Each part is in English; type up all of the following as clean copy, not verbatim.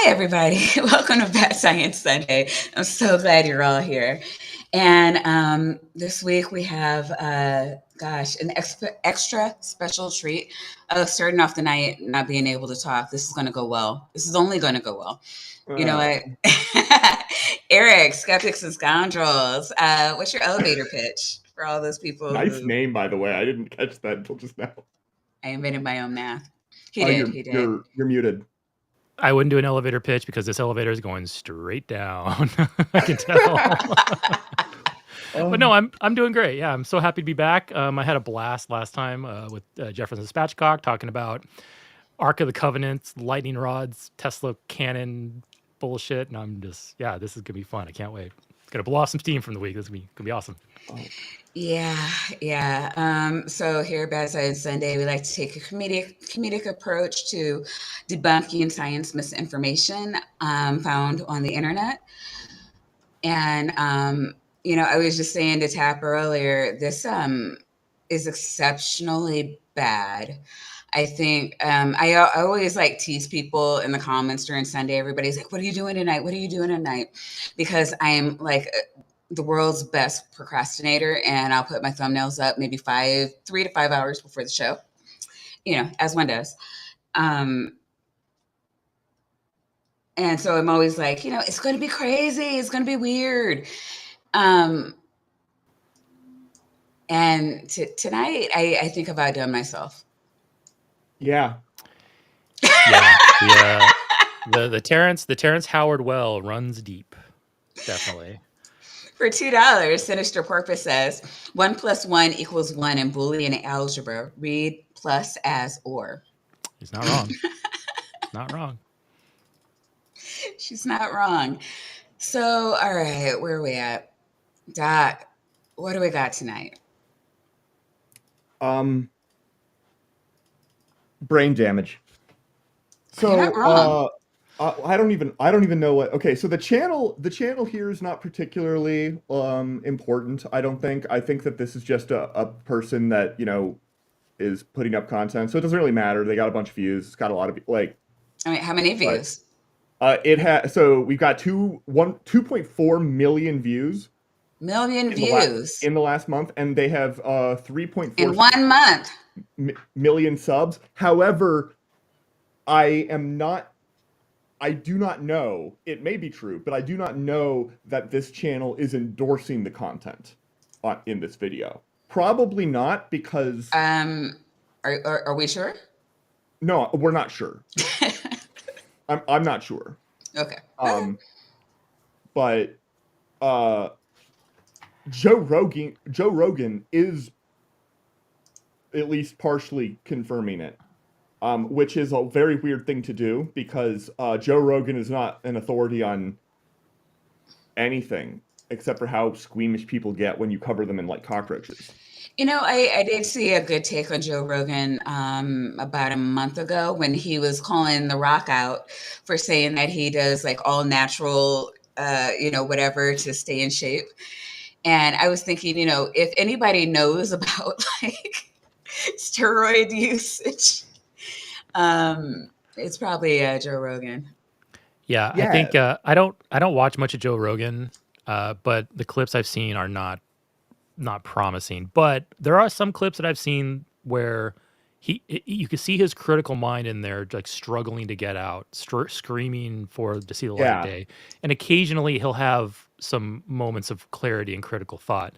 Hi, everybody. Welcome to Bad Science Sunday. I'm so glad you're all here. And this week we have, an extra special treat. Starting off the night not being able to talk. This is going to go well. This is only going to go well. You know what? Eric, Skeptics and Scoundrels. What's your elevator pitch for all those people Nice who name, by the way. I didn't catch that until just now. I invented my own math? He Oh, did. you're He did. you're you're muted. I wouldn't do an elevator pitch because this elevator is going straight down. I can tell. But no, I'm doing great. Yeah, I'm so happy to be back. I had a blast last time with Jefferson Spatchcock talking about Ark of the Covenant, lightning rods, Tesla cannon bullshit, and I'm just this is gonna be fun. I can't wait. It's gonna blow off some steam from the week. This is gonna be awesome. Yeah. So here at Bad Science Sunday, we like to take a comedic approach to debunking science misinformation found on the internet. And I was just saying to Tap earlier, this is exceptionally bad. I think I always like tease people in the comments during Sunday. Everybody's like, "What are you doing tonight? What are you doing tonight?" Because I am like the world's best procrastinator, and I'll put my thumbnails up maybe 3 to 5 hours before the show, as one does. And so I'm always like, it's going to be crazy. It's going to be weird. And tonight, I think I've outdone myself. Yeah. Yeah. The Terrence Howard well runs deep. Definitely. For $2, Sinister Purpose says 1 + 1 = 1 in Boolean algebra. Read plus as or. He's not wrong. Not wrong. She's not wrong. So, all right, where are we at? Doc, what do we got tonight? Brain damage. So You're not wrong. I don't even know what. Okay, so the channel here is not particularly important. I don't think. I think that this is just a person that is putting up content, so it doesn't really matter. They got a bunch of views. It's got a lot of I mean, how many views? So we've got 2.4 million views. In the last month, and they have 3.4 in 1 month million subs. However, I do not know, it may be true, but I do not know that this channel is endorsing the content in this video. Probably not, because are we sure? No, we're not sure. I'm not sure. Okay. But Joe Rogan is at least partially confirming it, which is a very weird thing to do, because Joe Rogan is not an authority on anything except for how squeamish people get when you cover them in like cockroaches. I did see a good take on Joe Rogan about a month ago when he was calling The Rock out for saying that he does like all natural, whatever to stay in shape. And I was thinking, if anybody knows about like steroid usage, it's probably Joe Rogan. Yeah, I think I don't watch much of Joe Rogan, but the clips I've seen are not promising. But there are some clips that I've seen where you can see his critical mind in there, like struggling to get out, screaming to see the light of day. And occasionally he'll have some moments of clarity and critical thought.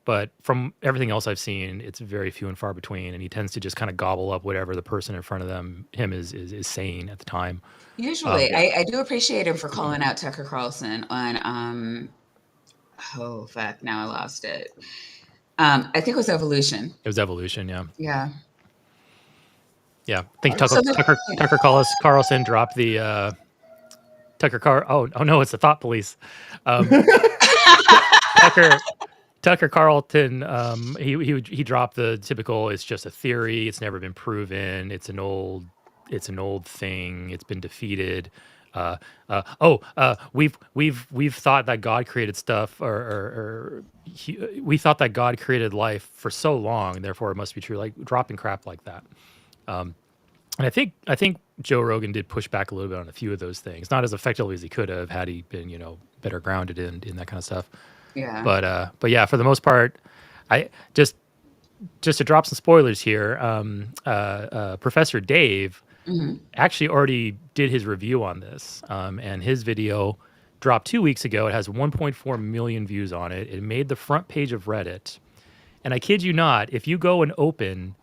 But from everything else I've seen, it's very few and far between, and he tends to just kind of gobble up whatever the person in front of him is saying at the time. Usually, I do appreciate him for calling out Tucker Carlson on oh fuck, now I lost it. I think it was Evolution. It was Evolution, yeah. Yeah. Yeah. I think Tucker Carlson dropped the oh no, it's the Thought Police. Tucker Carlton, he dropped the typical, it's just a theory, it's never been proven, it's an old thing, it's been defeated. We've thought that God created stuff, we thought that God created life for so long, therefore it must be true. Like dropping crap like that. And I think Joe Rogan did push back a little bit on a few of those things, not as effectively as he could have had he been, better grounded in that kind of stuff. Yeah. But yeah, for the most part, I just to drop some spoilers here. Professor Dave actually already did his review on this, and his video dropped 2 weeks ago. It has 1.4 million views on it. It made the front page of Reddit, and I kid you not, if you go and open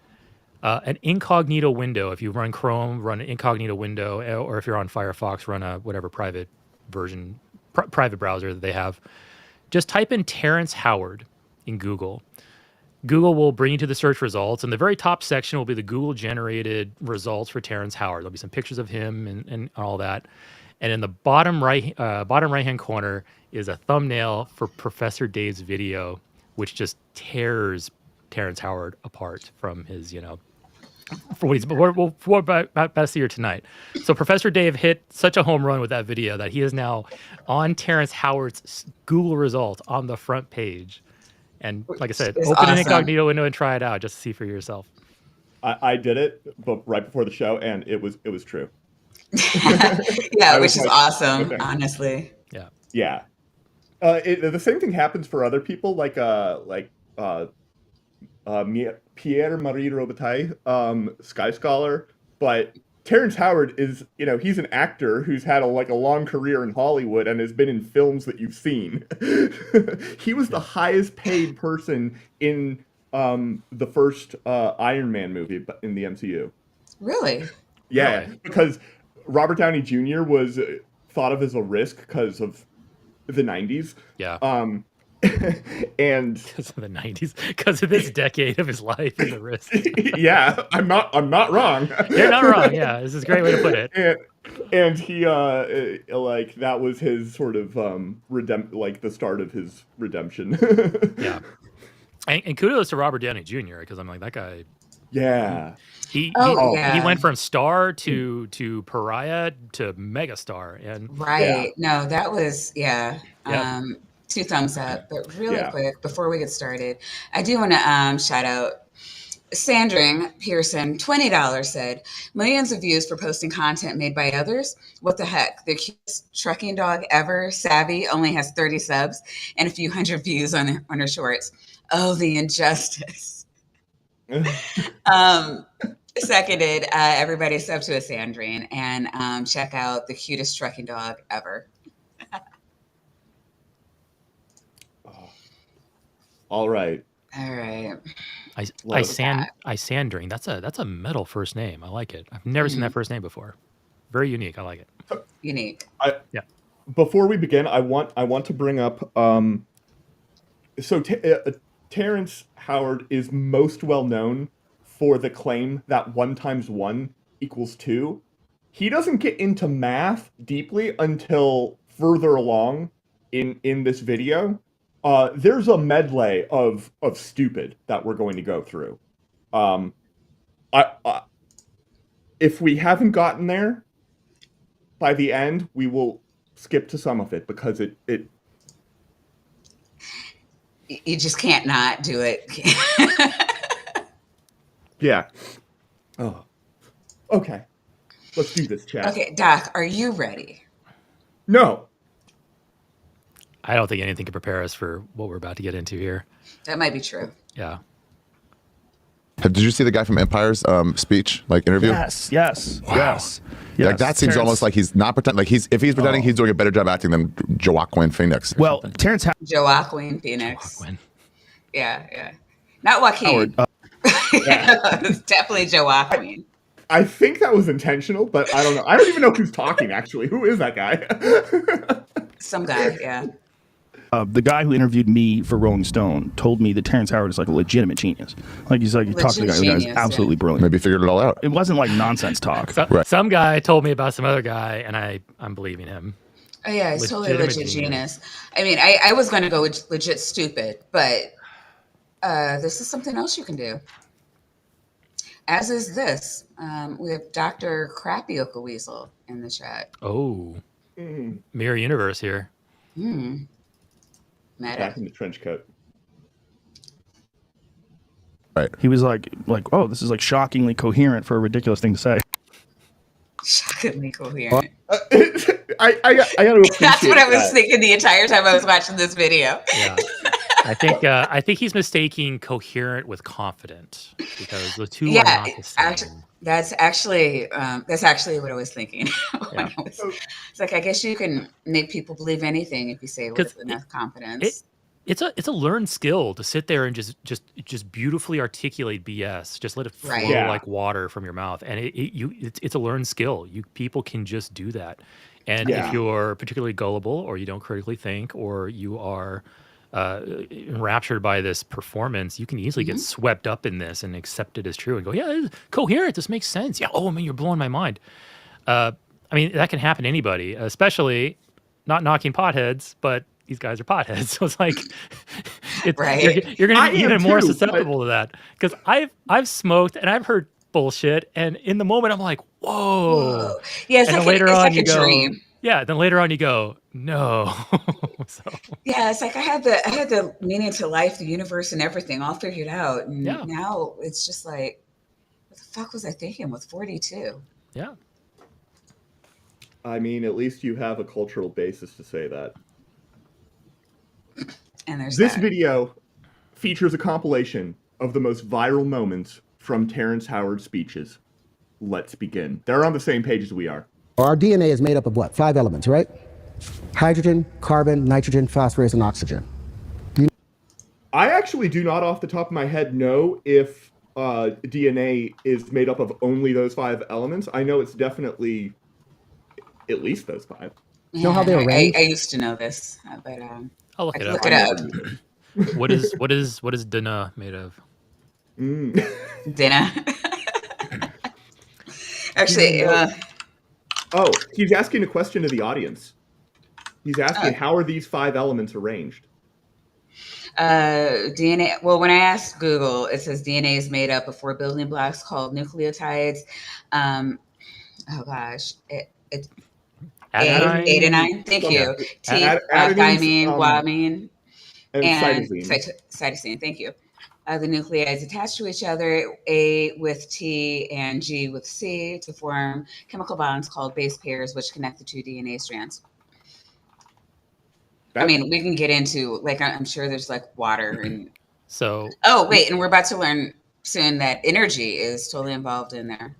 an incognito window, if you run Chrome, run an incognito window, or if you're on Firefox, run a whatever private version, private browser that they have, just type in Terrence Howard in Google. Google will bring you to the search results, and the very top section will be the Google generated results for Terrence Howard. There'll be some pictures of him and all that. And in the bottom right hand corner is a thumbnail for Professor Dave's video, which just tears Terrence Howard apart from his, for what he's about to see here tonight. So Professor Dave hit such a home run with that video that he is now on Terrence Howard's Google results on the front page. And like I said, open an incognito window and try it out just to see for yourself. I did it, but right before the show, and it was true. Yeah, which is awesome, okay. Honestly. Yeah. Yeah. The same thing happens for other people, like Pierre-Marie Robitaille, Sky Scholar, but Terrence Howard is, he's an actor who's had a long career in Hollywood and has been in films that you've seen. He was the highest paid person in the first Iron Man movie in the MCU. Really? Yeah, really? Because Robert Downey Jr. was thought of as a risk because of the 90s. Yeah. And because of the 90s, because of this decade of his life in the risk. Yeah, I'm not wrong. You're not wrong. Yeah, this is a great way to put it. And he that was his sort of the start of his redemption. Yeah, and kudos to Robert Downey Jr. because I'm like, that guy. Yeah. He went from star to pariah to megastar, and right. No, that was two thumbs up. But really quick, before we get started, I do want to shout out Sandring Pearson, $20 said, millions of views for posting content made by others. What the heck? The cutest trucking dog ever, Savvy, only has 30 subs and a few hundred views on her shorts. Oh, the injustice. Seconded, everybody sub to a Sandrine and check out the cutest trucking dog ever. All right. Sandring. That's a metal first name. I like it. I've never seen that first name before. Very unique. I like it. Unique. Before we begin, I want to bring up. Terrence Howard is most well known for the claim that 1 × 1 = 2. He doesn't get into math deeply until further along in this video. There's a medley of stupid that we're going to go through. If we haven't gotten there by the end, we will skip to some of it because it you just can't not do it. Yeah. Oh. Okay. Let's do this, chat. Okay, Doc, are you ready? No. I don't think anything can prepare us for what we're about to get into here. That might be true. Yeah. Did you see the guy from Empire's speech, interview? Yes. Wow. Yes. That seems almost like he's not pretending. If he's pretending, he's doing a better job acting than Joaquin Phoenix. Well, Terrence Joaquin Phoenix. Yeah. Not Joaquin. It's definitely Joaquin. I think that was intentional, but I don't know. I don't even know who's talking, actually. Who is that guy? Some guy, yeah. The guy who interviewed me for Rolling Stone told me that Terrence Howard is a legitimate genius. You talk to the guy, the guy's absolutely brilliant. Maybe figured it all out. It wasn't nonsense talk. Some guy told me about some other guy, and I'm believing him. Oh yeah, he's totally legit genius. I mean, I was going to go with legit stupid, but this is something else you can do. As is this. We have Dr. Crappy Weasel in the chat. Oh. Mirror universe here. Meta. Back in the trench coat. Right. He was like, oh, this is shockingly coherent for a ridiculous thing to say. Shockingly coherent. I got to appreciate That's what I was that. thinking the entire time I was watching this video. Yeah. I think he's mistaking coherent with confident because the two are not the same. That's actually what I was thinking. Yeah. It's like I guess you can make people believe anything if you say it with enough confidence. It's a learned skill to sit there and just beautifully articulate BS. Just let it flow like water from your mouth, and it's a learned skill. People can just do that. And if you're particularly gullible, or you don't critically think, or you are enraptured by this performance, you can easily get swept up in this and accept it as true and go, yeah, this is coherent. This makes sense. Yeah. Oh, I mean, you're blowing my mind. I mean, that can happen to anybody, especially not knocking potheads, but these guys are potheads. So it's like, you're going to be even more susceptible to that. Because I've smoked and I've heard bullshit, and in the moment I'm like, whoa. Yeah, it's and like then later on like you go, dream. Yeah, then later on you go, no. So. Yeah, it's like I had the meaning to life, the universe, and everything all figured out. And now it's just like, what the fuck was I thinking with 42? Yeah. I mean, at least you have a cultural basis to say that. And there's this video features a compilation of the most viral moments from Terrence Howard speeches. Let's begin. They're on the same page as we are. Our DNA is made up of what? 5 elements, right? Hydrogen, carbon, nitrogen, phosphorus, and oxygen. I actually do not off the top of my head know if DNA is made up of only those 5 elements. I know it's definitely at least those 5. You know how they're arranged? I used to know this, but I'll look it up. Look it up. What is DNA made of? Dinner. Actually, oh, he's asking a question to the audience. He's asking, how are these 5 elements arranged? DNA. Well, when I asked Google, it says DNA is made up of 4 building blocks called nucleotides. Oh gosh, it's adenine. Thank you. Thymine, guanine, and cytosine. Thank you. The nucleides attach to each other, A with T and G with C, to form chemical bonds called base pairs, which connect the 2 DNA strands. I mean, we can get into, like, I'm sure there's like water and. So. Oh wait, and we're about to learn soon that energy is totally involved in there.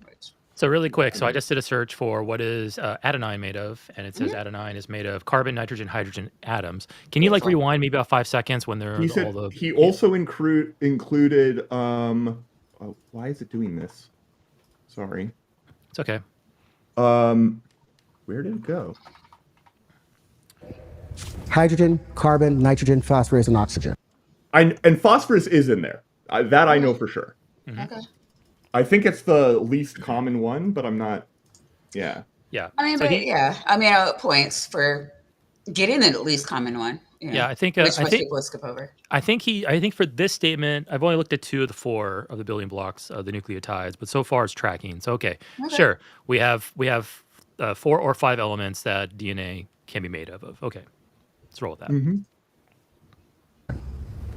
So really quick, so I just did a search for what is adenine made of, and it says adenine is made of carbon, nitrogen, hydrogen atoms. Can you rewind me about 5 seconds when they're all the? He also included. Oh, why is it doing this? Sorry. It's okay. Where did it go? Hydrogen, carbon, nitrogen, phosphorus, and oxygen. And phosphorus is in there. That I know for sure. Okay. I think it's the least common one, but I'm not. Yeah. Yeah. I mean, points for getting the least common one. Yeah, I think which most people would skip over. I think for this statement, I've only looked at 2 of the 4 of the building blocks of the nucleotides, but so far it's tracking. So okay. Sure, we have 4 or 5 elements that DNA can be made up of. Okay, let's roll with that. Mm-hmm.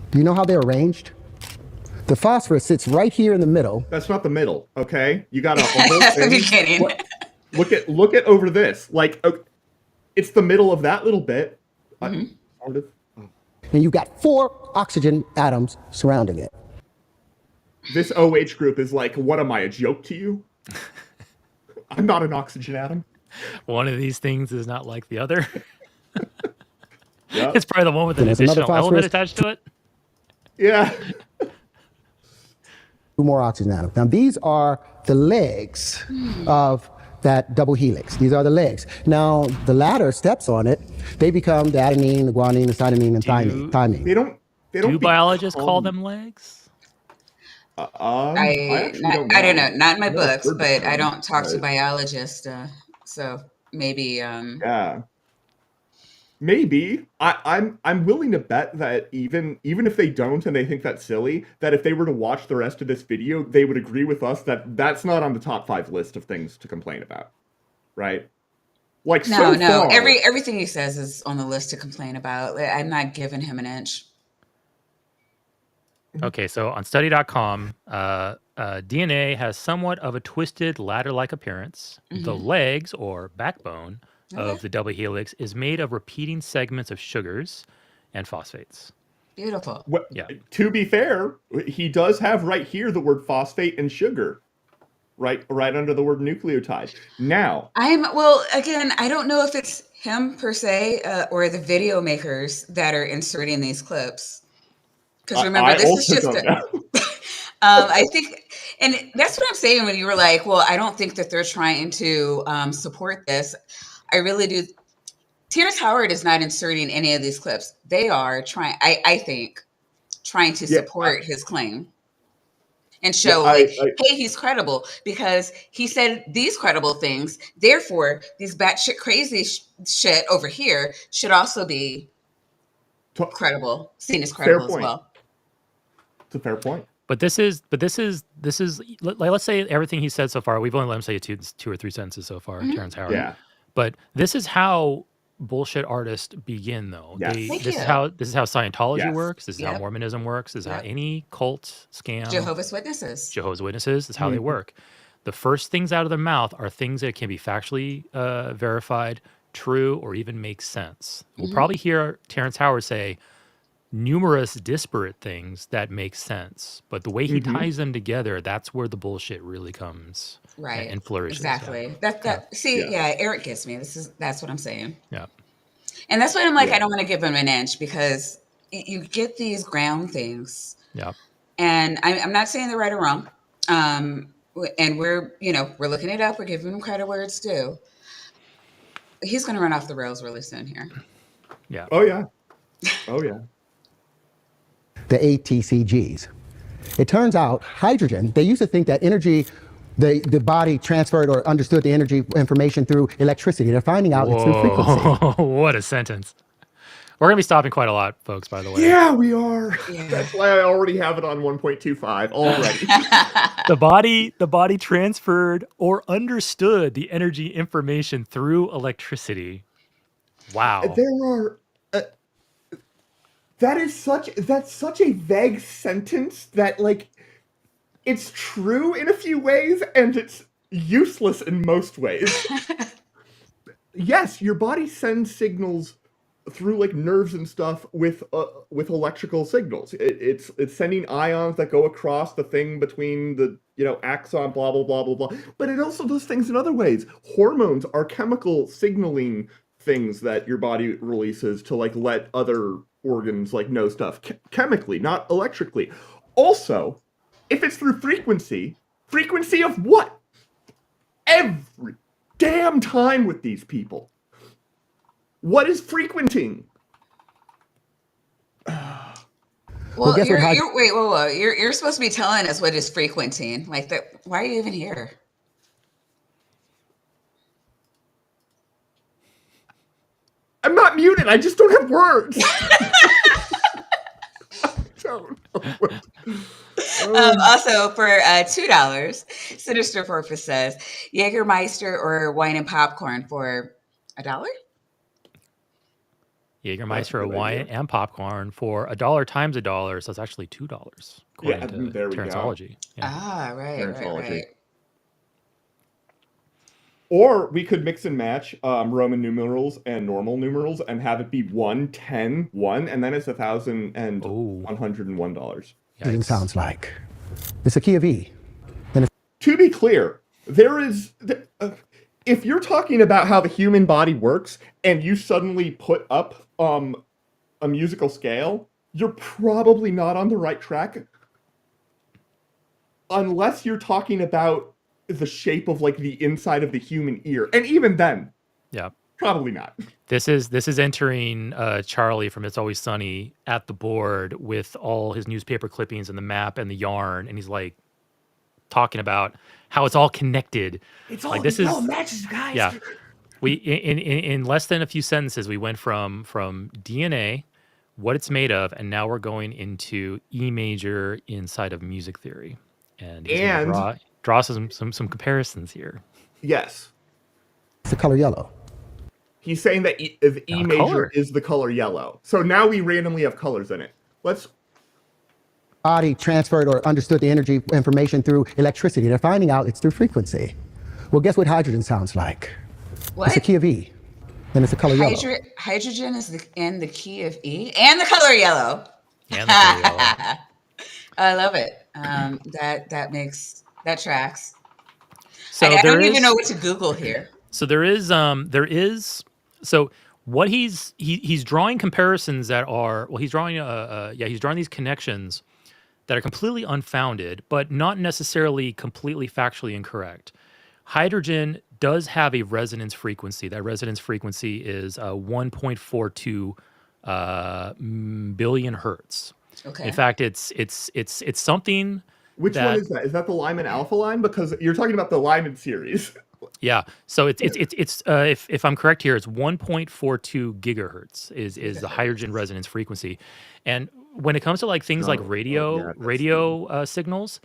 Do you know how they're arranged? The phosphorus sits right here in the middle. That's not the middle, okay? You got a whole That's the beginning. Look at over this. Like, it's the middle of that little bit. And you got 4 oxygen atoms surrounding it. This OH group is like, what am I, a joke to you? I'm not an oxygen atom. One of these things is not like the other. Yep. It's probably the one with an additional element attached to it. Yeah. 2 more oxygen atoms. Now, these are the legs of that double helix. These are the legs. Now, the latter steps on it, they become the adenine, the guanine, the cytosine, and thymine. They don't do biologists call them legs? I don't know. Not in my books, but I don't talk to biologists, so maybe. Yeah. Maybe. I'm willing to bet that even if they don't and they think that's silly, that if they were to watch the rest of this video, they would agree with us that that's not on the top 5 list of things to complain about, right? Like no. Far, everything he says is on the list to complain about. I'm not giving him an inch. Okay, so on study.com, DNA has somewhat of a twisted ladder-like appearance. The legs or backbone of the double helix is made of repeating segments of sugars and phosphates. Beautiful. Well, Yeah. to be fair, he does have right here the word phosphate and sugar, right under the word nucleotide. Now, again, I don't know if it's him per se or the video makers that are inserting these clips. Because remember, this is just I think, and that's what I'm saying when you were like, well, I don't think that they're trying to support this. I really do. Terrence Howard is not inserting any of these clips. They are trying, I think, trying to support his claim and show hey, he's credible because he said these credible things. Therefore, these batshit crazy shit over here should also be credible, seen as credible as well. It's a fair point. But this is like, let's say everything he said so far. We've only let him say two or three sentences so far, Terrence Howard. Yeah. But this is how bullshit artists begin, though. Yes. This is how Scientology works. This is how Mormonism works. This is how any cult scam. Jehovah's Witnesses. This is how they work. The first things out of their mouth are things that can be factually verified, true, or even make sense. We'll probably hear Terrence Howard say numerous disparate things that make sense, but the way he ties them together, that's where the bullshit really comes and flourishes. Exactly. Eric gets me. That's what I'm saying. Yeah. And that's why I'm like, I don't want to give him an inch because you get these ground things. Yeah. And I'm not saying they're right or wrong. And we're looking it up. We're giving him credit where it's due. He's going to run off the rails really soon here. Yeah. Oh yeah. Oh yeah. The ATCGs. It turns out hydrogen, they used to think that energy, the body transferred or understood the energy information through electricity. They're finding out it's through frequency. What a sentence. We're going to be stopping quite a lot, folks, by the way. Yeah, we are. Yeah. That's why I already have it on 1.25 already. The body transferred or understood the energy information through electricity. Wow. There are... That's such a vague sentence that, like, it's true in a few ways and it's useless in most ways. Yes, your body sends signals through like nerves and stuff with electrical signals. It's sending ions that go across the thing between the axon, blah blah blah blah blah. But it also does things in other ways. Hormones are chemical signaling things that your body releases to like let other organs like know stuff chemically, not electrically. Also, if it's through frequency of what? Every damn time with these people. What is frequenting? Well, you're supposed to be telling us what is frequenting. Like that. Why are you even here? I'm not muted. I just don't have words. Also, for $2, Sinister Purpose says Jägermeister or wine and popcorn for $1. Jägermeister or wine and popcorn for $1 times $1, so it's actually $2. According to Terrenceology. Yeah. Right. Or we could mix and match Roman numerals and normal numerals and have it be 1, 10, 1, and then it's $1,101. It sounds like it's a key of E. To be clear, there is if you're talking about how the human body works and you suddenly put up a musical scale, you're probably not on the right track. Unless you're talking about the shape of like the inside of the human ear. And even then, probably not. This is entering Charlie from It's Always Sunny at the board with all his newspaper clippings and the map and the yarn, and he's like talking about how it's all connected. It's all like this all matches, guys. Yeah. We in less than a few sentences, we went from DNA, what it's made of, and now we're going into E major inside of music theory. And he's gonna draw some comparisons here. Yes. It's the color yellow. He's saying that E major is the color yellow. So now we randomly have colors in it. body transferred or understood the energy information through electricity. They're finding out it's through frequency. Well, guess what hydrogen sounds like? What? It's a key of E, and it's the color yellow. Hydrogen is in the key of E and the color yellow. And the color yellow. I love it. That tracks. So I don't even know what to Google here. So so what he's drawing comparisons that are, well, he's drawing these connections that are completely unfounded, but not necessarily completely factually incorrect. Hydrogen does have a resonance frequency. That resonance frequency is 1.42 billion hertz. Okay. In fact, it's something. Which one is that? Is that the Lyman alpha line? Because you're talking about the Lyman series. Yeah. So it's if I'm correct here, it's 1.42 gigahertz is the hydrogen resonance frequency. And when it comes to like things like radio signals,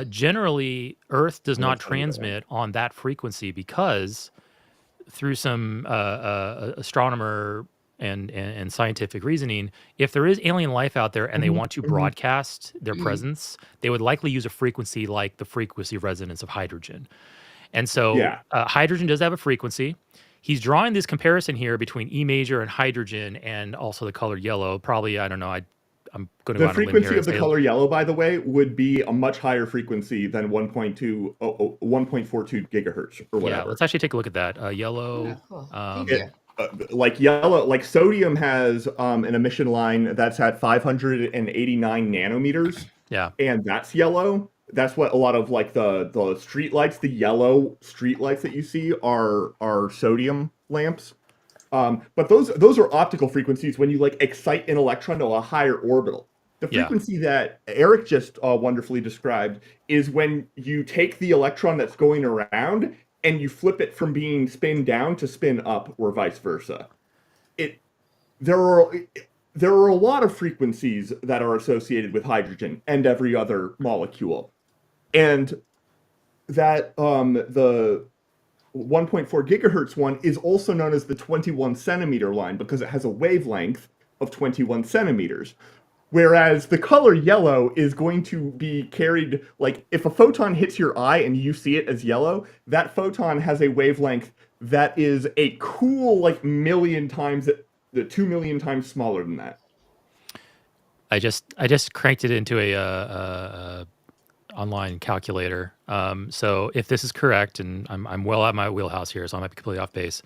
generally Earth does not transmit on that frequency because through some astronomer and scientific reasoning, if there is alien life out there and they want to broadcast their presence, they would likely use a frequency like the frequency resonance of hydrogen. And so hydrogen does have a frequency. He's drawing this comparison here between E major and hydrogen and also the color yellow. Probably, I don't know, I'm going to go on a limb here. The frequency of the color yellow, by the way, would be a much higher frequency than 1.42 gigahertz or whatever. Yeah, let's actually take a look at that. Yellow. Like sodium has an emission line that's at 589 nanometers. Yeah. And that's yellow. That's what a lot of like the street lights, the yellow street lights that you see are sodium lamps. But those are optical frequencies when you like excite an electron to a higher orbital. The frequency that Eric just wonderfully described is when you take the electron that's going around and you flip it from being spin down to spin up, or vice versa. There are a lot of frequencies that are associated with hydrogen and every other molecule, and that the 1.4 gigahertz one is also known as the 21 centimeter line because it has a wavelength of 21 centimeters. Whereas the color yellow is going to be carried, like if a photon hits your eye and you see it as yellow, that photon has a wavelength that is a cool like 2 million times smaller than that. I just cranked it into a online calculator. So if this is correct, and I'm well out my wheelhouse here, so I might be completely off base.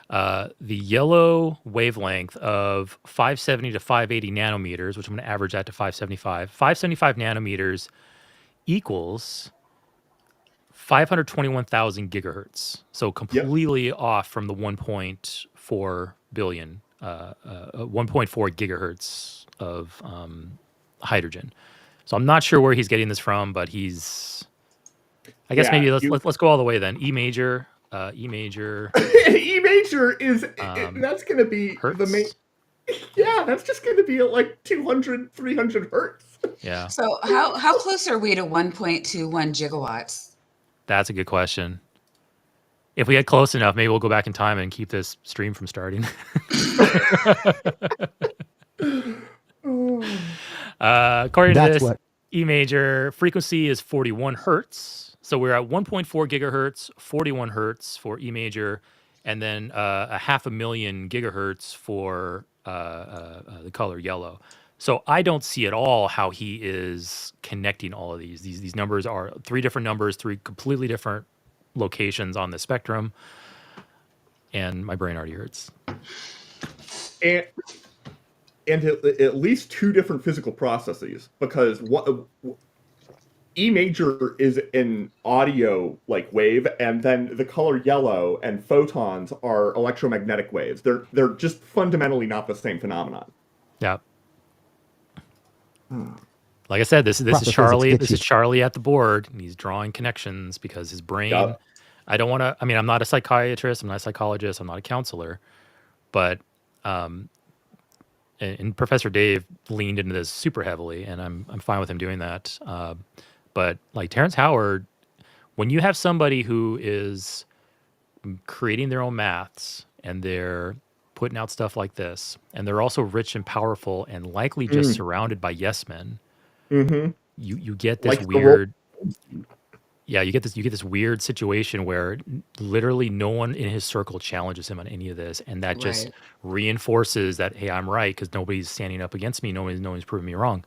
The yellow wavelength of 570 to 580 nanometers, which I'm going to average that to 575. 575 nanometers equals 521,000 gigahertz. So completely off from the 1.4 billion, 1.4 gigahertz of hydrogen. So I'm not sure where he's getting this from, but I guess maybe let's go all the way then. E major. E major. E major is that's going to be hertz? the main. Yeah, that's just going to be at like 200, 300 hertz. Yeah. So how close are we to 1.21 gigawatts? That's a good question. If we get close enough, maybe we'll go back in time and keep this stream from starting. According to this, E major frequency is 41 hertz. So we're at 1.4 gigahertz, 41 hertz for E major, and then 500,000 gigahertz for the color yellow. So I don't see at all how he is connecting all of these. These numbers are three different numbers, three completely different locations on the spectrum, and my brain already hurts. And at least two different physical processes, because E major is an audio like wave, and then the color yellow and photons are electromagnetic waves. They're just fundamentally not the same phenomenon. Yeah. Like I said, this is Charlie. This is Charlie at the board, and he's drawing connections because his brain. Yep. I don't want to. I mean, I'm not a psychiatrist. I'm not a psychologist. I'm not a counselor, but and Professor Dave leaned into this super heavily, and I'm fine with him doing that. But like Terrence Howard, when you have somebody who is creating their own maths and they're putting out stuff like this, and they're also rich and powerful and likely just surrounded by yes men, Mm-hmm. You get this Like weird. Yeah, you get this weird situation where literally no one in his circle challenges him on any of this, and that just Right. reinforces that, hey, I'm right because nobody's standing up against me. Nobody's proving me wrong.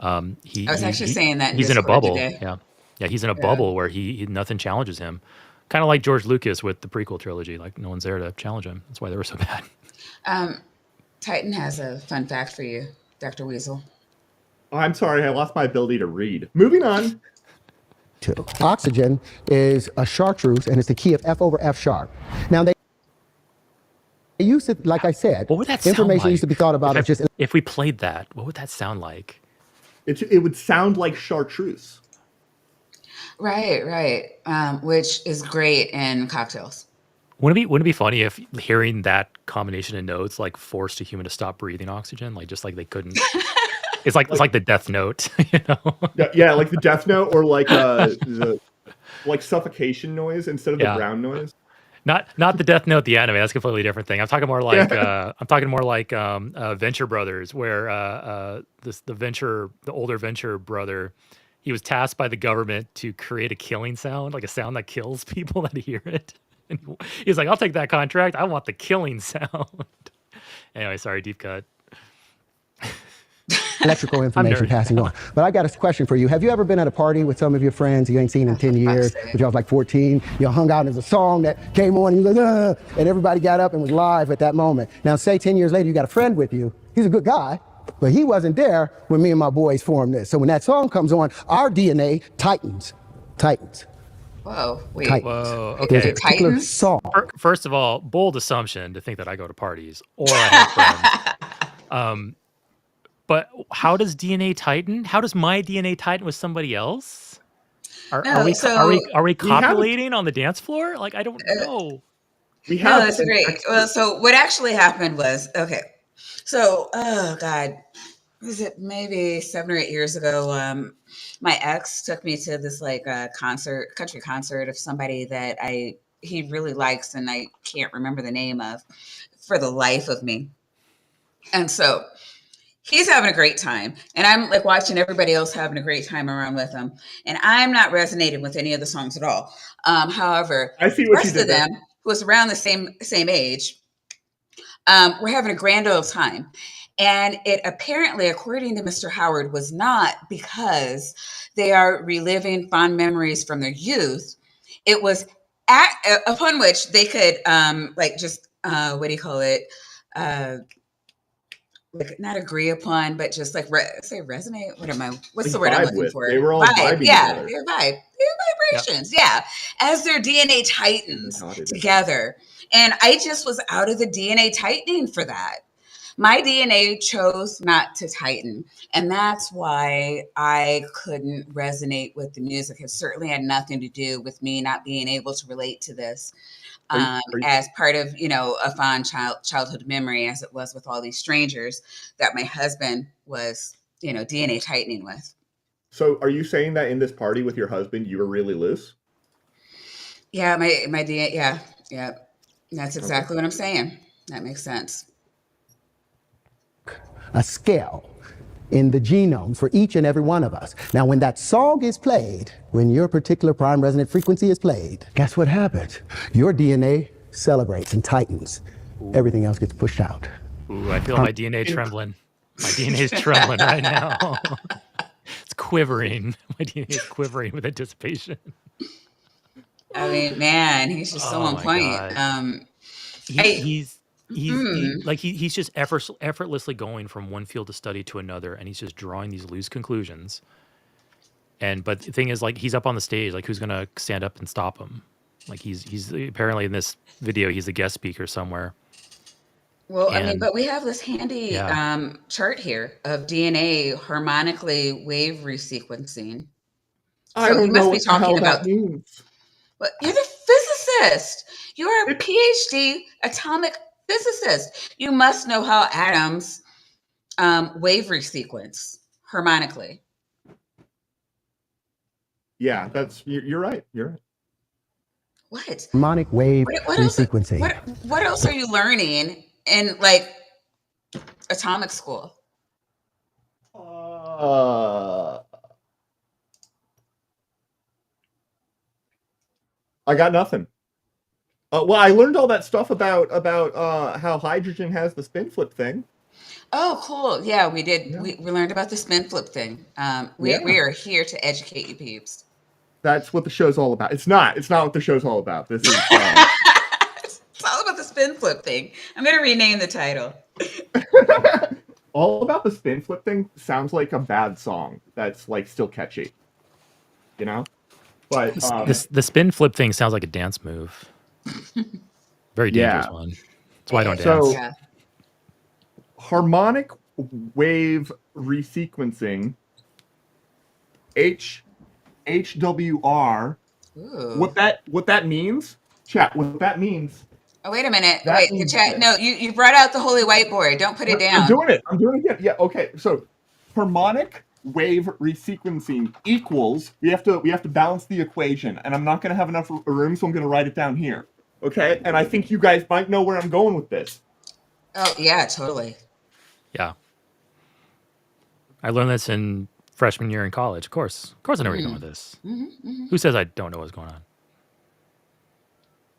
I was actually saying that in He's in a Discord bubble. today. Yeah, he's in a Yeah. bubble where he nothing challenges him. Kind of like George Lucas with the prequel trilogy. Like no one's there to challenge him. That's why they were so bad. Titan has a fun fact for you, Dr. Weasel. Oh, I'm sorry, I lost my ability to read. Moving on. Oxygen is a chartreuse, and it's the key of F over F sharp. Now, they used it, like I said, What would that sound information like? used to be thought about as just... If we played that, what would that sound like? It would sound like chartreuse. Right. Which is great in cocktails. Wouldn't it be funny if hearing that combination of notes like forced a human to stop breathing oxygen, like just like they couldn't? It's like the Death Note, you know? Yeah, like the Death Note, or like the suffocation noise instead of the brown noise. Not the Death Note, the anime. That's a completely different thing. I'm talking more like Venture Brothers, where the older Venture brother, he was tasked by the government to create a killing sound, like a sound that kills people that hear it. And he's like, I'll take that contract. I want the killing sound. Anyway, sorry, deep cut. Electrical information passing on. But I got a question for you. Have you ever been at a party with some of your friends you ain't seen in 10 years, but y'all was like 14, you hung out and there's a song that came on and you like, and everybody got up and was live at that moment. Now say 10 years later, you got a friend with you. He's a good guy, but he wasn't there when me and my boys formed this. So when that song comes on, our DNA tightens. Whoa, wait. Tightens. Whoa, There's okay. a particular song. First of all, bold assumption to think that I go to parties or I have friends. But how does DNA tighten? How does my DNA tighten with somebody else? Are we copulating on the dance floor? Like, I don't know. That's great. Well, so what actually happened was, okay. So, oh God, was it maybe 7 or 8 years ago? My ex took me to this like country concert of somebody that he really likes, and I can't remember the name of for the life of me. And so he's having a great time, and I'm like watching everybody else having a great time around with him, and I'm not resonating with any of the songs at all. However, I see the rest of them, who was around the same age, were having a grand old time. And it apparently, according to Mr. Howard, was not because they are reliving fond memories from their youth. It was upon which they could what do you call it? Like not agree upon, but just like say resonate. What's the word I'm looking for? They were all vibing. Yeah, they're vibe. They're vibrations. Yeah. As their DNA tightens together. And I just was out of the DNA tightening for that. My DNA chose not to tighten. And that's why I couldn't resonate with the music. It certainly had nothing to do with me not being able to relate to this. As part of, a fond childhood memory, as it was with all these strangers that my husband was, DNA tightening with. So are you saying that in this party with your husband, you were really loose? Yeah, my DNA. Yeah. That's exactly what I'm saying. That makes sense. A scale in the genome for each and every one of us. Now, when that song is played, when your particular prime resonant frequency is played, guess what happens? Your DNA celebrates and tightens. Everything else gets pushed out. Ooh, I feel my DNA trembling. My DNA is trembling right now. It's quivering. My DNA is quivering with anticipation. I mean, man, he's just so on point. He's just effortlessly going from one field of study to another, and he's just drawing these loose conclusions. But the thing is, like, he's up on the stage, like, who's gonna stand up and stop him? Like, he's apparently in this video, he's a guest speaker somewhere. Well, but we have this handy chart here of DNA harmonically wave resequencing. I don't know what the hell that means. But you're the physicist. You're a PhD atomic physicist. You must know how atoms wave resequence harmonically. Yeah, you're right. You're right. What? Harmonic wave resequencing. What else are you learning in like atomic school? I got nothing. Well, I learned all that stuff about how hydrogen has the spin flip thing. Oh, cool. Yeah, we did. Yeah. We learned about the spin flip thing. We are here to educate you peeps. That's what the show's all about. It's not what the show's all about. This is it's all about the spin flip thing. I'm going to rename the title. All about the spin flip thing sounds like a bad song that's like still catchy. You know? But the spin flip thing sounds like a dance move. Very dangerous one. That's why I don't dance. So, harmonic wave resequencing, HWR. Ooh. What that means? Chat. What that means? Oh, wait a minute. Wait, the chat. No, you brought out the holy whiteboard. Don't put it down. I'm doing it again. Yeah. Okay. So, harmonic wave resequencing equals. We have to balance the equation, and I'm not going to have enough room, so I'm going to write it down here. Okay. And I think you guys might know where I'm going with this. Oh yeah, totally. Yeah. I learned this in freshman year in college. Of course I know where you're going with this. Who says I don't know what's going on?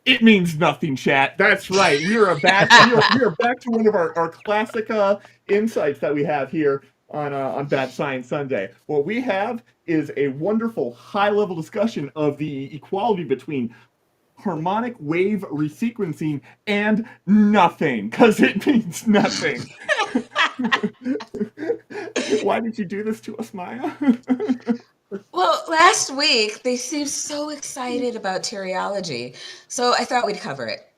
It means nothing, chat. That's right. We are back to one of our classic insights that we have here on Bad Science Sunday. What we have is a wonderful high-level discussion of the equality between harmonic wave resequencing and nothing, because it means nothing. Why did you do this to us, Maya? Well, last week they seemed so excited about teleology, so I thought we'd cover it.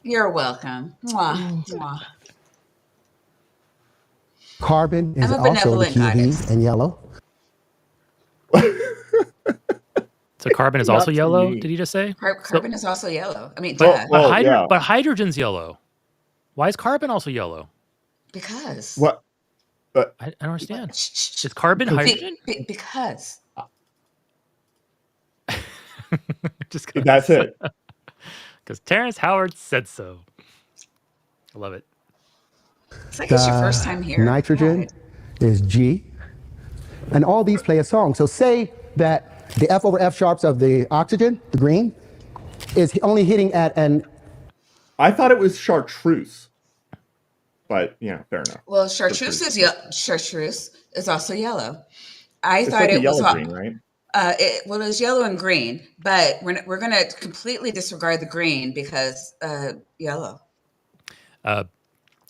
You're welcome. Mwah, mwah. Carbon is also the kiwi and yellow. So carbon is also yellow, did you just say? Carbon is also yellow. I mean, but hydrogen's yellow. Why is carbon also yellow? Because. What? I don't understand. Is carbon hydrogen? Because. That's it. Because Terrence Howard said so. I love it. It's like it's your first time here. Nitrogen is G. And all these play a song. So say that the F over F sharps of the oxygen, the green, is only hitting at an... I thought it was chartreuse. But, yeah, fair enough. Well, chartreuse is also yellow. I thought it was yellow-green, right? It was yellow and green, but we're going to completely disregard the green because yellow.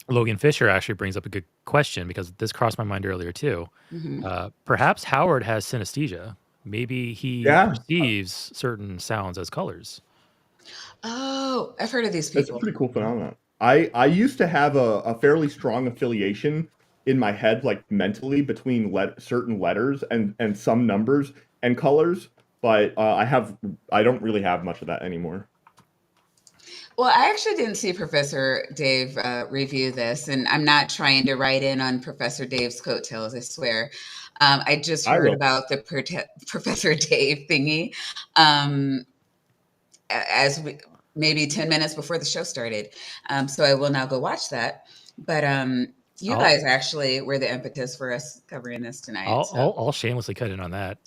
Logan Fisher actually brings up a good question because this crossed my mind earlier too. Perhaps Howard has synesthesia. Maybe he perceives certain sounds as colors. Oh, I've heard of these people. That's a pretty cool phenomenon. I used to have a fairly strong affiliation in my head, like mentally, between certain letters and some numbers and colors, but I don't really have much of that anymore. Well, I actually didn't see Professor Dave review this, and I'm not trying to write in on Professor Dave's coattails, I swear. I just heard about the Professor Dave thingy maybe 10 minutes before the show started. So I will now go watch that. But you guys actually were the impetus for us covering this tonight. I'll shamelessly cut in on that.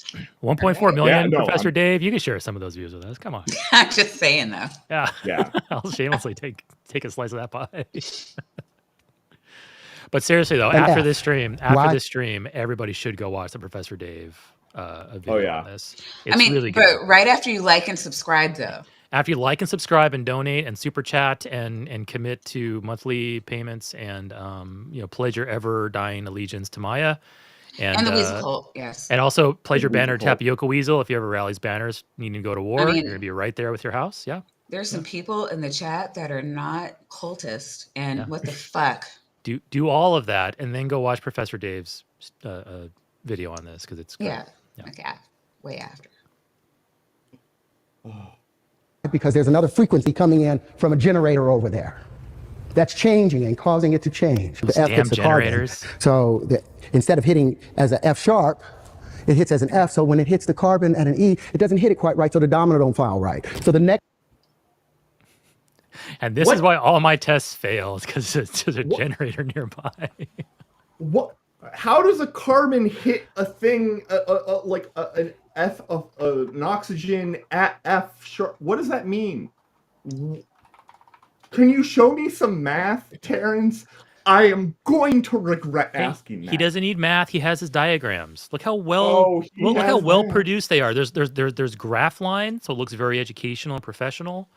1.4 million, Professor Dave. You can share some of those views with us. Come on. I'm just saying, though. Yeah. I'll shamelessly take a slice of that pie. But seriously, though, after this stream, everybody should go watch the Professor Dave video on this. It's really good. But right after you like and subscribe, though. After you like and subscribe and donate and super chat and commit to monthly payments and pledge your ever dying allegiance to Maya and the Weasel Cult, yes, and also pledge your banner Tapioca Weasel if you ever rallies banners needing to go to war. You're gonna be right there with your house. Yeah, there's some people in the chat that are not cultists, and what the fuck? Do all of that and then go watch Professor Dave's video on this because it's good. Okay, way after. Because there's another frequency coming in from a generator over there that's changing and causing it to change. The F hits the generators. Carbon. So instead of hitting as an F sharp, it hits as an F. So when it hits the carbon at an E, it doesn't hit it quite right. So the domino don't file right. So the next. And this is why all my tests fail, because there's a generator nearby. What? How does a carbon hit a thing like an F of an oxygen at F sharp? What does that mean? Can you show me some math, Terrence? I am going to regret asking that. He doesn't need math. He has his diagrams. Look how look how well produced they are. There's graph lines, so it looks very educational and professional.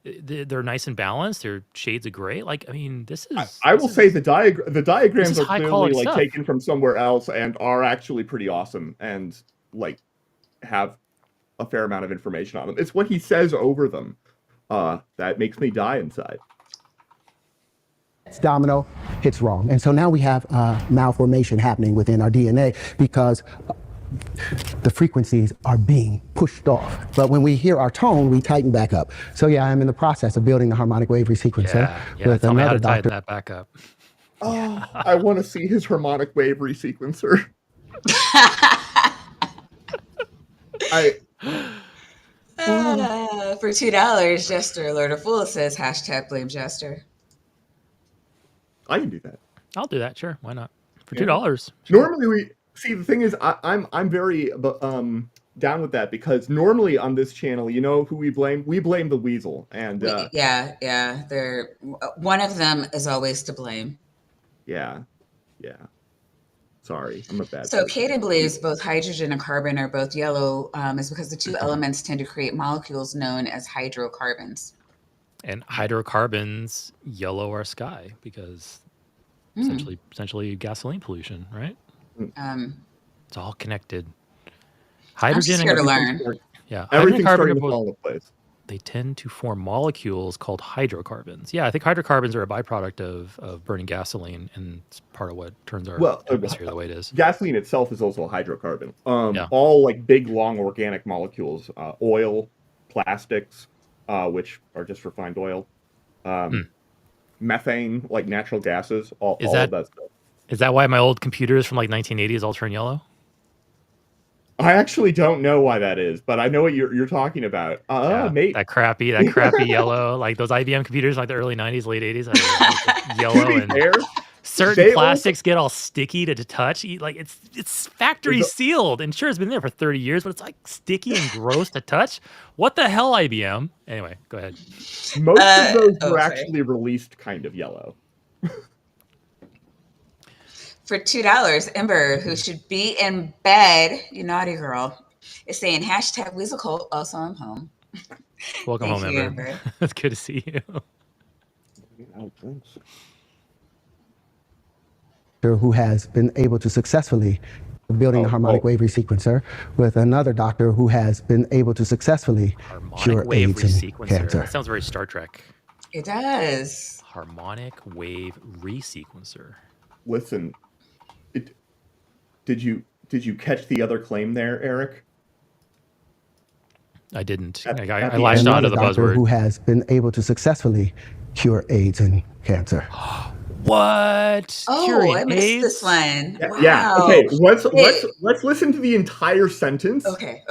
They're nice and balanced. They're shades of gray. Like, I mean, this is. I will say the diagrams are clearly like stuff. taken from somewhere else and are actually pretty awesome and like have a fair amount of information on them. It's what he says over them that makes me die inside. It's domino, hits wrong. And so now we have malformation happening within our DNA because the frequencies are being pushed off. But when we hear our tone, we tighten back up. So yeah, I'm in the process of building the harmonic wave resequencer with tell me how another to doctor. tighten that back up. Oh, I want to see his harmonic wave resequencer. For $2, Jester Alert a Fool says #blame Jester. I can do that. I'll do that. Sure, why not? For $2. Normally we see the thing is I'm very down with that because normally on this channel, you know who we blame? We blame the weasel, and they're one of them is always to blame. Yeah. Sorry, I'm a bad. So Caden believes both hydrogen and carbon are both yellow is because the two elements tend to create molecules known as hydrocarbons. And hydrocarbons yellow our sky because essentially gasoline pollution, right? It's all connected. Hydrogen I'm just here to learn. Everything's carbon starting to fall into place. They tend to form molecules called hydrocarbons. Yeah, I think hydrocarbons are a byproduct of burning gasoline, and it's part of what turns our atmosphere the way it is. Gasoline itself is also a hydrocarbon. All like big, long organic molecules, oil, plastics, which are just refined oil, methane, like natural gases, all of that stuff. Is that why my old computers from like 1980s all turn yellow? I actually don't know why that is, but I know what you're talking about. Mate. That crappy yellow, like those IBM computers, like the early 90s, late 80s, like yellow, and certain plastics get all sticky to touch. Like it's factory sealed, and sure, it's been there for 30 years, but it's like sticky and gross to touch. What the hell, IBM? Anyway, go ahead. Most of those were actually released kind of yellow. For $2, Ember, who should be in bed, you naughty girl, is saying #Weasel Cult. Also, I'm home. Welcome home, Ember. It's good to see you. Who has been able to successfully building a harmonic wave resequencer with another doctor who has been able to successfully cure AIDS and cancer. That sounds very Star Trek. It does. Harmonic wave resequencer. Listen. Did you catch the other claim there, Eric? I didn't. I latched onto the buzzword. Who has been able to successfully cure AIDS and cancer. What? I missed this one. Yeah, wow. Yeah. Okay. Let's listen to the entire sentence. Okay.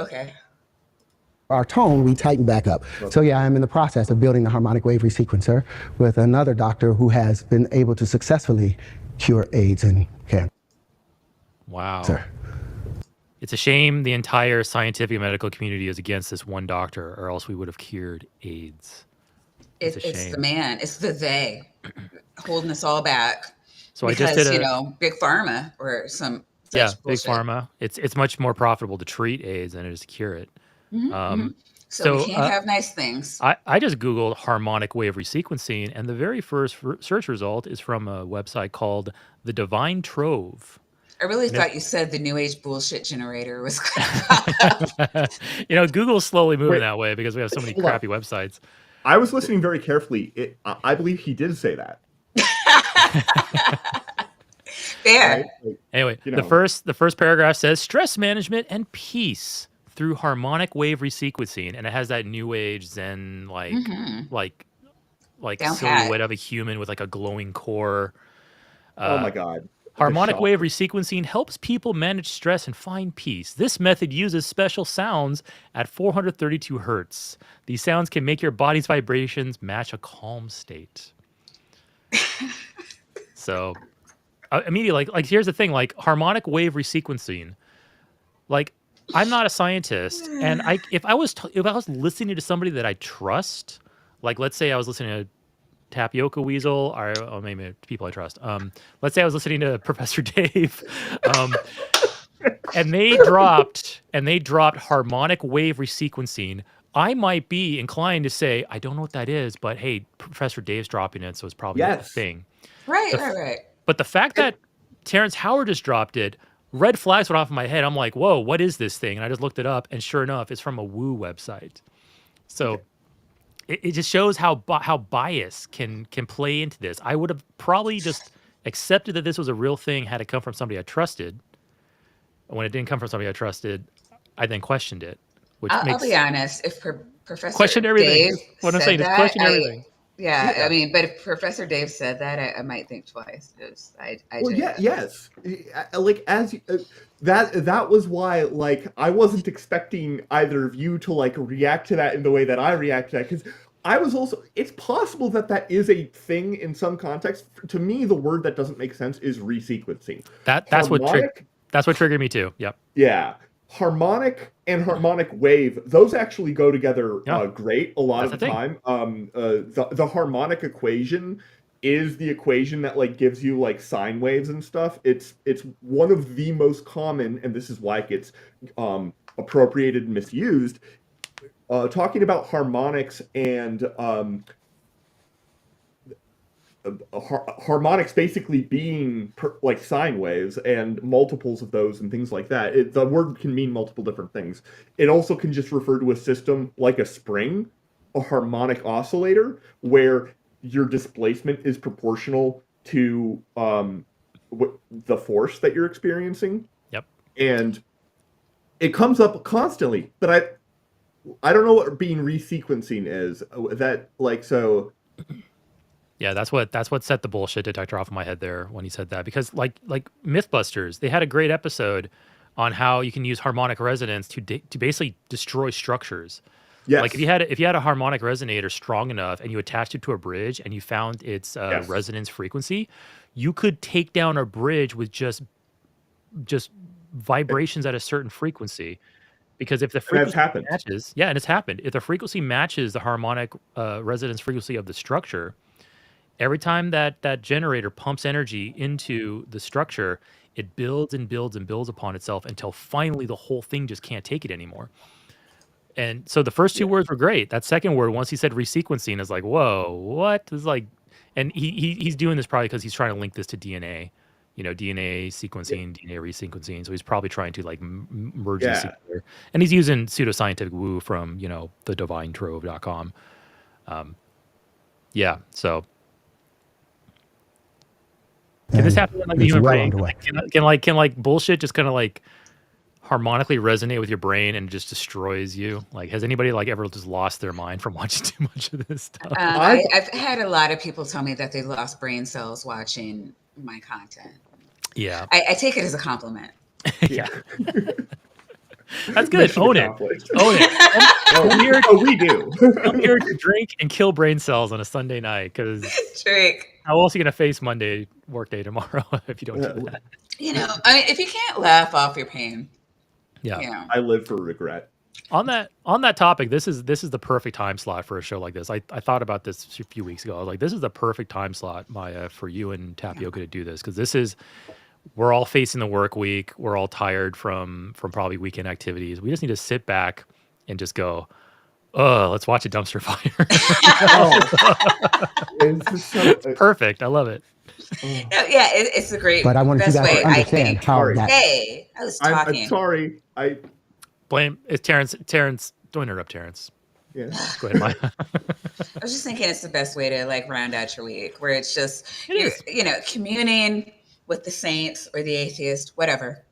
Our tone, we tighten back up. So yeah, I'm in the process of building the harmonic wave resequencer with another doctor who has been able to successfully cure AIDS and cancer. Wow. It's a shame the entire scientific and medical community is against this one doctor, or else we would have cured AIDS. It's the man. It's the they holding us all back. So because, I just did big pharma or some big bullshit. pharma. It's much more profitable to treat AIDS than it is to cure it. So we can't have nice things. I just Googled harmonic wave resequencing, and the very first search result is from a website called The Divine Trove. I really thought you said the new age bullshit generator was Google's slowly moving that way because we have so many crappy websites. I was listening very carefully. I believe he did say that. Fair. Right? Anyway, the first paragraph says stress management and peace through harmonic wave resequencing, and it has that new age Zen like silhouette of a human with like a glowing core. Oh my God. Harmonic wave resequencing helps people manage stress and find peace. This method uses special sounds at 432 hertz. These sounds can make your body's vibrations match a calm state. So immediately, like here's the thing, like harmonic wave resequencing. Like, I'm not a scientist, and if I was listening to somebody that I trust, like let's say I was listening to Tapioca Weasel, or maybe people I trust. Let's say I was listening to Professor Dave, and they dropped harmonic wave resequencing. I might be inclined to say, I don't know what that is, but hey, Professor Dave's dropping it, so it's probably a thing. Right. But the fact that Terrence Howard just dropped it, red flags went off in my head. I'm like, whoa, what is this thing? And I just looked it up, and sure enough, it's from a woo website. So it just shows how bias can play into this. I would have probably just accepted that this was a real thing had it come from somebody I trusted. When it didn't come from somebody I trusted, I then questioned it. Which I'll be honest, if Professor question everything. Dave What I'm saying is question everything. Yeah, I mean, but if Professor Dave said that, I might think twice. Yes. Like that was why, like, I wasn't expecting either of you to like react to that in the way that I react to that, because I was also. It's possible that is a thing in some context. To me, the word that doesn't make sense is resequencing. That's what triggered me too. Yep. Yeah. Harmonic and harmonic wave, those actually go together great a lot of the time. The harmonic equation is the equation that like gives you like sine waves and stuff. It's one of the most common, and this is why it gets appropriated and misused. Talking about harmonics and harmonics basically being like sine waves and multiples of those and things like that. The word can mean multiple different things. It also can just refer to a system like a spring, a harmonic oscillator, where your displacement is proportional to the force that you're experiencing. Yep. And it comes up constantly, but I don't know what being resequencing is. That like so. Yeah, that's what set the bullshit detector off in my head there when he said that, because like Mythbusters, they had a great episode on how you can use harmonic resonance to basically destroy structures. Yes. Like if you had a harmonic resonator strong enough and you attached it to a bridge and you found its resonance frequency, you could take down a bridge with just vibrations at a certain frequency. Because if the frequency matches, and it's happened. If the frequency matches the harmonic resonance frequency of the structure, every time that generator pumps energy into the structure, it builds and builds and builds upon itself until finally the whole thing just can't take it anymore. And so the first two words were great. That second word, once he said resequencing, is like, whoa, what? It's like, and he's doing this probably because he's trying to link this to DNA, DNA sequencing, DNA resequencing. So he's probably trying to like merge these together. And he's using pseudoscientific woo from, the divinetrove.com. So can this happen in like the human brain? Can like bullshit just kind of like harmonically resonate with your brain and just destroys you? Like, has anybody like ever just lost their mind from watching too much of this stuff? I've had a lot of people tell me that they lost brain cells watching my content. Yeah, I take it as a compliment. Yeah. That's good. Own it. We do. I'm here to drink and kill brain cells on a Sunday night because how else are you going to face Monday workday tomorrow if you don't do that? If you can't laugh off your pain. Yeah. I live for regret. On that topic, this is the perfect time slot for a show like this. I thought about this a few weeks ago. I was like, this is the perfect time slot, Maya, for you and Tapioca to do this, because we're all facing the work week. We're all tired from probably weekend activities. We just need to sit back and just go, let's watch a dumpster fire. It's perfect. I love it. It's a great. But I wanted you guys to understand how that. Hey, I was talking. I'm sorry. I blame it's Terrence. Terrence, don't interrupt Terrence. Yeah. Go ahead, Maya. I was just thinking it's the best way to like round out your week, where it's just communing with the saints or the atheist, whatever.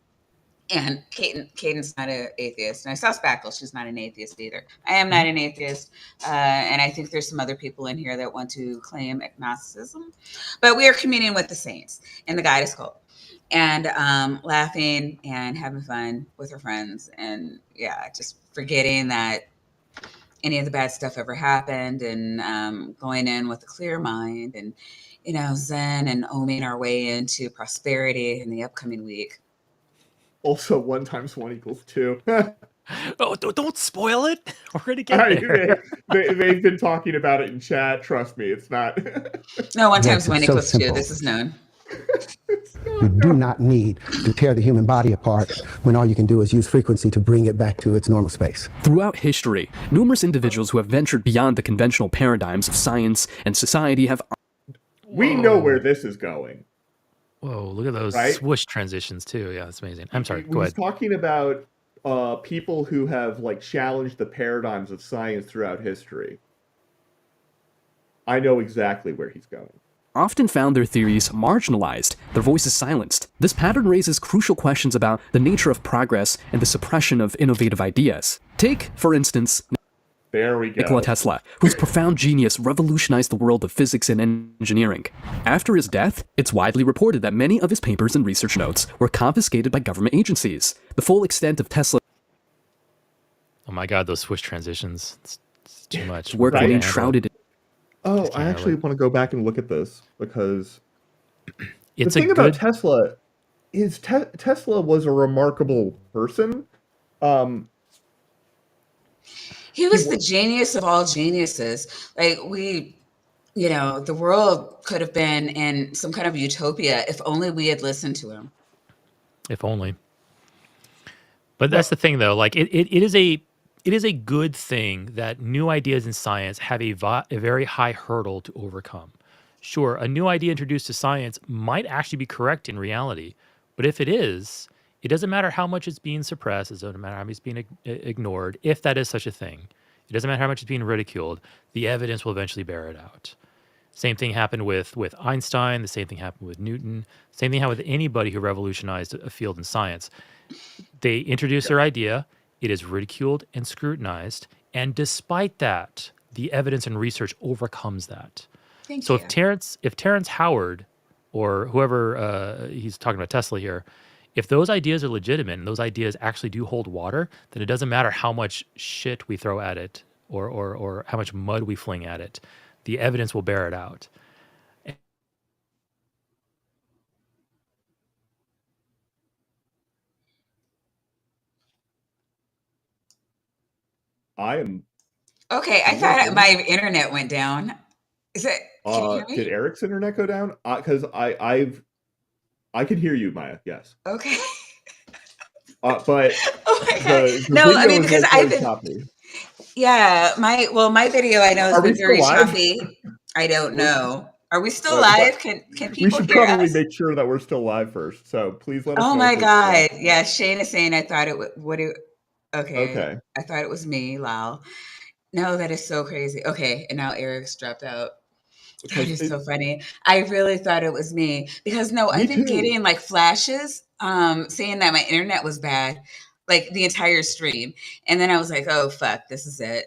And Caden's not an atheist. And I saw Spackle. She's not an atheist either. I am not an atheist. And I think there's some other people in here that want to claim agnosticism. But we are communing with the saints in the Guidance Cult. And laughing and having fun with our friends. And just forgetting that any of the bad stuff ever happened, and going in with a clear mind and, zen and oming our way into prosperity in the upcoming week. Also, 1 × 1 = 2. Oh, don't spoil it. We're going to get there. They've been talking about it in chat. Trust me, it's not. No, 1 × 1 so = 2. simple. This is known. You do not need to tear the human body apart when all you can do is use frequency to bring it back to its normal space. Throughout history, numerous individuals who have ventured beyond the conventional paradigms of science and society have... We know where this is going. Whoa, look at those swoosh transitions too. Yeah, that's amazing. I'm sorry, go ahead. He's talking about people who have like challenged the paradigms of science throughout history. I know exactly where he's going. Often found their theories marginalized, their voices silenced. This pattern raises crucial questions about the nature of progress and the suppression of innovative ideas. Take, for instance, there we go. Nikola Tesla, whose profound genius revolutionized the world of physics and engineering. After his death, it's widely reported that many of his papers and research notes were confiscated by government agencies. The full extent of Tesla's... Oh my God, those swoosh transitions. It's too much. Work remained shrouded in... Oh, I actually want to go back and look at this because it's the thing about Tesla is Tesla was a remarkable person. He was the genius of all geniuses. Like the world could have been in some kind of utopia if only we had listened to him. If only. But that's the thing, though. Like it is a good thing that new ideas in science have a very high hurdle to overcome. Sure, a new idea introduced to science might actually be correct in reality, but if it is, it doesn't matter how much it's being suppressed, it doesn't matter how much it's being ignored, if that is such a thing. It doesn't matter how much it's being ridiculed, the evidence will eventually bear it out. Same thing happened with Einstein, the same thing happened with Newton, same thing happened with anybody who revolutionized a field in science. They introduced their idea, it is ridiculed and scrutinized, and despite that, the evidence and research overcomes that. Thank you. If Terrence Howard, or whoever he's talking about Tesla here, if those ideas are legitimate and those ideas actually do hold water, then it doesn't matter how much shit we throw at it or how much mud we fling at it. The evidence will bear it out. I am. Okay, I thought my internet went down. Is it? Can you hear me? Did Eric's internet go down? Because I could hear you, Maya. Yes. Okay. But oh my God. No, I mean because I've been. Choppy. Yeah, my video I know has been very choppy. I don't know. Are we still live? Can people hear us? We should probably make sure that we're still live first. So please let us know. Oh my God! Yeah, Shane is saying I thought it would. Okay. I thought it was me, Lal. No, that is so crazy. Okay, and now Eric's dropped out. That is so funny. I really thought it was me because I've been getting like flashes saying that my internet was bad, like the entire stream. And then I was like, oh, fuck, this is it.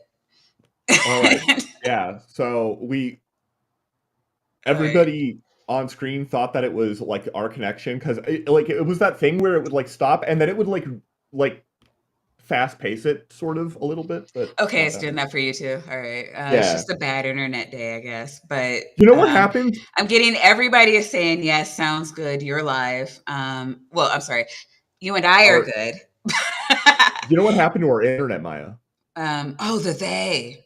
All right. Yeah. So everybody on screen thought that it was like our connection because it was that thing where it would like stop and then it would like fast pace it sort of a little bit. But okay, it's doing that for you too. All right. It's just a bad internet day, I guess. But you know what happened? I'm getting everybody is saying yes, sounds good. You're live. Well, I'm sorry. You and I are good. You know what happened to our internet, Maya? They.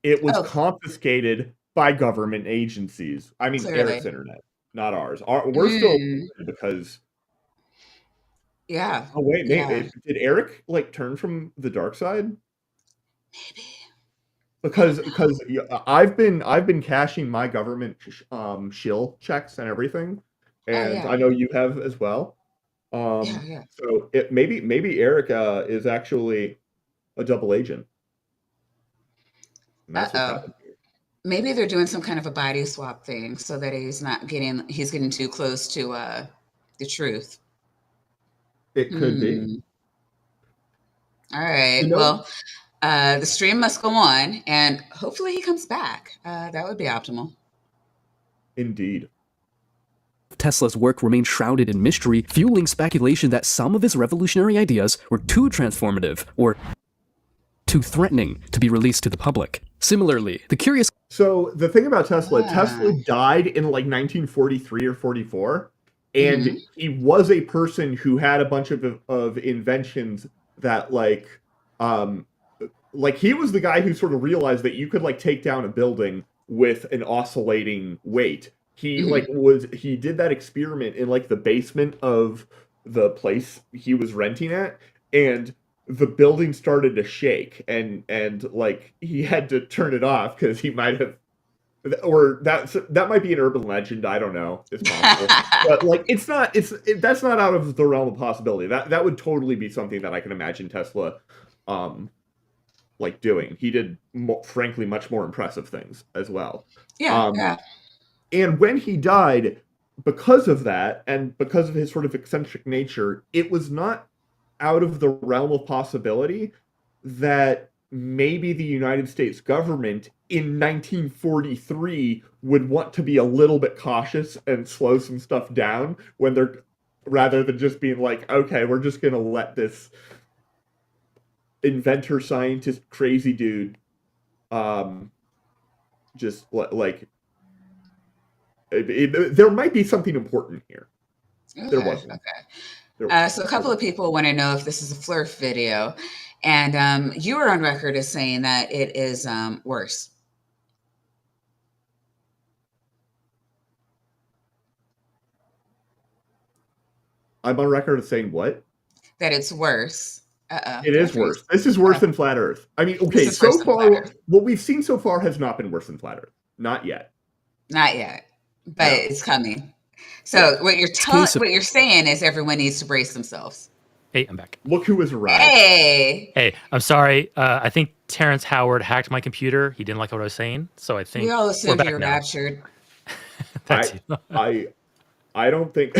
It was confiscated by government agencies. I mean, Clearly. Eric's internet, not ours. We're still because. Yeah. Oh wait, maybe did Eric like turn from the dark side? Maybe. Because I've been cashing my government shill checks and everything, and I know you have as well. So maybe Eric is actually a double agent. And that's what's happened here. Maybe they're doing some kind of a body swap thing so that he's getting too close to the truth. It could be. All right. Well, the stream must go on, and hopefully he comes back. That would be optimal. Indeed. Tesla's work remained shrouded in mystery, fueling speculation that some of his revolutionary ideas were too transformative or too threatening to be released to the public. Similarly, the curious... So the thing about Tesla died in like 1943 or 44, and he was a person who had a bunch of inventions that like he was the guy who sort of realized that you could like take down a building with an oscillating weight. He he did that experiment in like the basement of the place he was renting at, and the building started to shake, and like he had to turn it off because he might have, or that might be an urban legend. I don't know. It's possible, but like that's not out of the realm of possibility. That would totally be something that I can imagine Tesla, like doing. He did frankly much more impressive things as well. Yeah. And when he died, because of that, and because of his sort of eccentric nature, it was not out of the realm of possibility that maybe the United States government in 1943 would want to be a little bit cautious and slow some stuff down when they're, rather than just being like, okay, we're just going to let this inventor, scientist, crazy dude, just like, there might be something important here. Okay, there wasn't. Okay. So a couple of people want to know if this is a flirt video, and you are on record as saying that it is worse. I'm on record as saying what? That it's worse. It is worse. This is worse than Flat Earth. I mean, okay, so far, what we've seen so far has not been worse than Flat Earth. Not yet. Not yet, but it's coming. So what you're saying is everyone needs to brace themselves. Hey, I'm back. Look who was right. Hey, I'm sorry. I think Terrence Howard hacked my computer. He didn't like what I was saying, so I think we all assumed you were raptured. I don't think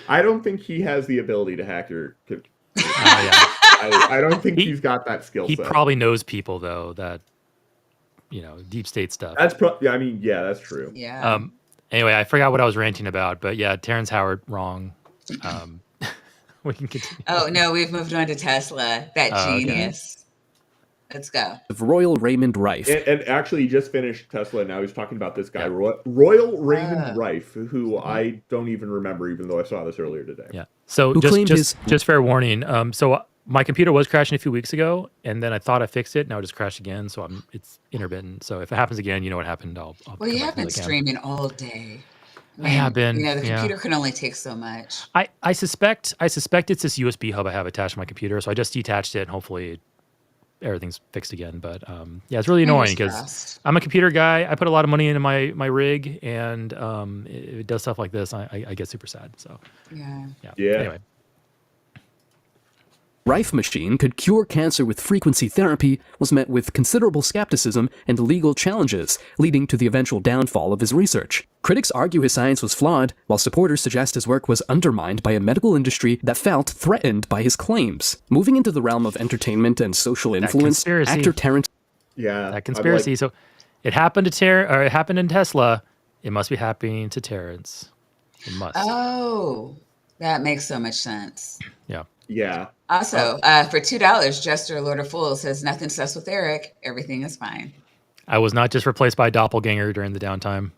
I don't think he has the ability to hack your computer. I don't think he's got that skill set. He probably knows people though that, deep state stuff. That's that's true. Yeah. Anyway, I forgot what I was ranting about, but yeah, Terrence Howard wrong. We can continue. Oh no, we've moved on to Tesla. That genius. Okay. Let's go. Of Royal Raymond Rife. And actually, he just finished Tesla, and now he's talking about this guy, Royal Raymond Rife, who I don't even remember, even though I saw this earlier today. Yeah. So just fair warning. So my computer was crashing a few weeks ago, and then I thought I fixed it. Now it just crashed again, so it's intermittent. So if it happens again, you know what happened. I'll well, you have been streaming all day. I have been. The computer can only take so much. I suspect it's this USB hub I have attached to my computer, so I just detached it, and hopefully everything's fixed again. But it's really annoying because I'm a computer guy. I put a lot of money into my rig, and if it does stuff like this, I get super sad. So yeah. Anyway. Rife machine could cure cancer with frequency therapy was met with considerable skepticism and legal challenges, leading to the eventual downfall of his research. Critics argue his science was flawed, while supporters suggest his work was undermined by a medical industry that felt threatened by his claims. Moving into the realm of entertainment and social influence, actor Terrence... Yeah. That conspiracy. So it happened to it happened in Tesla. It must be happening to Terrence. It must. Oh, that makes so much sense. Yeah. Yeah. Also, for $2, Jester Lord of Fools says nothing sus with Eric. Everything is fine. I was not just replaced by a doppelganger during the downtime.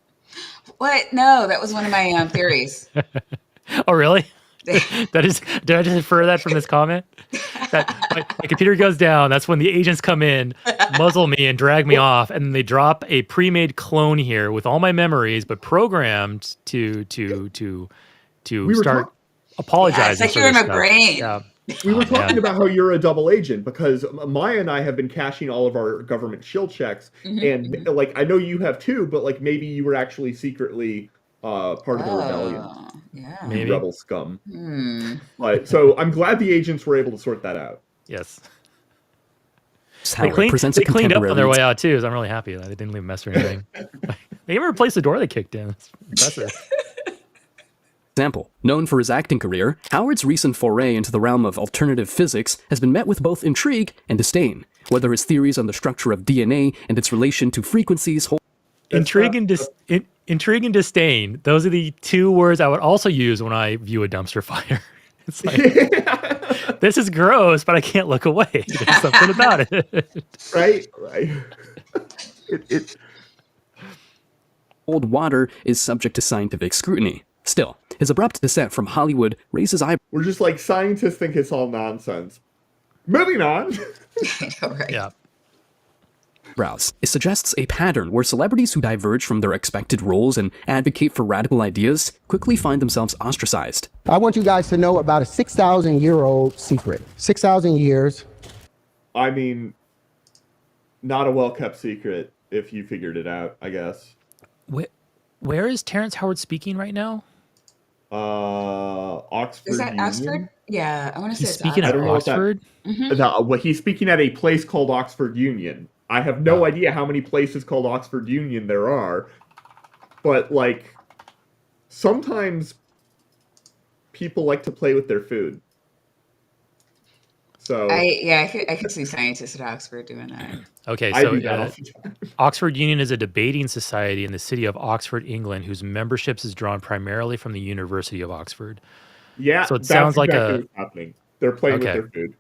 What? No, that was one of my theories. Oh, really? Did I just infer that from this comment? That my computer goes down. That's when the agents come in, muzzle me, and drag me off, and then they drop a pre-made clone here with all my memories, but programmed to start apologizing. Yeah, it's like you're in my brain. Yeah. We were talking about how you're a double agent because Maya and I have been cashing all of our government shield checks, and like I know you have too, but like maybe you were actually secretly part of the rebellion. Yeah, maybe rebel scum. So I'm glad the agents were able to sort that out. Yes. They cleaned up on their way out too, so I'm really happy that they didn't leave a mess or anything. They even replaced the door they kicked in. That's impressive. Example. Known for his acting career, Howard's recent foray into the realm of alternative physics has been met with both intrigue and disdain. Whether his theories on the structure of DNA and its relation to frequencies hold... Intrigue and disdain. Those are the two words I would also use when I view a dumpster fire. It's like... This is gross, but I can't look away. There's something about it. Right. Cold water is subject to scientific scrutiny. Still, his abrupt descent from Hollywood raises We're just like, scientists think it's all nonsense. Moving on. I know, right? Yeah. eyebrows. It suggests a pattern where celebrities who diverge from their expected roles and advocate for radical ideas quickly find themselves ostracized. I want you guys to know about a 6,000-year-old secret. 6,000 years. I mean, not a well-kept secret if you figured it out, I guess. Where is Terrence Howard speaking right now? Oxford. Is that Union? Oxford? Yeah, I want to say He's it's speaking Oxford. at Oxford? Well, he's speaking at a place called Oxford Union. I have no idea how many places called Oxford Union there are, but like sometimes people like to play with their food. So I could see scientists at Oxford doing that. Okay, I so do that all the time. Oxford Union is a debating society in the city of Oxford, England, whose memberships is drawn primarily from the University of Oxford. Yeah, So it that's sounds like exactly what's happening. They're playing with their food.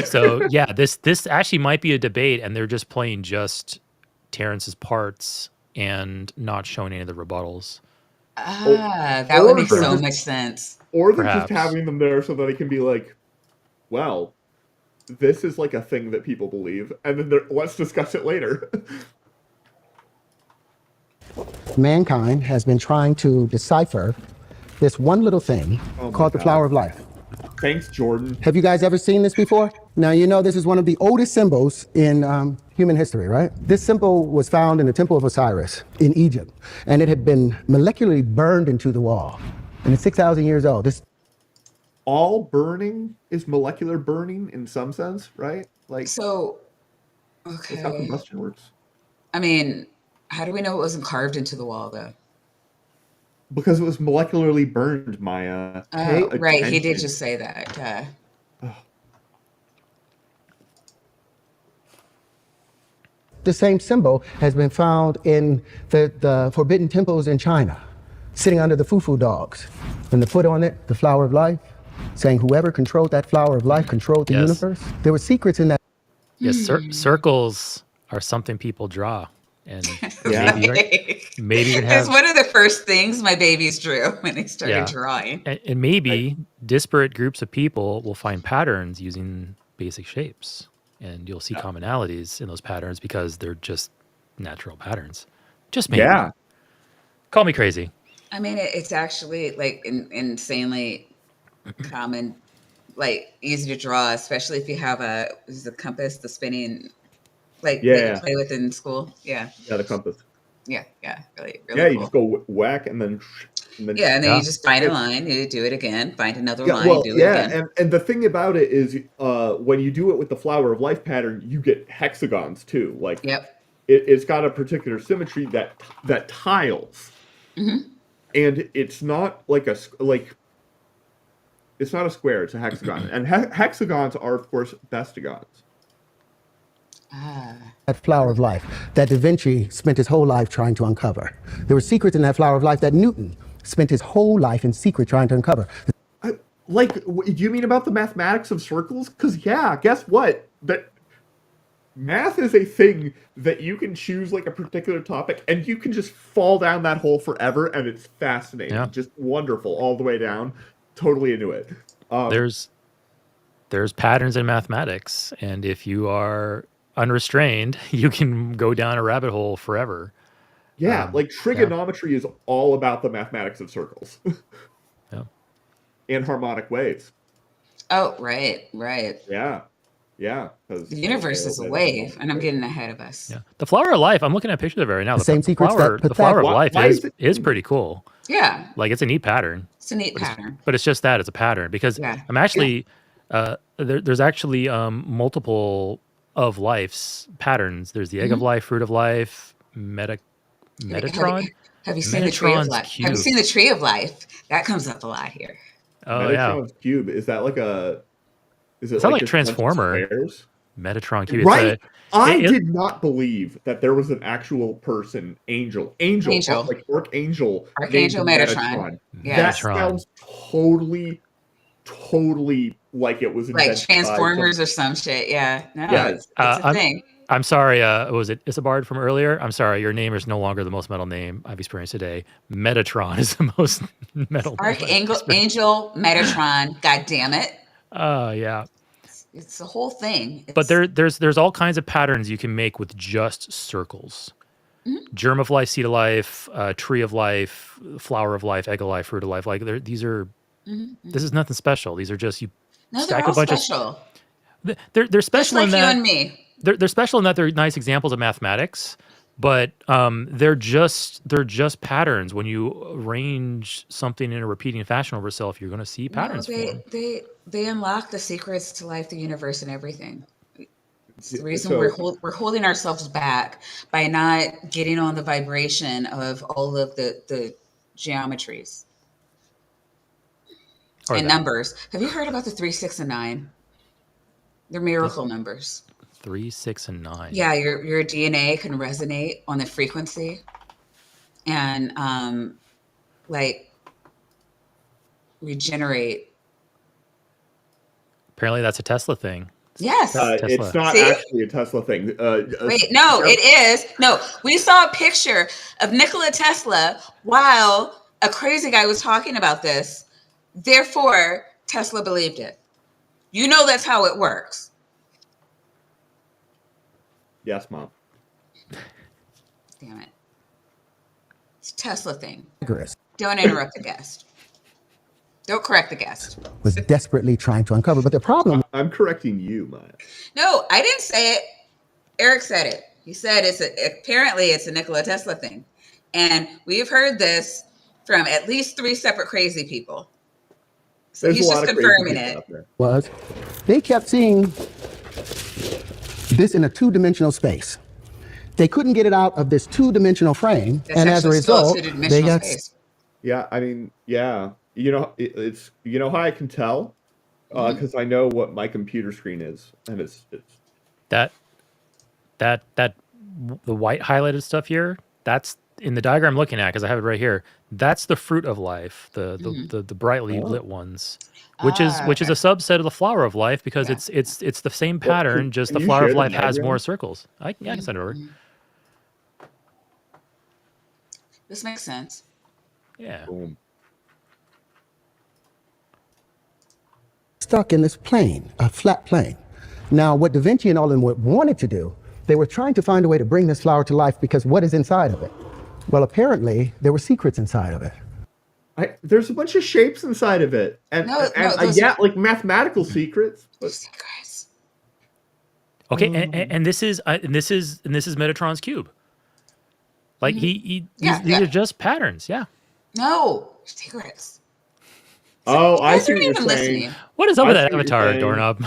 So yeah, this actually might be a debate, and they're just playing just Terrence's parts and not showing any of the rebuttals. That would make so much sense. Or they're Perhaps. just having them there so that it can be like, well, this is like a thing that people believe, and then let's discuss it later. Mankind has been trying to decipher this one little thing called the flower of life. Thanks, Jordan. Have you guys ever seen this before? Now, you know this is one of the oldest symbols in human history, right? This symbol was found in the Temple of Osiris in Egypt, and it had been molecularly burned into the wall. And it's 6,000 years old. All burning is molecular burning in some sense, right? Like, So, okay. that's how combustion works. I mean, how do we know it wasn't carved into the wall, though? Because it was molecularly burned, Maya. Oh, right. He did just say that. The same symbol has been found in the forbidden temples in China, sitting under the fufu dogs. And they put on it the flower of life, saying whoever controlled that flower of life controlled the universe. There were secrets in that. Yes, circles are something people draw. And maybe you have... It's one of the first things my babies drew when they started drawing. And maybe disparate groups of people will find patterns using basic shapes. And you'll see commonalities in those patterns because they're just natural patterns. Just maybe. Yeah. Call me crazy. I mean, it's actually like insanely common, like easy to draw, especially if you have the compass, the spinning, like that you play with in school. Yeah, the compass. Yeah, really yeah, cool. You just go whack and then you just find a line, you do it again, find another line, do it again. And the thing about it is, when you do it with the flower of life pattern, you get hexagons too. Like, it's got a particular symmetry that tiles, and it's not like it's not a square; it's a hexagon. And hexagons are, of course, bestagons. That flower of life that Da Vinci spent his whole life trying to uncover. There were secrets in that flower of life that Newton spent his whole life in secret trying to uncover. Do you mean about the mathematics of circles? Because guess what? That math is a thing that you can choose like a particular topic and you can just fall down that hole forever, and it's fascinating, just wonderful all the way down. Totally into it. There's patterns in mathematics, and if you are unrestrained, you can go down a rabbit hole forever. Like trigonometry is all about the mathematics of circles. And harmonic waves. Oh, right. Yeah. The universe is a wave, and I'm getting ahead of us. Yeah. The flower of life, I'm looking at pictures of it right now. The same secrets the flower of life is pretty cool. Yeah. Like, it's a neat pattern. It's a neat pattern. But it's just that, it's a pattern. Because I'm actually, there's actually multiple of life's patterns. There's the egg of life, fruit of life, Metatron. Have you seen the tree of life? Cube. Have you seen the tree of life? That comes up a lot here. Oh, Metatron's cube. Is that like a... It's not like Transformer. Metatron cube. Right? I did not believe that there was an actual person, Angel, like Archangel Metatron. Yeah. That sounds totally like it was like invented Transformers or some shit. Yeah, no, Yeah. it's a thing. I'm sorry. Was it Isabard from earlier? I'm sorry. Your name is no longer the most metal name I've experienced today. Metatron is the most metal. Archangel Metatron. God damn it. Oh yeah. It's the whole thing. But there's all kinds of patterns you can make with just circles. Mm-hmm. Germ of life, seed of life, tree of life, flower of life, egg of life, fruit of life. Like these are. Mm-hmm. This is nothing special. These are just stack a bunch special. They're special just like in that you and me. They're special in that they're nice examples of mathematics, but they're just patterns. When you arrange something in a repeating fashion over itself, you're going to see patterns. They unlock the secrets to life, the universe, and everything. It's the reason we're holding ourselves back by not getting on the vibration of all of the geometries and numbers. Have you heard about the 3, 6, and 9? They're miracle numbers. 3, 6, and 9. Yeah, your DNA can resonate on the frequency, and like regenerate. Apparently, that's a Tesla thing. Yes, it's not actually a Tesla thing. Wait, no, it is. No, we saw a picture of Nikola Tesla while a crazy guy was talking about this. Therefore, Tesla believed it. You know that's how it works. Yes, Mom. Damn it. It's a Tesla thing. Rigorous. Don't interrupt the guest. Don't correct the guest. Was desperately trying to uncover. But the problem... I'm correcting you, Maya. No, I didn't say it. Eric said it. He said apparently it's a Nikola Tesla thing. And we've heard this from at least 3 separate crazy people. So he's just confirming it. They kept seeing this in a 2-dimensional space. They couldn't get it out of this 2-dimensional frame, and as a result, they got. Yeah, I mean, yeah, it's how I can tell because I know what my computer screen is, and it's that the white highlighted stuff here. That's in the diagram I'm looking at because I have it right here. That's the fruit of life, the brightly lit ones. Which is a subset of the flower of life because it's the same pattern, just the flower of life has more circles. I can send it over. This makes sense. Yeah. Boom. Stuck in this plane, a flat plane. Now, what Da Vinci and all of them wanted to do, they were trying to find a way to bring this flower to life because what is inside of it? Well, apparently there were secrets inside of it. There's a bunch of shapes inside of it, and like mathematical secrets. Secrets. Okay, and this is Metatron's cube. Like these are just patterns. Yeah. No secrets. Oh, I see what you're saying. Listening. What is up with that avatar, Doorknob?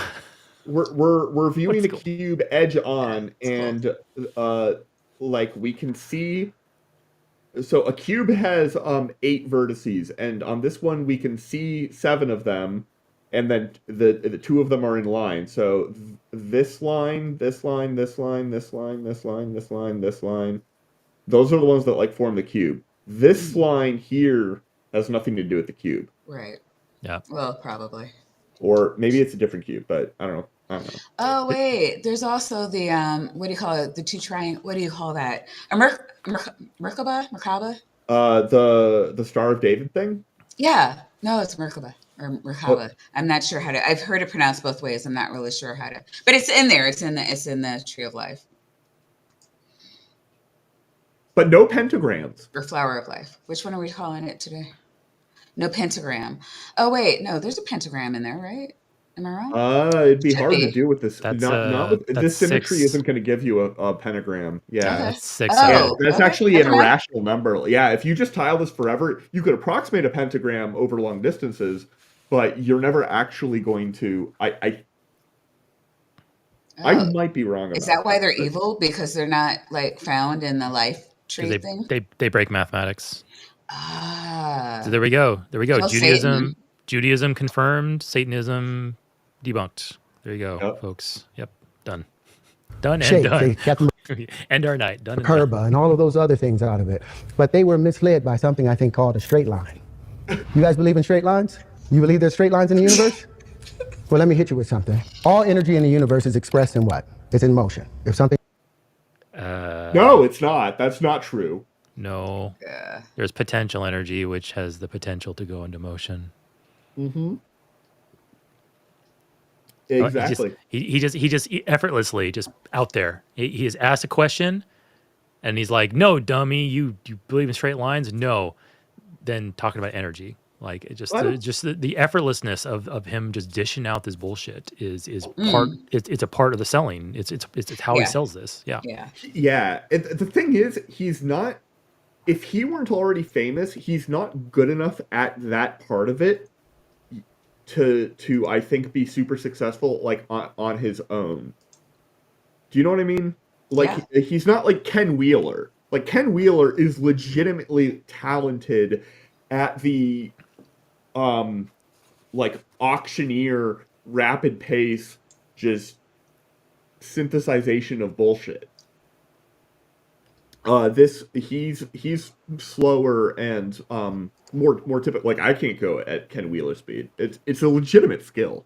We're viewing the cube edge on, and like we can see. So a cube has 8 vertices, and on this one we can see 7 of them, and then the 2 of them are in line. So this line, this line, this line, this line, this line, this line, this line. Those are the ones that like form the cube. This line here has nothing to do with the cube. Right. Yeah. Well, probably. Or maybe it's a different cube, but I don't know. Oh wait, there's also the what do you call it? The 2 triangle. What do you call that? A Merkaba? The Star of David thing. Yeah, no, it's Merkaba or Merkaba. I'm not sure how to. I've heard it pronounced both ways. I'm not really sure how to. But it's in there. It's in the Tree of Life. But no pentagrams. Or Flower of Life. Which one are we calling it today? No pentagram. Oh wait, no, there's a pentagram in there, right? Am I wrong? It'd be hard to do with this. This symmetry 6. isn't going to give you a pentagram. Yeah, Okay. That's 6. That's actually an irrational number. Yeah, if you just tile this forever, you could approximate a pentagram over long distances, but you're never actually going to. I might be wrong about that. Is that why they're evil? Because they're not like found in the life tree thing? They break mathematics. Ah. So there we go. Well, Judaism confirmed. Satanism debunked. There you go, folks. Yep, done and done. End our night. Done and done. And all of those other things out of it. But they were misled by something I think called a straight line. You guys believe in straight lines? You believe there's straight lines in the universe? Well, let me hit you with something. All energy in the universe is expressed in what? It's in motion. If something... No, it's not. That's not true. No. Yeah. There's potential energy, which has the potential to go into motion. Mm-hmm. Exactly. He just effortlessly just out there. He has asked a question, and he's like, "No, dummy, you believe in straight lines? No." Then talking about energy, like it just the effortlessness of him just dishing out this bullshit is part. It's a part of the selling. It's how he sells this. Yeah. Yeah. Yeah. The thing is, he's not. If he weren't already famous, he's not good enough at that part of it to I think be super successful like on his own. Do you know what I mean? Like he's not like Ken Wheeler. Like Ken Wheeler is legitimately talented at the like auctioneer rapid pace just synthesization of bullshit. He's slower and more typical. Like I can't go at Ken Wheeler speed. It's a legitimate skill.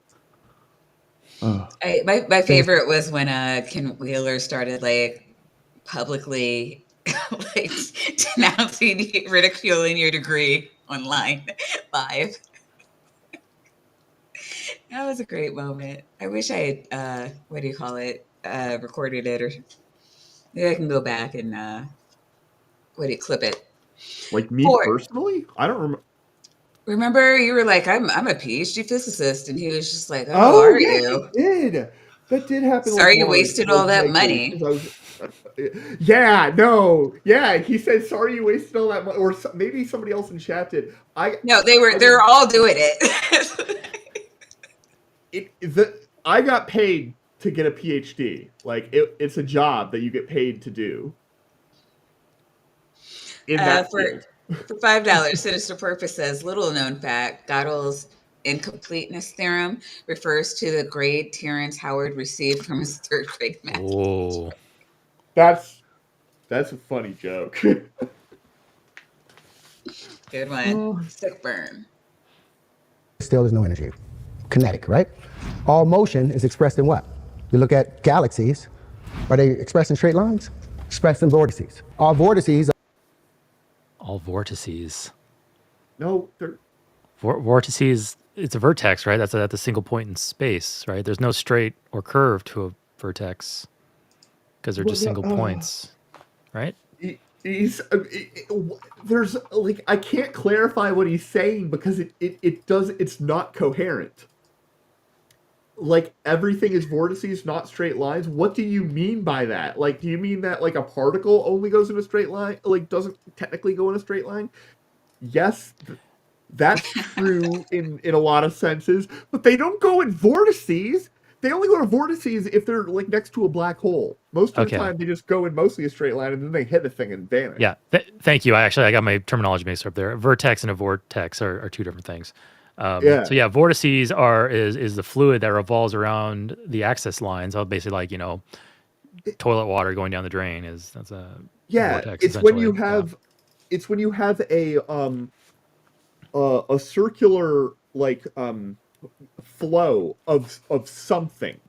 My favorite was when Ken Wheeler started like publicly like denouncing, ridiculing your degree online live. That was a great moment. I wish I had recorded it, or maybe I can go back and clip it. Like me personally, I don't remember. Remember, you were like, "I'm a PhD physicist," and he was just like, "Oh, are you?" That did happen. Sorry, you wasted all that money. He said, "Sorry, you wasted all that money," or maybe somebody else in chat did. No, they were all doing it. I got paid to get a PhD. Like it's a job that you get paid to do. For $5, Sinister Purpose says, little known fact, Gödel's incompleteness theorem refers to the grade Terrence Howard received from his third grade math. Oh, that's a funny joke. Good one. Sick burn. Still is no energy. Kinetic, right? All motion is expressed in what? You look at galaxies. Are they expressed in straight lines? Expressed in vortices. All vortices. All vortices. No, they're... Vortices, it's a vertex, right? That's a single point in space, right? There's no straight or curve to a vertex because they're just single points, right? There's like I can't clarify what he's saying because it's not coherent. Like everything is vortices, not straight lines. What do you mean by that? Like, do you mean that like a particle only goes in a straight line, like doesn't technically go in a straight line? Yes, that's true in a lot of senses, but they don't go in vortices. They only go to vortices if they're like next to a black hole. Most of the time, they just go in mostly a straight line, and then they hit a thing and vanish. Yeah, thank you. I got my terminology mixed up there. A vertex and a vortex are two different things. So yeah, vortices is the fluid that revolves around the axis lines. So basically, like toilet water going down the drain that's a vortex. It's when you have a circular like flow of something.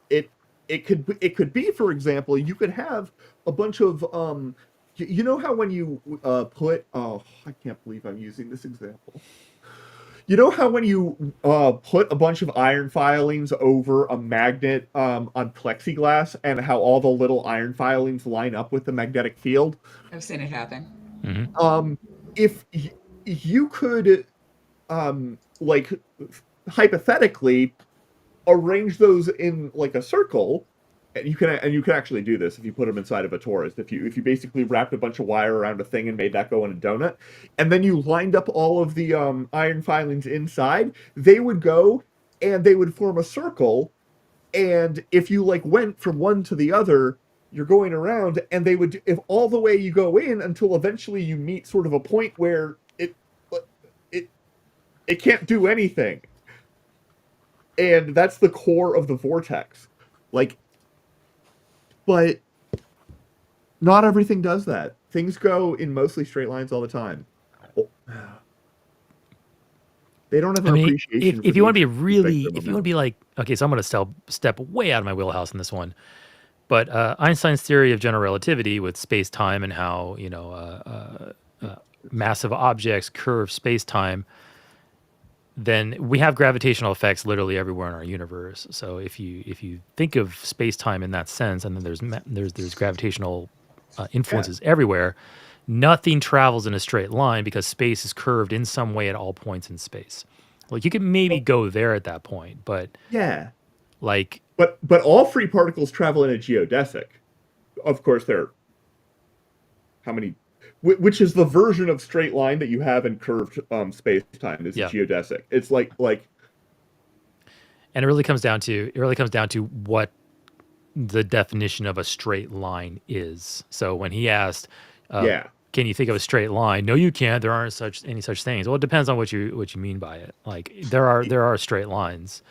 It could be, for example, you could have a bunch of you know how when you put I can't believe I'm using this example. You know how when you put a bunch of iron filings over a magnet on plexiglass and how all the little iron filings line up with the magnetic field? I've seen it happen. Mm-hmm. If you could like hypothetically arrange those in like a circle, and you can actually do this if you put them inside of a torus. If you basically wrapped a bunch of wire around a thing and made that go in a donut, and then you lined up all of the iron filings inside, they would go and they would form a circle. And if you like went from one to the other, you're going around, and they would, if all the way you go in until eventually you meet sort of a point where it can't do anything. And that's the core of the vortex. Like, but not everything does that. Things go in mostly straight lines all the time. They don't have an appreciation. If you want to be really, if you want to be like, okay, so I'm going to step way out of my wheelhouse in this one. But Einstein's theory of general relativity with space-time and how, massive objects curve space-time, then we have gravitational effects literally everywhere in our universe. So if you think of space-time in that sense, and then there's gravitational influences everywhere, nothing travels in a straight line because space is curved in some way at all points in space. Like you could maybe go there at that point, but like. But all free particles travel in a geodesic. Of course, there are how many? Which is the version of straight line that you have in curved space-time is a geodesic. It's like, and it really comes down to what the definition of a straight line is. So when he asked, can you think of a straight line? No, you can't. There aren't any such things. Well, it depends on what you mean by it. Like there are straight lines,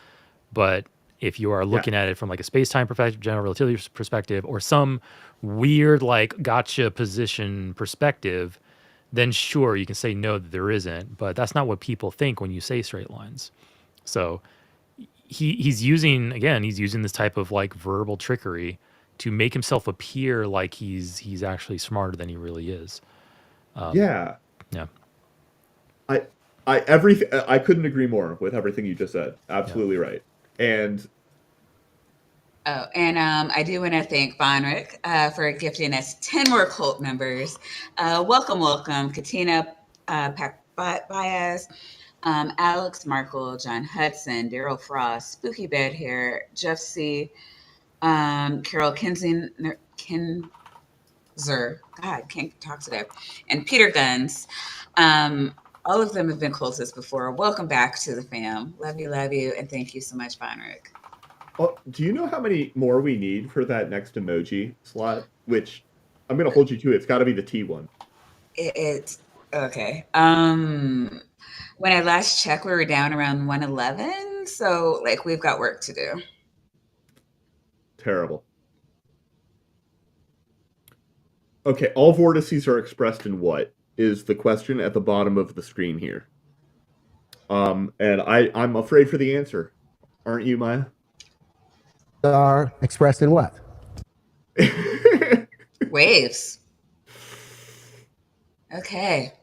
but if you are looking at it from like a space-time perspective, general relativity perspective, or some weird like gotcha position perspective, then sure, you can say no, that there isn't. But that's not what people think when you say straight lines. So he's using this type of like verbal trickery to make himself appear like he's actually smarter than he really is. I couldn't agree more with everything you just said. Absolutely right. And I do want to thank Vonrick for gifting us 10 more cult members. Welcome, Katina Baez, Alex Markle, John Hudson, Daryl Frost, Spooky Bed Hair, Jeff C., Carol Kinzer, God, can't talk today, and Peter Guns. All of them have been cultists before. Welcome back to the fam. Love you, and thank you so much, Vonrick. Oh, do you know how many more we need for that next emoji slot? Which I'm going to hold you to. It's got to be the T one. It's okay. When I last checked, we were down around 111. So, like, we've got work to do. Terrible. Okay, all vortices are expressed in what is the question at the bottom of the screen here. And I'm afraid for the answer. Aren't you, Maya? Are expressed in what? Waves. Okay.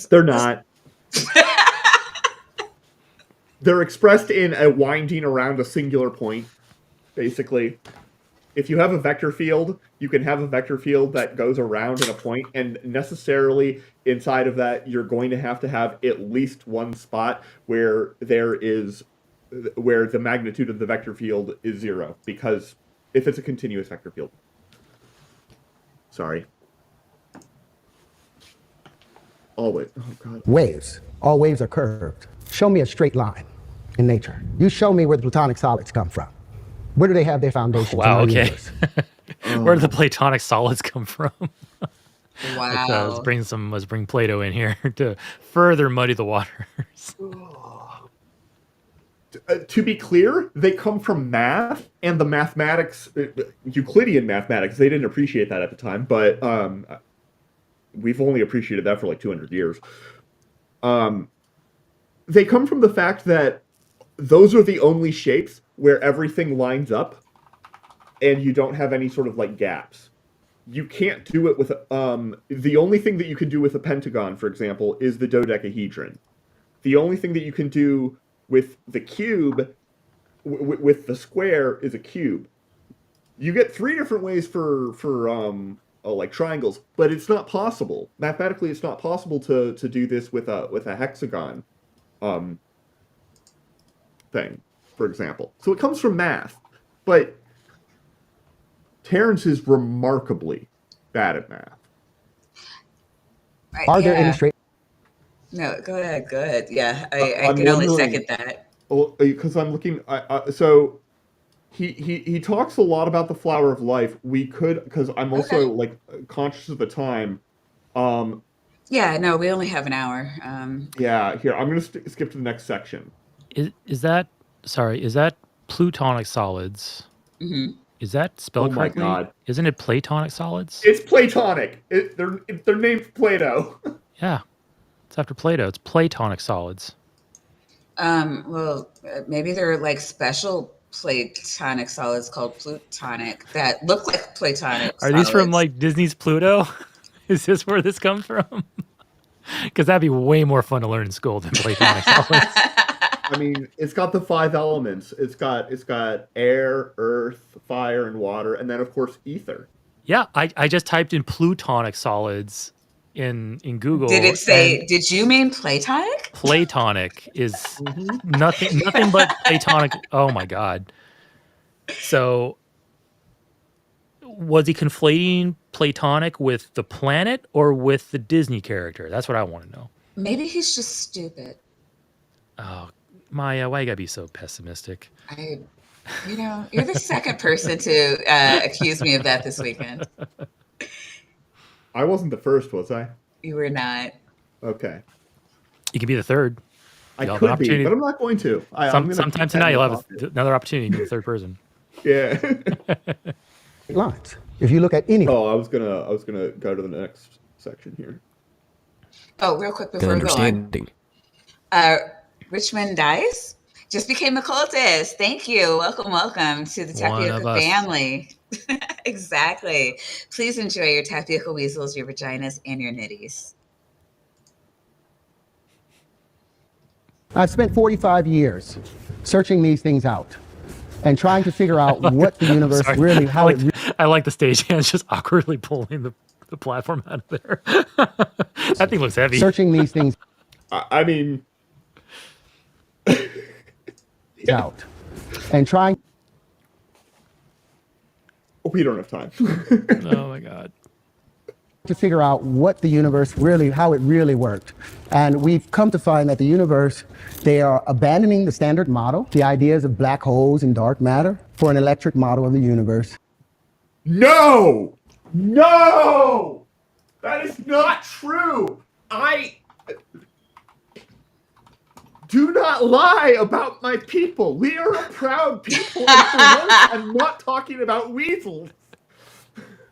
They're not. They're expressed in a winding around a singular point, basically. If you have a vector field, you can have a vector field that goes around in a point, and necessarily inside of that, you're going to have at least one spot where the magnitude of the vector field is 0, because if it's a continuous vector field. Sorry. Always. Oh, God. Waves. All waves are curved. Show me a straight line in nature. You show me where the Platonic solids come from. Where do they have their foundation? Wow, okay. Where do the Platonic solids come from? Wow. Let's bring Plato in here to further muddy the waters. To be clear, they come from math and the mathematics, Euclidean mathematics. They didn't appreciate that at the time, but we've only appreciated that for like 200 years. They come from the fact that those are the only shapes where everything lines up and you don't have any sort of like gaps. You can't do it with the only thing that you can do with a pentagon, for example, is the dodecahedron. The only thing that you can do with the cube, with the square, is a cube. You get 3 different ways for like triangles, but it's not possible. Mathematically, it's not possible to do this with a hexagon thing, for example. So it comes from math, but Terrence is remarkably bad at math. Are there any straight? No, go ahead. Yeah, I can only second that. Well, because I'm looking. So he talks a lot about the flower of life. We could, because I'm also like conscious of the time. Yeah, no, we only have an hour. Yeah, here I'm going to skip to the next section. Is that Plutonic solids? Mm-hmm. Is that spelled correctly? Oh my God! Isn't it Platonic solids? It's Platonic. They're named Plato. Yeah, it's after Plato. It's Platonic solids. Well, maybe they're like special Platonic solids called Plutonic that look like Platonic Are these from solids. like Disney's Pluto? Is this where this comes from? Because that'd be way more fun to learn in school than Platonic solids. I mean, it's got the 5 elements. It's got air, earth, fire, and water, and then of course ether. Yeah, I just typed in Plutonic solids in Google. Did it say? Did you mean Platonic? Platonic is nothing but Platonic. Oh my god! So was he conflating Platonic with the planet or with the Disney character? That's what I want to know. Maybe he's just stupid. Oh, Maya, why you gotta be so pessimistic? You're the second person to accuse me of that this weekend. I wasn't the first, was I? You were not. Okay. You could be the third. I could be, but I'm not going to. Sometime tonight you'll have another opportunity to be the third person. Yeah. Lines. If you look at any. Oh, I was gonna go to the next section here. Oh, real quick before we go on. Richmond Dice just became a cultist. Thank you. Welcome to the Tapioca family. Exactly. Please enjoy your tapioca weasels, your vaginas, and your nitties. I've spent 45 years searching these things out and trying to figure out what the universe really, how I like the stagehands just awkwardly pulling the platform out of there. That thing looks heavy. Searching these things I mean, out and trying. We don't have time. Oh my god. To figure out what the universe really, how it really worked. And we've come to find that the universe, they are abandoning the standard model, the ideas of black holes and dark matter, for an electric model of the universe. No! That is not true! Do not lie about my people. We are a proud people, and for once, I'm not talking about weasels.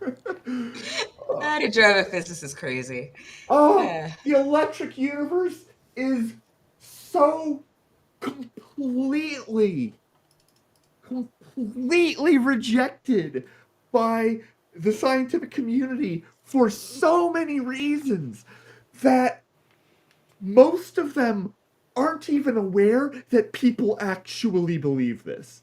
To drive a physicist crazy. The electric universe is so completely rejected by the scientific community for so many reasons that most of them aren't even aware that people actually believe this.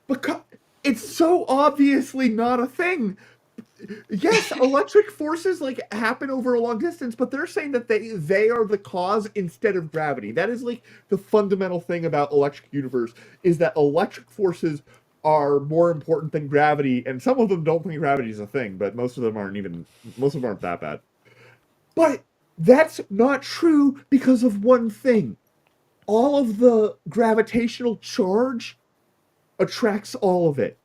Because it's so obviously not a thing. Yes, electric forces like happen over a long distance, but they're saying that they are the cause instead of gravity. That is like the fundamental thing about electric universe, is that electric forces are more important than gravity, and some of them don't think gravity is a thing, but most of them aren't that bad. But that's not true because of one thing. All of the gravitational charge attracts all of it.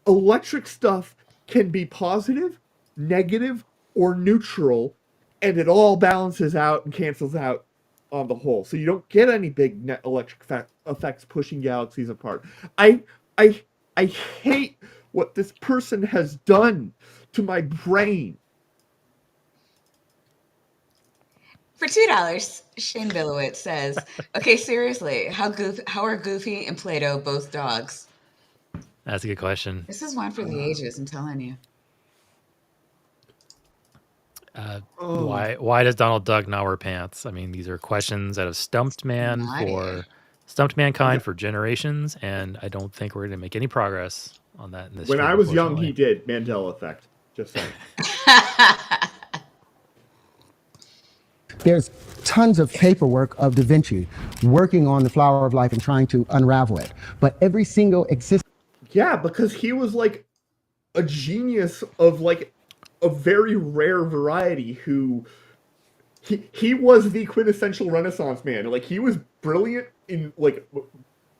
Electric stuff can be positive, negative, or neutral, and it all balances out and cancels out on the whole. So you don't get any big net electric effects pushing galaxies apart. I hate what this person has done to my brain. For $2, Shane Billowitz says, okay, seriously, how are Goofy and Plato both dogs? That's a good question. This is one for the ages, I'm telling you. Why does Donald Duck not wear pants? I mean, these are questions that have stumped mankind for generations, and I don't think we're going to make any progress on that in this. When I was young, he did. Mandela effect. Just saying. There's tons of paperwork of Da Vinci working on the flower of life and trying to unravel it. But every single Yeah, because he was like a genius of like a very rare variety who he was the quintessential Renaissance man. Like he was brilliant in like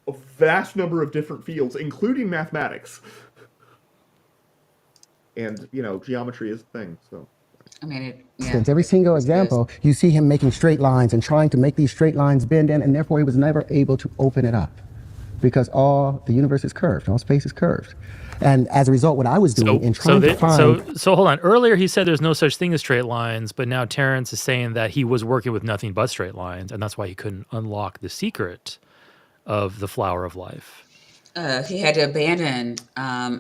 a vast number of different fields, including mathematics. And, geometry is a thing, so. I mean, every single example, you see him making straight lines and trying to make these straight lines bend in, and therefore he was never able to open it up. because all the universe is curved, all space is curved. And as a result, what I was doing in trying to find... So hold on. Earlier he said there's no such thing as straight lines, but now Terrence is saying that he was working with nothing but straight lines, and that's why he couldn't unlock the secret of the flower of life. He had to abandon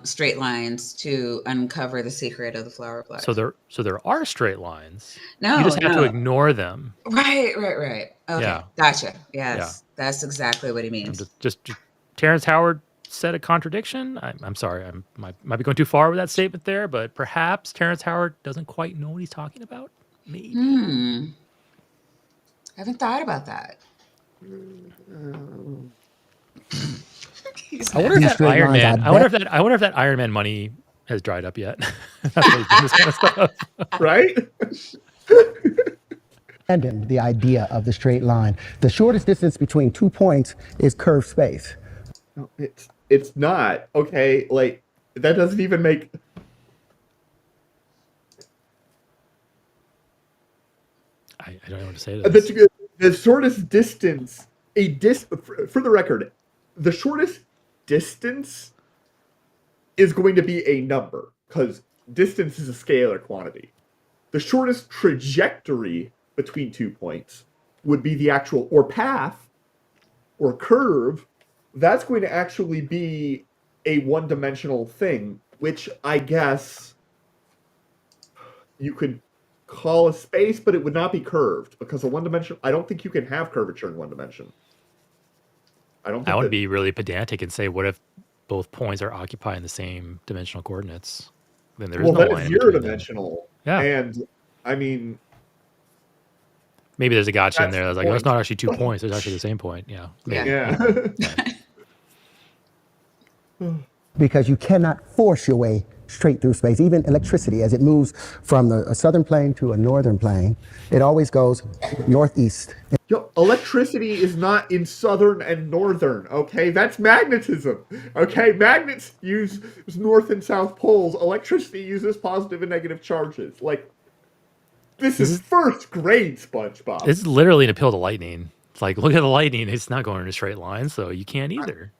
straight lines to uncover the secret of the flower of life. So there are straight lines. No, you just have to ignore them. Right. Okay, yeah. Gotcha. Yes, that's exactly what he means. Just Terrence Howard said a contradiction. I'm sorry, I might be going too far with that statement there, but perhaps Terrence Howard doesn't quite know what he's talking about. Maybe. I haven't thought about that. I wonder if that Iron Man. I wonder if that Iron Man money has dried up yet. That's why he's doing this kind of stuff, right? And the idea of the straight line. The shortest distance between 2 points is curved space. No, it's not. Okay, like that doesn't even make. I don't know what to say to this. The shortest distance, for the record, the shortest distance is going to be a number because distance is a scalar quantity. The shortest trajectory between 2 points would be the actual or path or curve. That's going to actually be a one-dimensional thing, which I guess you could call a space, but it would not be curved because a one-dimensional. I don't think you can have curvature in one dimension. I would be really pedantic and say, what if both points are occupying the same dimensional coordinates? Then there's no line. Well, that is zero-dimensional. Yeah. And, I mean... Maybe there's a gotcha in there. That's like, oh, it's not actually 2 points. It's actually the same point. Yeah. Maybe. Yeah. Because you cannot force your way straight through space. Even electricity, as it moves from a southern plane to a northern plane, it always goes northeast. Yo, electricity is not in southern and northern, okay? That's magnetism, okay? Magnets use north and south poles. Electricity uses positive and negative charges. Like, this is first grade, SpongeBob. This is literally an appeal to lightning. It's like, look at the lightning. It's not going in a straight line, so you can't either.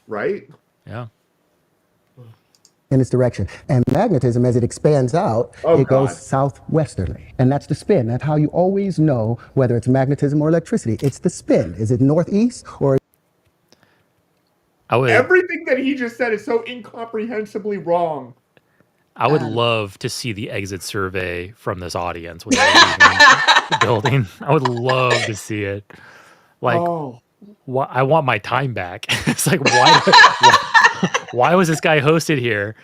Right? Yeah. In its direction. And magnetism, as it expands out, it goes southwesterly. And that's the spin. That's how you always know whether it's magnetism or electricity. It's the spin. Is it northeast or... Everything that he just said is so incomprehensibly wrong. I would love to see the exit survey from this audience when they're leaving the building. I would love to see it. Like, I want my time back. It's like, why was this guy hosted here?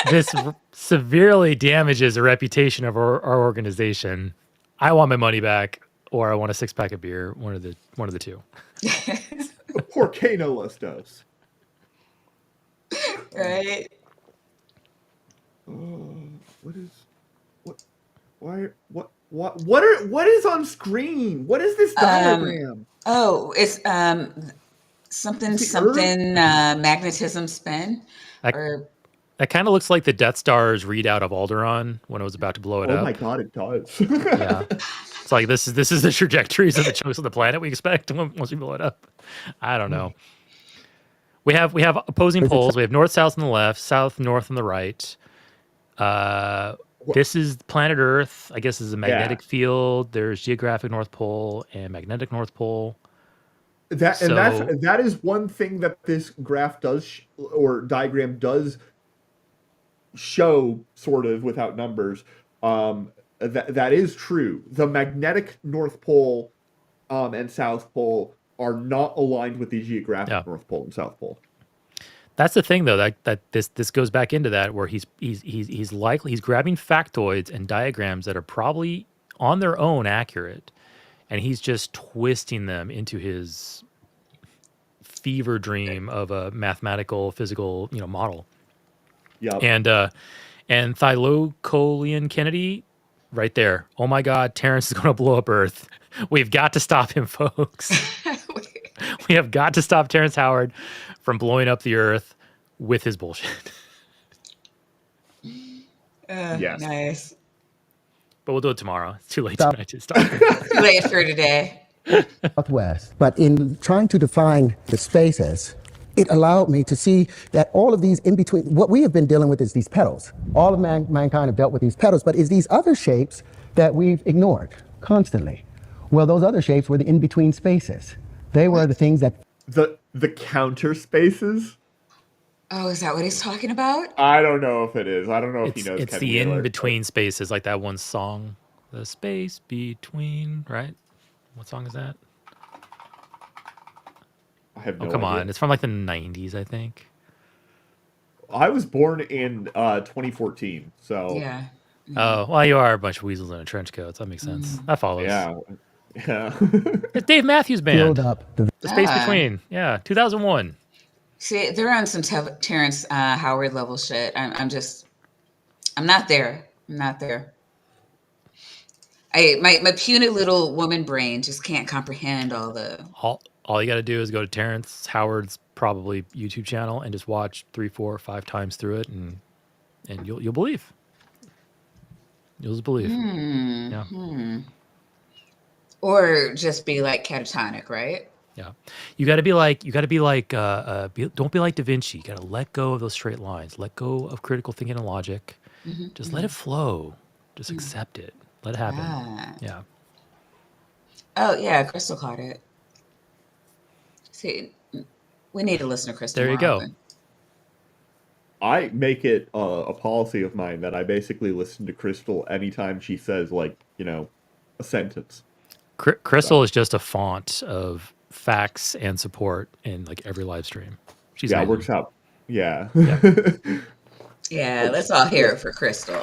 This severely damages the reputation of our organization. I want my money back, or I want a 6-pack of beer. One of the two. Poor Kano Listos. Right. What is on screen? What is this diagram? It's something magnetism spin. That kind of looks like the Death Star's readout of Alderaan when it was about to blow it up. Oh my god, it does. Yeah. It's like this is the trajectories of the chunks of the planet we expect once we blow it up. I don't know. We have opposing poles. We have north, south on the left, south, north on the right. This is planet Earth. I guess is a magnetic field. There's geographic North Pole and magnetic North Pole. That is one thing that this graph does or diagram does show, sort of without numbers. That is true. The magnetic North Pole and South Pole are not aligned with the geographic North Pole and South Pole. That's the thing, though, that this goes back into that, where he's grabbing factoids and diagrams that are probably on their own accurate, and he's just twisting them into his fever dream of a mathematical physical model. Yeah. And Thylocolian Kennedy, right there. Oh my God, Terrence is going to blow up Earth. We've got to stop him, folks. We have got to stop Terrence Howard from blowing up the Earth with his bullshit. Yes. But we'll do it tomorrow. It's too late tonight to stop. Too late for today. Southwest. But in trying to define the spaces, it allowed me to see that all of these in between, what we have been dealing with is these petals. All of mankind have dealt with these petals, but it's these other shapes that we've ignored constantly. Well, those other shapes were the in-between spaces. They were the things that... The counter spaces? Oh, is that what he's talking about? I don't know if it is. I don't know if he knows. It's the in-between spaces, like that one song. The space between, right? What song is that? I have no come idea. on. It's from like the 90s, I think. I was born in 2014, so... Yeah. Oh, well, you are a bunch of weasels in a trench coat. That makes sense. That follows. Yeah. It's Dave Matthews Band. Filled up The Space Between. Yeah, 2001. See, they're on some Terrence Howard level shit. I'm not there. I'm not there. My puny little woman brain just can't comprehend all the... All you got to do is go to Terrence Howard's probably YouTube channel and just watch 3, 4, 5 times through it, and you'll believe. You'll just believe. Yeah. Or just be like catatonic, right? Yeah. You got to be like, don't be like Da Vinci. You got to let go of those straight lines. Let go of critical thinking and logic. Just let it flow. Just accept it. Let it happen. Yeah. Oh, yeah. Crystal caught it. See, we need to listen to Crystal. There you go. I make it a policy of mine that I basically listen to Crystal anytime she says, like, a sentence. Crystal is just a font of facts and support in like every live stream. She's it works out. Yeah. Yeah, let's all hear it for Crystal.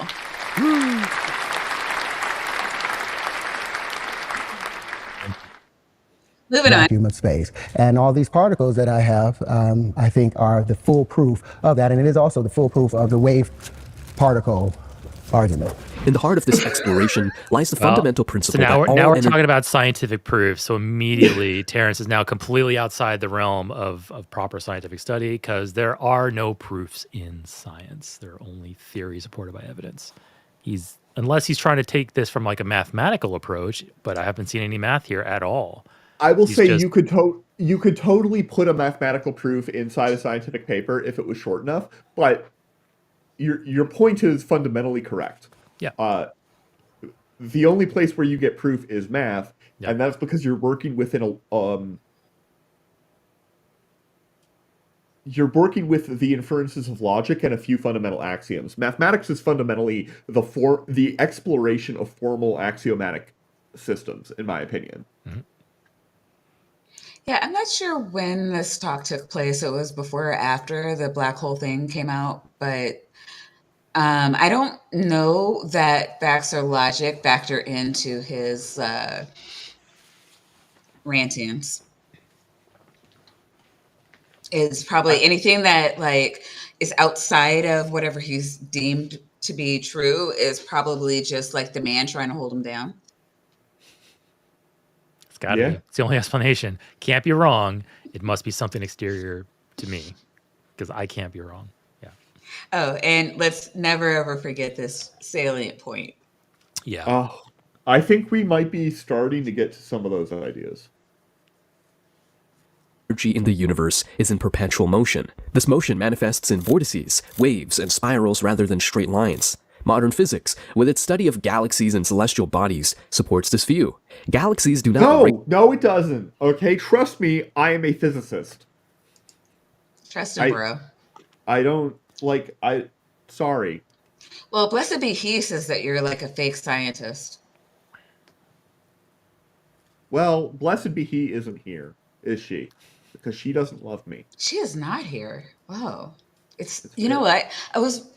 Moving on. Vacuum of space. And all these particles that I have, I think are the full proof of that. And it is also the full proof of the wave particle argument. In the heart of this exploration lies the fundamental principle. So now we're talking about scientific proof. So immediately, Terrence is now completely outside the realm of proper scientific study because there are no proofs in science. There are only theories supported by evidence. Unless he's trying to take this from like a mathematical approach, but I haven't seen any math here at all. I will say you could totally put a mathematical proof inside a scientific paper if it was short enough, but your point is fundamentally correct. Yeah. The only place where you get proof is math, and that's because you're working within you're working with the inferences of logic and a few fundamental axioms. Mathematics is fundamentally the exploration of formal axiomatic systems, in my opinion. Mm-hmm. Yeah, I'm not sure when this talk took place. It was before or after the black hole thing came out, but I don't know that facts or logic factor into his rantings. It's probably anything that like is outside of whatever he's deemed to be true is probably just like the man trying to hold him down. It's got to be. It's the only explanation. Can't be wrong. It must be something exterior to me because I can't be wrong. Yeah. Oh, and let's never ever forget this salient point. Yeah. I think we might be starting to get to some of those ideas. Energy in the universe is in perpetual motion. This motion manifests in vortices, waves, and spirals rather than straight lines. Modern physics, with its study of galaxies and celestial bodies, supports this view. Galaxies do not... No, it doesn't. Okay, trust me, I am a physicist. Trust him, bro. I don't, sorry. Well, blessed be he says that you're like a fake scientist. Well, blessed be he isn't here, is she? Because she doesn't love me. She is not here. Wow. It's you know what? I was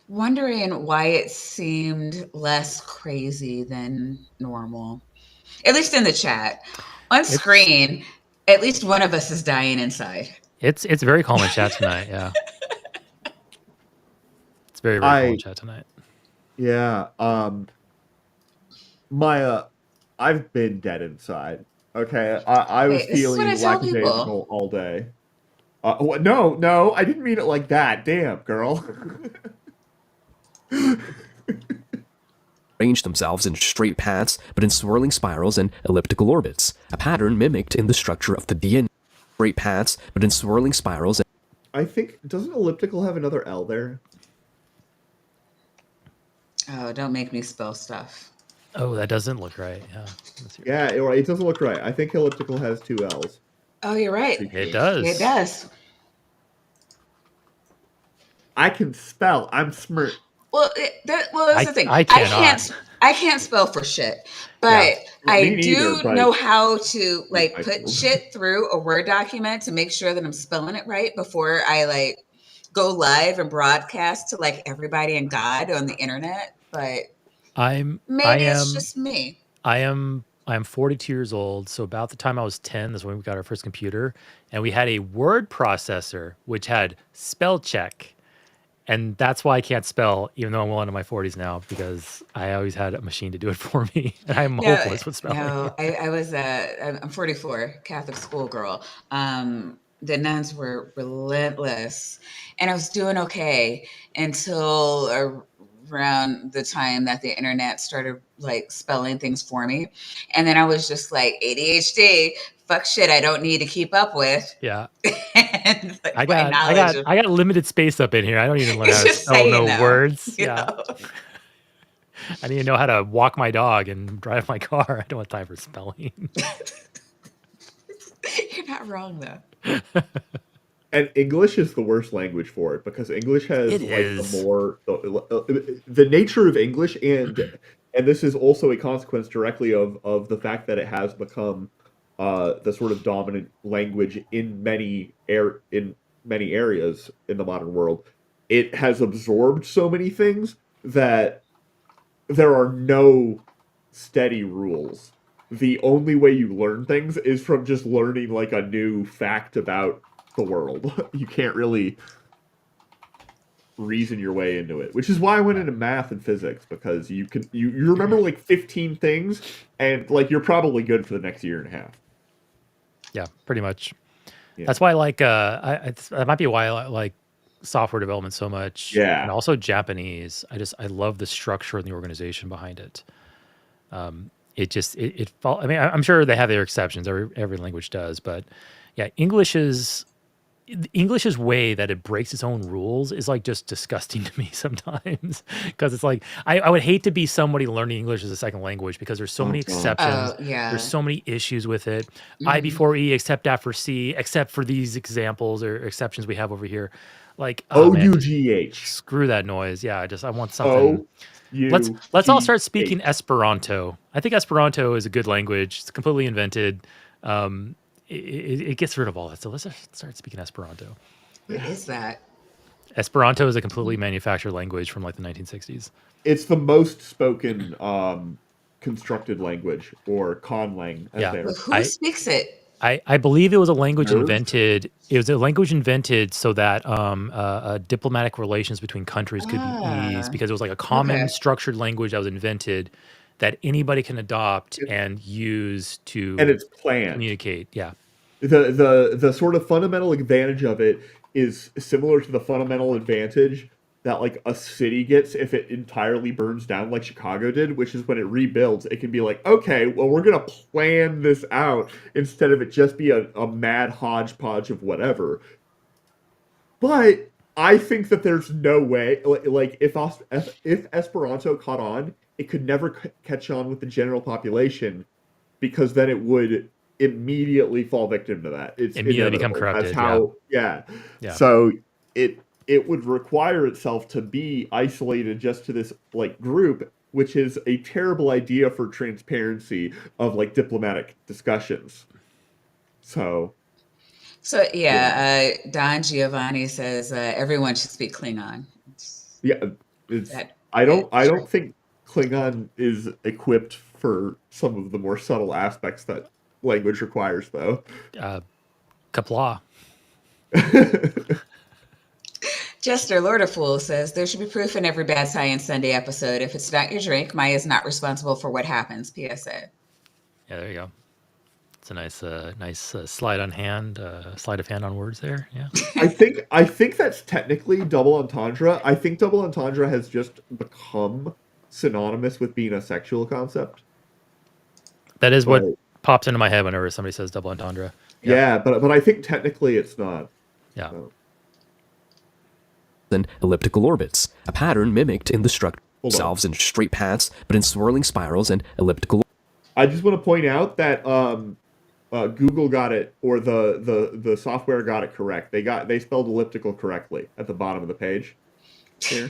wondering why it seemed less crazy than normal. At least in the chat. On screen, at least one of us is dying inside. It's very calm in chat tonight, yeah. It's very calm in chat tonight. Yeah. I've been dead inside. Okay, I was feeling lackadaisical all day. No, I didn't mean it like that. Damn, girl. arrange themselves in straight paths, but in swirling spirals and elliptical orbits, a pattern mimicked in the structure of the DNA. Straight paths, but in swirling spirals. I think, doesn't elliptical have another L there? Oh, don't make me spell stuff. Oh, that doesn't look right. Yeah. Yeah, it doesn't look right. I think elliptical has 2 L's. Oh, you're right. It does. It does. I can spell. I'm smart. Well, that's the thing. I cannot. I can't spell for shit, but I do know how to put shit through a Word document to make sure that I'm spelling it right before I go live and broadcast to everybody and God on the internet. But it's just me. I'm 42 years old, so about the time I was 10, that's when we got our first computer, and we had a word processor which had spell check. And that's why I can't spell, even though I'm well into my 40s now, because I always had a machine to do it for me. And I'm hopeless with spelling. No, I'm 44, Catholic schoolgirl. The nuns were relentless, and I was doing okay until around the time that the internet started spelling things for me. And then I was just ADHD, fuck shit I don't need to keep up with. Yeah. And, I got limited space up in here. I don't even learn how to spell words. Yeah. I need to know how to walk my dog and drive my car. I don't have time for spelling. You're not wrong though. And English is the worst language for it, because English has the nature of English, and this is also a consequence directly of the fact that it has become the sort of dominant language in many areas in the modern world. It has absorbed so many things that there are no steady rules. The only way you learn things is from just learning a new fact about the world. You can't really reason your way into it, which is why I went into math and physics, because you remember 15 things, and you're probably good for the next year and a half. Yeah, pretty much. Yeah. That's why that might be why I like software development so much. Yeah. And also Japanese. I love the structure and the organization behind it. I mean, I'm sure they have their exceptions. Every language does, but yeah, English's way that it breaks its own rules is just disgusting to me sometimes, because it's I would hate to be somebody learning English as a second language, because there's so many exceptions. There's so many issues with it. I before E, except after C, except for these examples or exceptions we have over here. O-U-G-H. Screw that noise. Yeah, I want something. Let's all start speaking Esperanto. I think Esperanto is a good language. It's completely invented. It gets rid of all that. So let's start speaking Esperanto. What is that? Esperanto is a completely manufactured language from the 1960s. It's the most spoken constructed language, or conlang. Who speaks it? I believe it was a language invented. It was a language invented so that diplomatic relations between countries could be eased, because it was a common structured language that was invented that anybody can adopt and use to it's planned. Communicate. Yeah. The sort of fundamental advantage of it is similar to the fundamental advantage that a city gets if it entirely burns down, like Chicago did, which is when it rebuilds, it can be okay, well, we're gonna plan this out instead of it just be a mad hodgepodge of whatever. But I think that there's no way, if Esperanto caught on, it could never catch on with the general population, because then it would immediately fall victim to that. It's immediately become corrupted. That's how, yeah. So it would require itself to be isolated just to this group, which is a terrible idea for transparency of diplomatic discussions. So yeah. Don Giovanni says everyone should speak Klingon. I don't think Klingon is equipped for some of the more subtle aspects that language requires, though. Kapla. Jester, Lord of Fools, says there should be proof in every Bad Science Sunday episode. If it's not your drink, Maya is not responsible for what happens. PSA. Yeah, there you go. It's a nice sleight of hand on words there. Yeah. I think that's technically double entendre. I think double entendre has just become synonymous with being a sexual concept. That is what pops into my head whenever somebody says double entendre. Yeah, but I think technically it's not. Yeah. So. And elliptical orbits, a pattern mimicked in the structure themselves in straight paths, but in swirling spirals and elliptical. I just want to point out that Google got it, or the software got it correct. They spelled elliptical correctly at the bottom of the page. Here.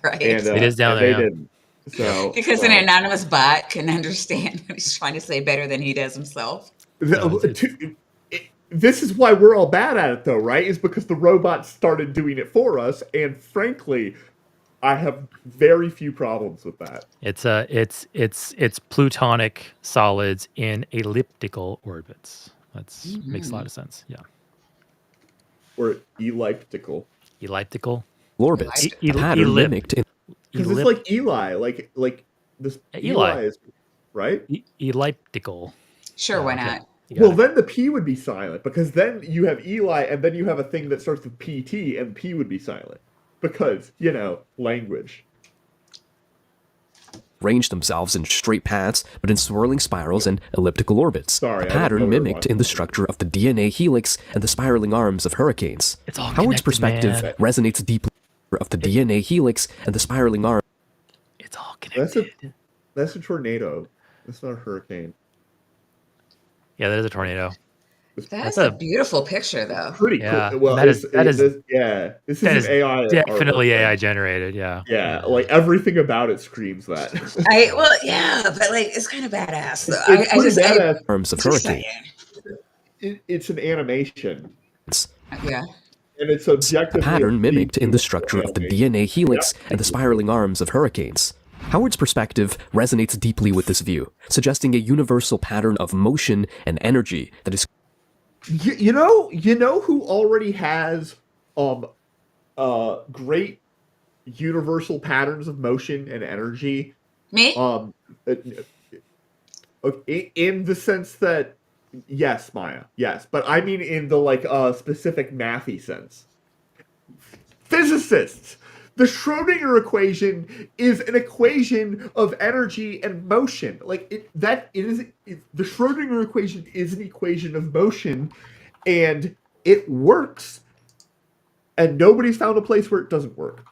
Right. And, it is down there. They didn't. So because an anonymous bot can understand what he's trying to say better than he does himself. This is why we're all bad at it, though, right? Is because the robots started doing it for us, and frankly, I have very few problems with that. It's Platonic solids in elliptical orbits. That's makes a lot of sense. Yeah. Or elliptical. Elliptical orbits. A pattern mimicked in. Because it's like Eli, like this Eli is right. Elliptical. Sure, why not? Well, then the P would be silent, because then you have Eli, and then you have a thing that starts with PT, and P would be silent. Because, language. Range themselves in straight paths, but in swirling spirals and elliptical orbits. Sorry, a pattern mimicked in the structure of the DNA helix and the spiraling arms of hurricanes. It's all Howard's perspective resonates deeply of the DNA helix and the spiraling arm. It's all connected. That's a tornado. That's not a hurricane. Yeah, that is a tornado. That's a beautiful picture, though. Pretty cool. Well, this is an AI. Definitely AI generated. Yeah. Yeah, like everything about it screams that. But like it's kind of badass though. Badass. Arms of hurricane. It's an animation. Yeah. And it's objectively a pattern mimicked in the structure of the DNA helix and the spiraling arms of hurricanes. Howard's perspective resonates deeply with this view, suggesting a universal pattern of motion and energy that is. You know who already has great universal patterns of motion and energy? Me? In the sense that, yes, Maya, yes, but I mean in the specific mathy sense. Physicists. The Schrödinger equation is an equation of energy and motion. The Schrödinger equation is an equation of motion, and it works. And nobody's found a place where it doesn't work.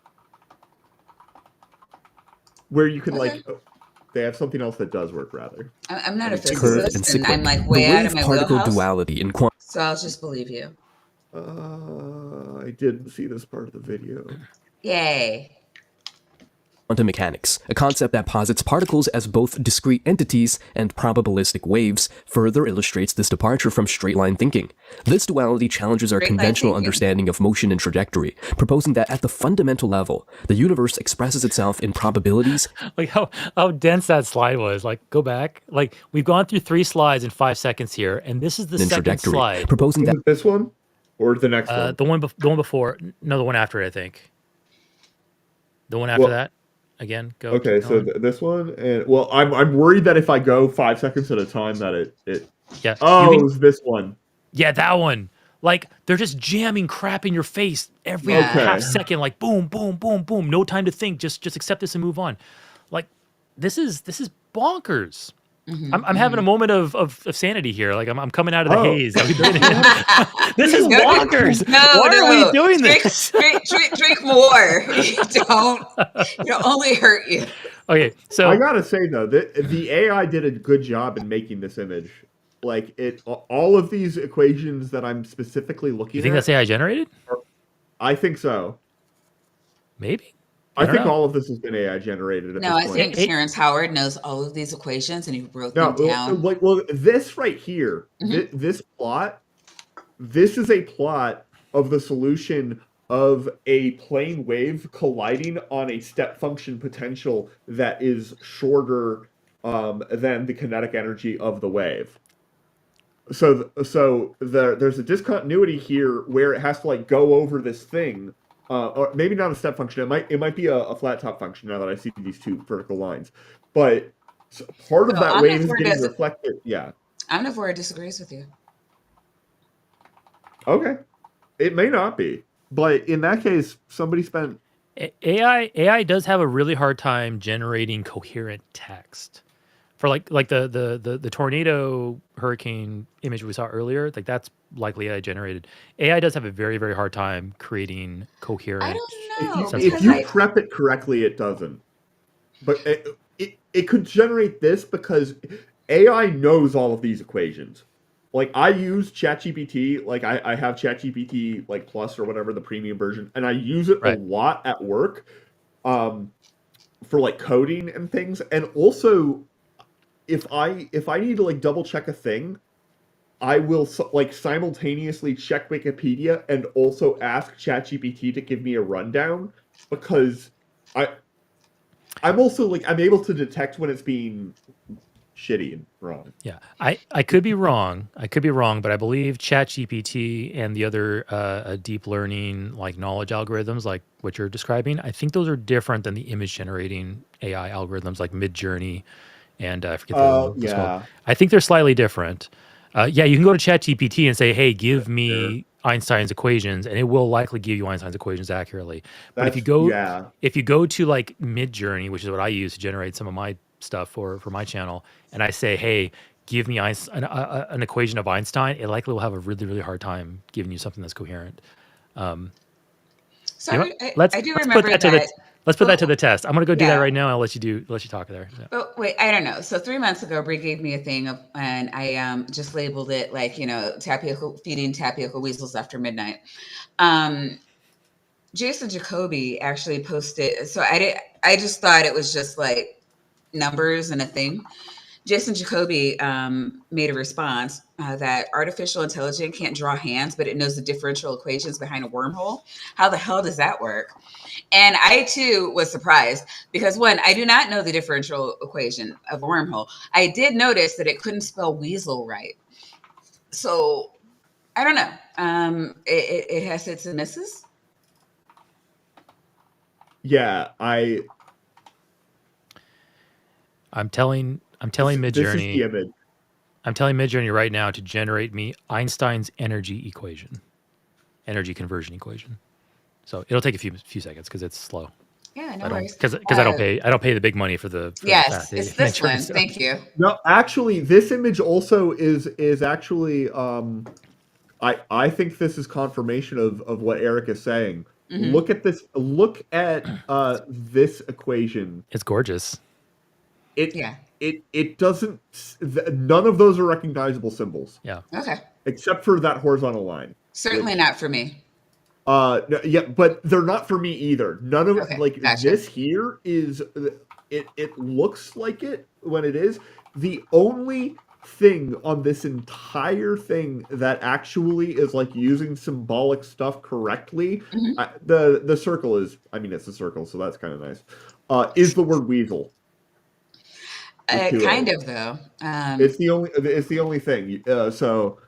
Where you can they have something else that does work rather. I'm not a physicist, and I'm way out of my wheelhouse. Duality in so I'll just believe you. I didn't see this part of the video. Yay. Quantum mechanics, a concept that posits particles as both discrete entities and probabilistic waves, further illustrates this departure from straight-line thinking. This duality challenges our conventional understanding of motion and trajectory, proposing that at the fundamental level, the universe expresses itself in probabilities. Like how dense that slide was. Like, go back. Like, we've gone through 3 slides in 5 seconds here, and this is the second slide. Proposing that this one or the next one? The one before. No, the one after it, I think. The one after that. Again, go. Okay, so this one, and I'm worried that if I go 5 seconds at a time, that it. Yeah. Oh, it's this one. Yeah, that one. Like they're just jamming crap in your face every half second. Like boom, boom, boom, boom. No time to think. Just accept this and move on. Like this is bonkers. Mm-hmm, I'm having a moment of sanity here. Like I'm coming out of the haze. This is bonkers. Why are we doing this? Drink more. It'll only hurt you. Okay, so I gotta say though, the AI did a good job in making this image. Like all of these equations that I'm specifically looking at. You think that's AI generated? I think so. Maybe. I think all of this has been AI generated. I think Terrence Howard knows all of these equations and he wrote them down. This right here, this plot, this is a plot of the solution of a plane wave colliding on a step function potential that is shorter than the kinetic energy of the wave. So there's a discontinuity here where it has to go over this thing. Or maybe not a step function. It might be a flat top function now that I see these 2 vertical lines. But part of that wave is getting reflected. Yeah. Omnivore disagrees with you. Okay. It may not be. But in that case, somebody spent AI does have a really hard time generating coherent text. For like the tornado hurricane image we saw earlier, like that's likely AI generated. AI does have a very, very hard time creating coherent. I don't know If because you prep it correctly, it doesn't. But it could generate this because AI knows all of these equations. Like I use ChatGPT, like I have ChatGPT like Plus or whatever, the premium version, and I use it a lot at work, for like coding and things. And also, if I need to like double check a thing, I will like simultaneously check Wikipedia and also ask ChatGPT to give me a rundown, because I'm also like I'm able to detect when it's being shitty and wrong. Yeah, I could be wrong. I could be wrong, but I believe ChatGPT and the other deep learning like knowledge algorithms, like what you're describing, I think those are different than the image generating AI algorithms like Midjourney and I forget the other one. Yeah. I think they're slightly different. Yeah, you can go to ChatGPT and say, "Hey, give me Einstein's equations," and it will likely give you Einstein's equations accurately. But if you go to like Midjourney, which is what I use to generate some of my stuff for my channel, and I say, "Hey, give me an equation of Einstein," it likely will have a really, really hard time giving you something that's coherent. So you know, I do remember that. Let's put that to the test. I'm gonna go do that right now. I'll let you talk there. Yeah. But wait, I don't know. So 3 months ago, Brie gave me a thing and I just labeled it like, feeding tapioca weasels after midnight. Jason Jacoby actually posted. So I just thought it was just like numbers and a thing. Jason Jacoby made a response that artificial intelligence can't draw hands, but it knows the differential equations behind a wormhole. How the hell does that work? And I too was surprised because one, I do not know the differential equation of a wormhole. I did notice that it couldn't spell weasel right. So I don't know. It has hits and misses. Yeah, I'm telling Midjourney. This is the image. I'm telling Midjourney right now to generate me Einstein's energy conversion equation. So it'll take a few seconds because it's slow. Yeah, no worries. Because I don't pay the big money for the. Yes, it's this one. So. Thank you. No, actually, this image also is actually. I think this is confirmation of what Eric is saying. Mm-hmm. Look at this. Look at this equation. It's gorgeous. It doesn't. None of those are recognizable symbols. Yeah. Okay. Except for that horizontal line. Certainly not for me. Yeah, but they're not for me either. None of gotcha. This here is. It looks like it when it is. The only thing on this entire thing that actually is like using symbolic stuff correctly, the circle is. I mean, it's a circle, so that's kind of nice. Is the word weasel? Kind of though. It's the only thing. So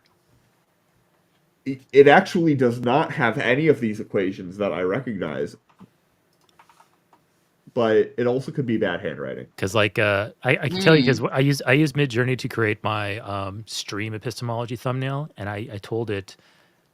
it actually does not have any of these equations that I recognize. But it also could be bad handwriting. Because like I can tell you because I use Midjourney to create my stream epistemology thumbnail, and I told it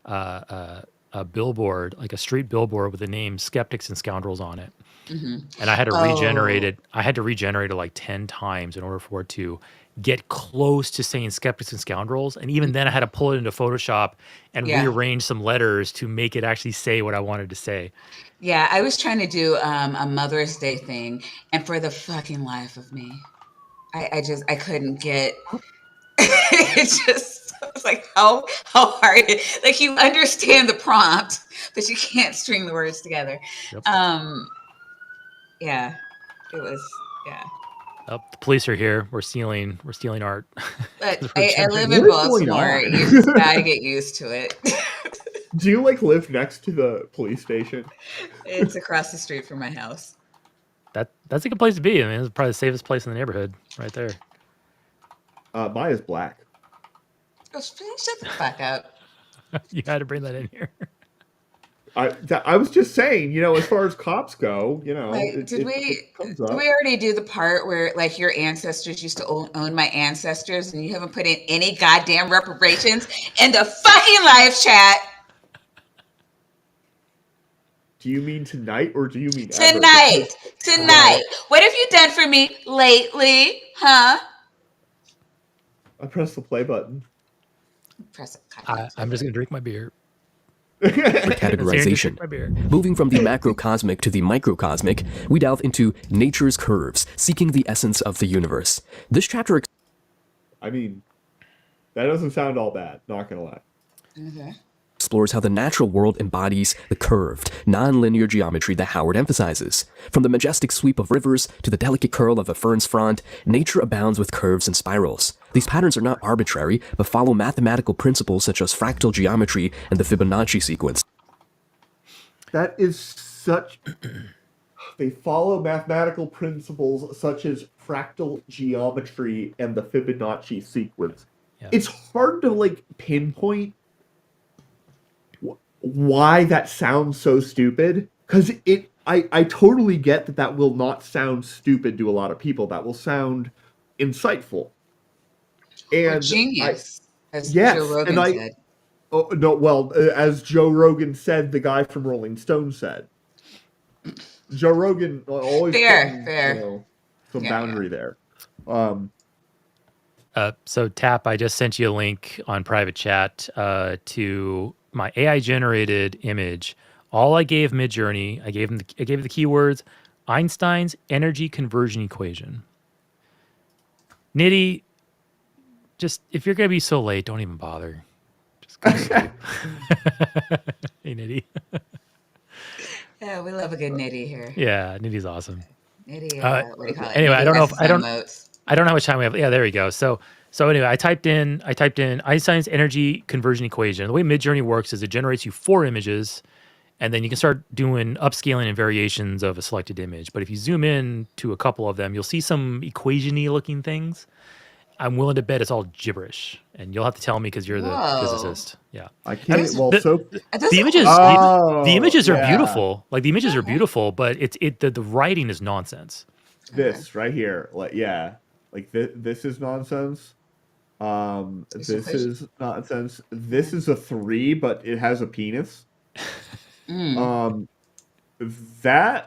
a billboard, like a street billboard with the name Skeptics and Scoundrels on it. Mm-hmm. And I had to regenerate it. I had to regenerate it like 10 times in order for it to get close to saying Skeptics and Scoundrels. And even then I had to pull it into Photoshop and rearrange some letters to make it actually say what I wanted to say. Yeah, I was trying to do a Mother's Day thing, and for the fucking life of me, I couldn't get it. It's like how hard like you understand the prompt, but you can't string the words together. Yep. Yeah, it was Oh, the police are here. We're stealing art. But I live in Baltimore. You just gotta get used to it. Do you like live next to the police station? It's across the street from my house. That's a good place to be. I mean, it's probably the safest place in the neighborhood, right there. Mine is black. Oh, shut the fuck up. You had to bring that in here. I was just saying, as far as cops go, Like, did we already do the part where like your ancestors used to own my ancestors, and you haven't put in any goddamn reparations in the fucking live chat? Do you mean tonight or do you mean Tonight. ever? Tonight. What have you done for me lately? Huh? I pressed the play button. Press it. I'm just gonna drink my beer. For categorization. Moving from the macrocosmic to the microcosmic, we delve into nature's curves, seeking the essence of the universe. This chapter I mean, that doesn't sound all bad, not gonna lie. Okay. explores how the natural world embodies the curved, non-linear geometry that Howard emphasizes. From the majestic sweep of rivers to the delicate curl of a fern's frond, nature abounds with curves and spirals. These patterns are not arbitrary, but follow mathematical principles such as fractal geometry and the Fibonacci sequence. That is such... They follow mathematical principles such as fractal geometry and the Fibonacci sequence. Yeah. It's hard to, like, pinpoint why that sounds so stupid, because I totally get that will not sound stupid to a lot of people. That will sound insightful. And or genius, as yes, Joe Rogan said. Oh, no, well, as Joe Rogan said, the guy from Rolling Stone said. Joe Rogan always fair. You know, some boundary there. So Tap, I just sent you a link on private chat to my AI generated image. All I gave Midjourney, I gave it the keywords Einstein's energy conversion equation. Nitty, just if you're gonna be so late, don't even bother. Just go to sleep. Hey Nitty. Yeah, we love a good Nitty here. Yeah, Nitty's awesome. Nitty, what do you call it? Anyway, Nitty I don't know if I don't know how much time we have. Yeah, there we go. So anyway, I typed in Einstein's energy conversion equation. The way Midjourney works is it generates you 4 images, and then you can start doing upscaling and variations of a selected image. But if you zoom in to a couple of them, you'll see some equation-y looking things. I'm willing to bet it's all gibberish, and you'll have to tell me because you're the physicist. Yeah, I can't. The images are beautiful. Like the images are beautiful, but the writing is nonsense. This right here, like this is nonsense. This is nonsense. This is a 3, but it has a penis. That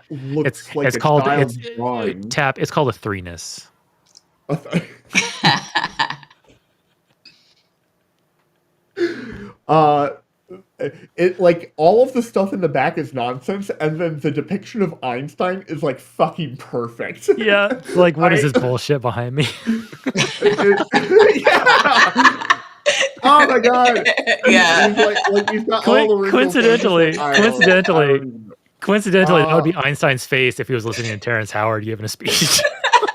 looks like it's a called child's drawing. Tap. It's called a 3-ness. It like all of the stuff in the back is nonsense, and then the depiction of Einstein is like fucking perfect. Yeah, like what is this bullshit behind me? Yeah. Oh my god. Yeah. Like he's got all the coincidentally, that would be Einstein's face if he was listening to Terrence Howard giving a speech.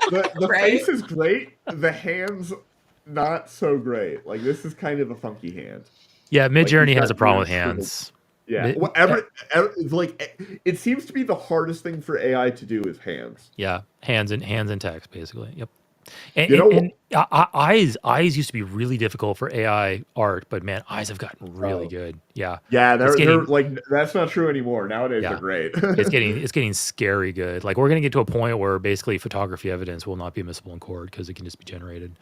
The face is great. The hands, not so great. Like this is kind of a funky hand. Yeah, Midjourney has a problem with hands. Yeah, like it seems to be the hardest thing for AI to do is hands. Yeah, hands and text basically. Yep. And eyes used to be really difficult for AI art, but man, eyes have gotten really good. Yeah. Yeah, they're like that's not true anymore. Nowadays they're great. it's getting scary good. Like we're gonna get to a point where basically photography evidence will not be admissible in court because it can just be generated.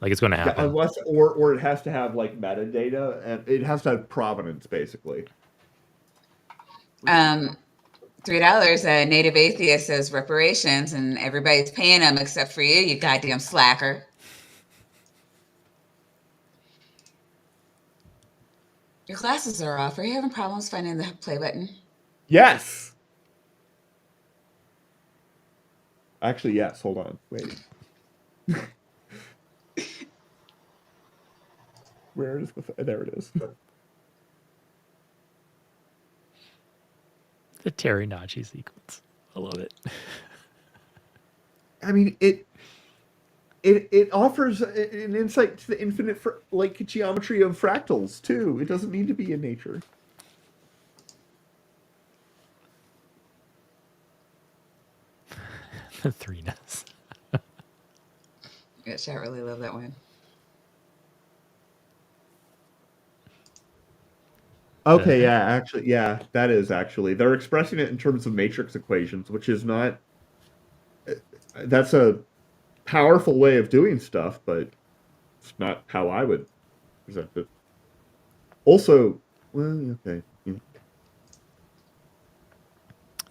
Like it's going to happen. Yeah, unless or it has to have like metadata and it has to have provenance basically. $3. A native atheist says reparations, and everybody's paying them except for you, you goddamn slacker. Your glasses are off. Are you having problems finding the play button? Yes. Actually, yes. Hold on. Wait. Where is there it is. The Terry Nachi sequence. I love it. I mean, it offers an insight to the infinite geometry of fractals too. It doesn't need to be in nature. The 3-ness. Yeah, chat really love that one. Okay, yeah, actually, yeah, that is actually. They're expressing it in terms of matrix equations, which is not... That's a powerful way of doing stuff, but it's not how I would present it. Also, well, okay. Yeah.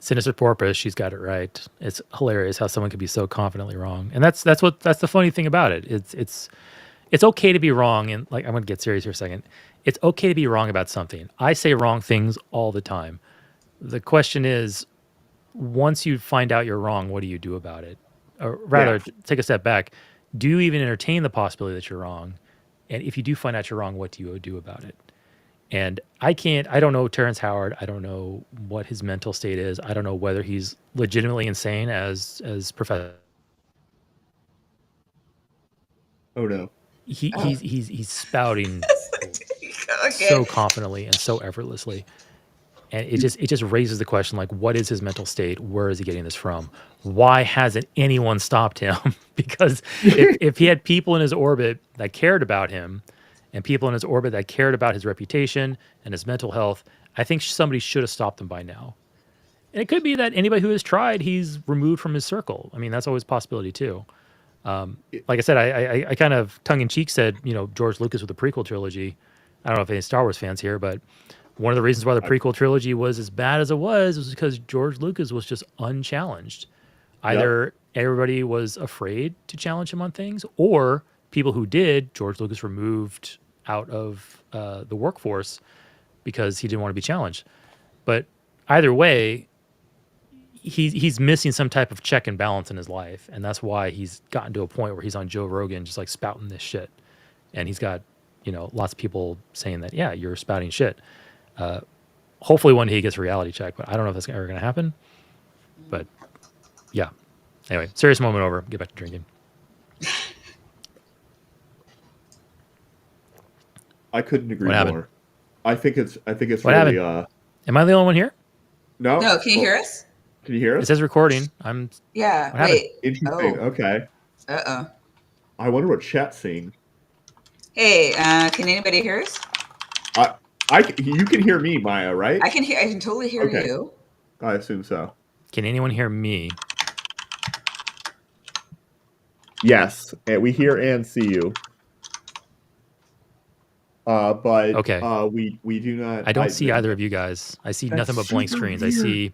Sinister Porpoise, she's got it right. It's hilarious how someone could be so confidently wrong, and that's the funny thing about it. It's okay to be wrong, and like I'm gonna get serious here a second. It's okay to be wrong about something. I say wrong things all the time. The question is, once you find out you're wrong, what do you do about it? Or rather, take a step back. Do you even entertain the possibility that you're wrong? And if you do find out you're wrong, what do you do about it? And I don't know Terrence Howard. I don't know what his mental state is. I don't know whether he's legitimately insane as Professor. Oh no. He's spouting so confidently and so effortlessly. And it just raises the question, like, what is his mental state? Where is he getting this from? Why hasn't anyone stopped him? Because if he had people in his orbit that cared about him, and people in his orbit that cared about his reputation and his mental health, I think somebody should have stopped him by now. And it could be that anybody who has tried, he's removed from his circle. I mean, that's always a possibility too. Like I said, I kind of tongue-in-cheek said, George Lucas with the prequel trilogy. I don't know if any Star Wars fans here, but one of the reasons why the prequel trilogy was as bad as it was because George Lucas was just unchallenged. Either everybody was afraid to challenge him on things, or people who did, George Lucas removed out of the workforce because he didn't want to be challenged. But either way, he's missing some type of check and balance in his life, and that's why he's gotten to a point where he's on Joe Rogan just like spouting this shit, and he's got lots of people saying that you're spouting shit. Hopefully one day he gets a reality check, but I don't know if that's ever going to happen. But yeah, anyway, serious moment over. Get back to drinking. I couldn't agree What more. happened? I think it's What really happened? Am I the only one here? No. No, can you hear us? Can you hear us? It says recording. Yeah. What happened? Wait. Interesting. Okay. Uh-oh. I wonder what chat's seeing. Hey, can anybody hear us? You can hear me, Maya, right? I can totally hear you. I assume so. Can anyone hear me? Yes, and we hear and see you. But Okay. We do not. I don't see either of you guys. I see nothing but blank screens. Weird. I see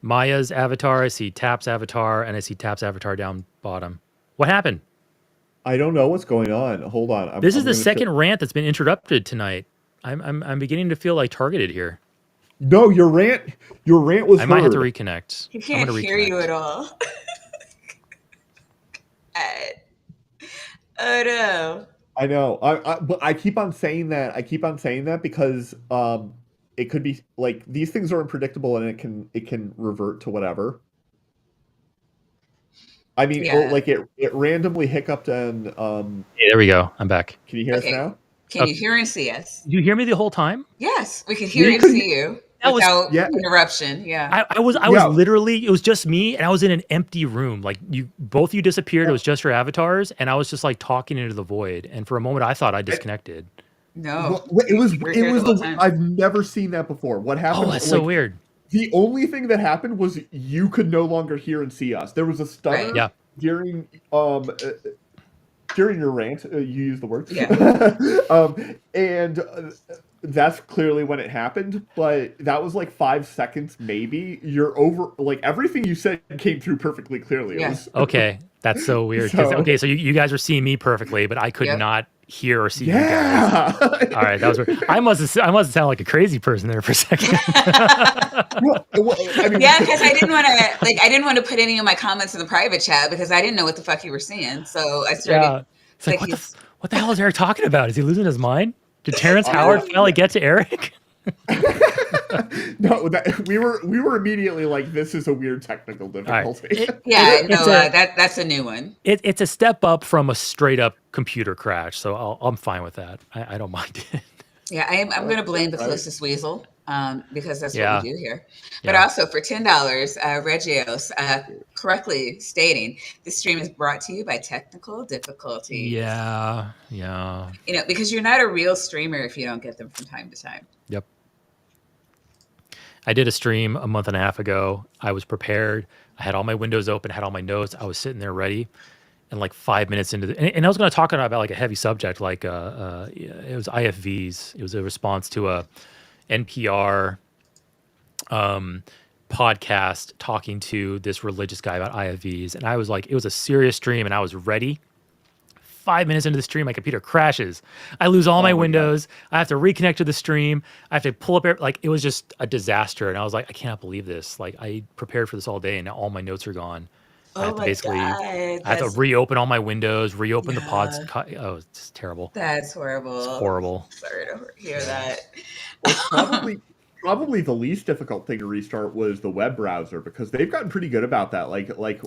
Maya's avatar, I see Tap's avatar, and I see Tap's avatar down bottom. What happened? I don't know what's going on. Hold on. This is the second rant that's been interrupted tonight. I'm beginning to feel like targeted here. No, your rant was I might have to heard. reconnect. He can't hear you at all. Oh no. I know. But I keep on saying that. Because it could be like these things are unpredictable and it can revert to whatever. I mean, like it randomly hiccuped and Hey, there we go. I'm back. Can you hear us now? Can you hear and see us? Did you hear me the whole time? Yes, we could hear and see you without interruption. Yeah. I was literally, it was just me, and I was in an empty room. Like both of you disappeared. It was just your avatars, and I was just like talking into the void. And for a moment, I thought I disconnected. No, it was I've never seen that before. What happened? Oh, that's so weird. The only thing that happened was you could no longer hear and see us. There was a stutter during your rant. You used the word. And that's clearly when it happened. But that was like 5 seconds, maybe. You're over. Like everything you said came through perfectly clearly. Yeah. Okay, that's so weird. So you guys were seeing me perfectly, but I could not hear or see you guys. All right, that was weird. I must have sounded like a crazy person there for a second. Because I didn't want to put any of my comments in the private chat because I didn't know what the fuck you were saying. So I started. It's like what the hell is Eric talking about? Is he losing his mind? Did Terrence Howard finally get to Eric? No, we were immediately like, this is a weird technical difficulty. That's a new one. It's a step up from a straight up computer crash, so I'm fine with that. I don't mind it. Yeah, I'm going to blame the closest weasel because that's what we do here. But also for $10, Regios correctly stating this stream is brought to you by technical difficulties. Yeah. Because you're not a real streamer if you don't get them from time to time. Yep. I did a stream a month and a half ago. I was prepared. I had all my windows open, had all my notes. I was sitting there ready. And like 5 minutes into and I was going to talk about like a heavy subject, like it was IFVs. It was a response to a NPR podcast talking to this religious guy about IFVs, and I was like, it was a serious stream, and I was ready. 5 minutes into the stream, my computer crashes. I lose all my windows. God. I have to reconnect to the stream. I have to pull up, like, it was just a disaster. And I was like, I cannot believe this. Like, I prepared for this all day, and now all my notes are gone. I have to basically, I have to reopen all my windows, reopen the pods. Oh, it's just terrible. That's horrible. It's horrible. Sorry to hear that. Well, probably the least difficult thing to restart was the web browser, because they've gotten pretty good about that. Like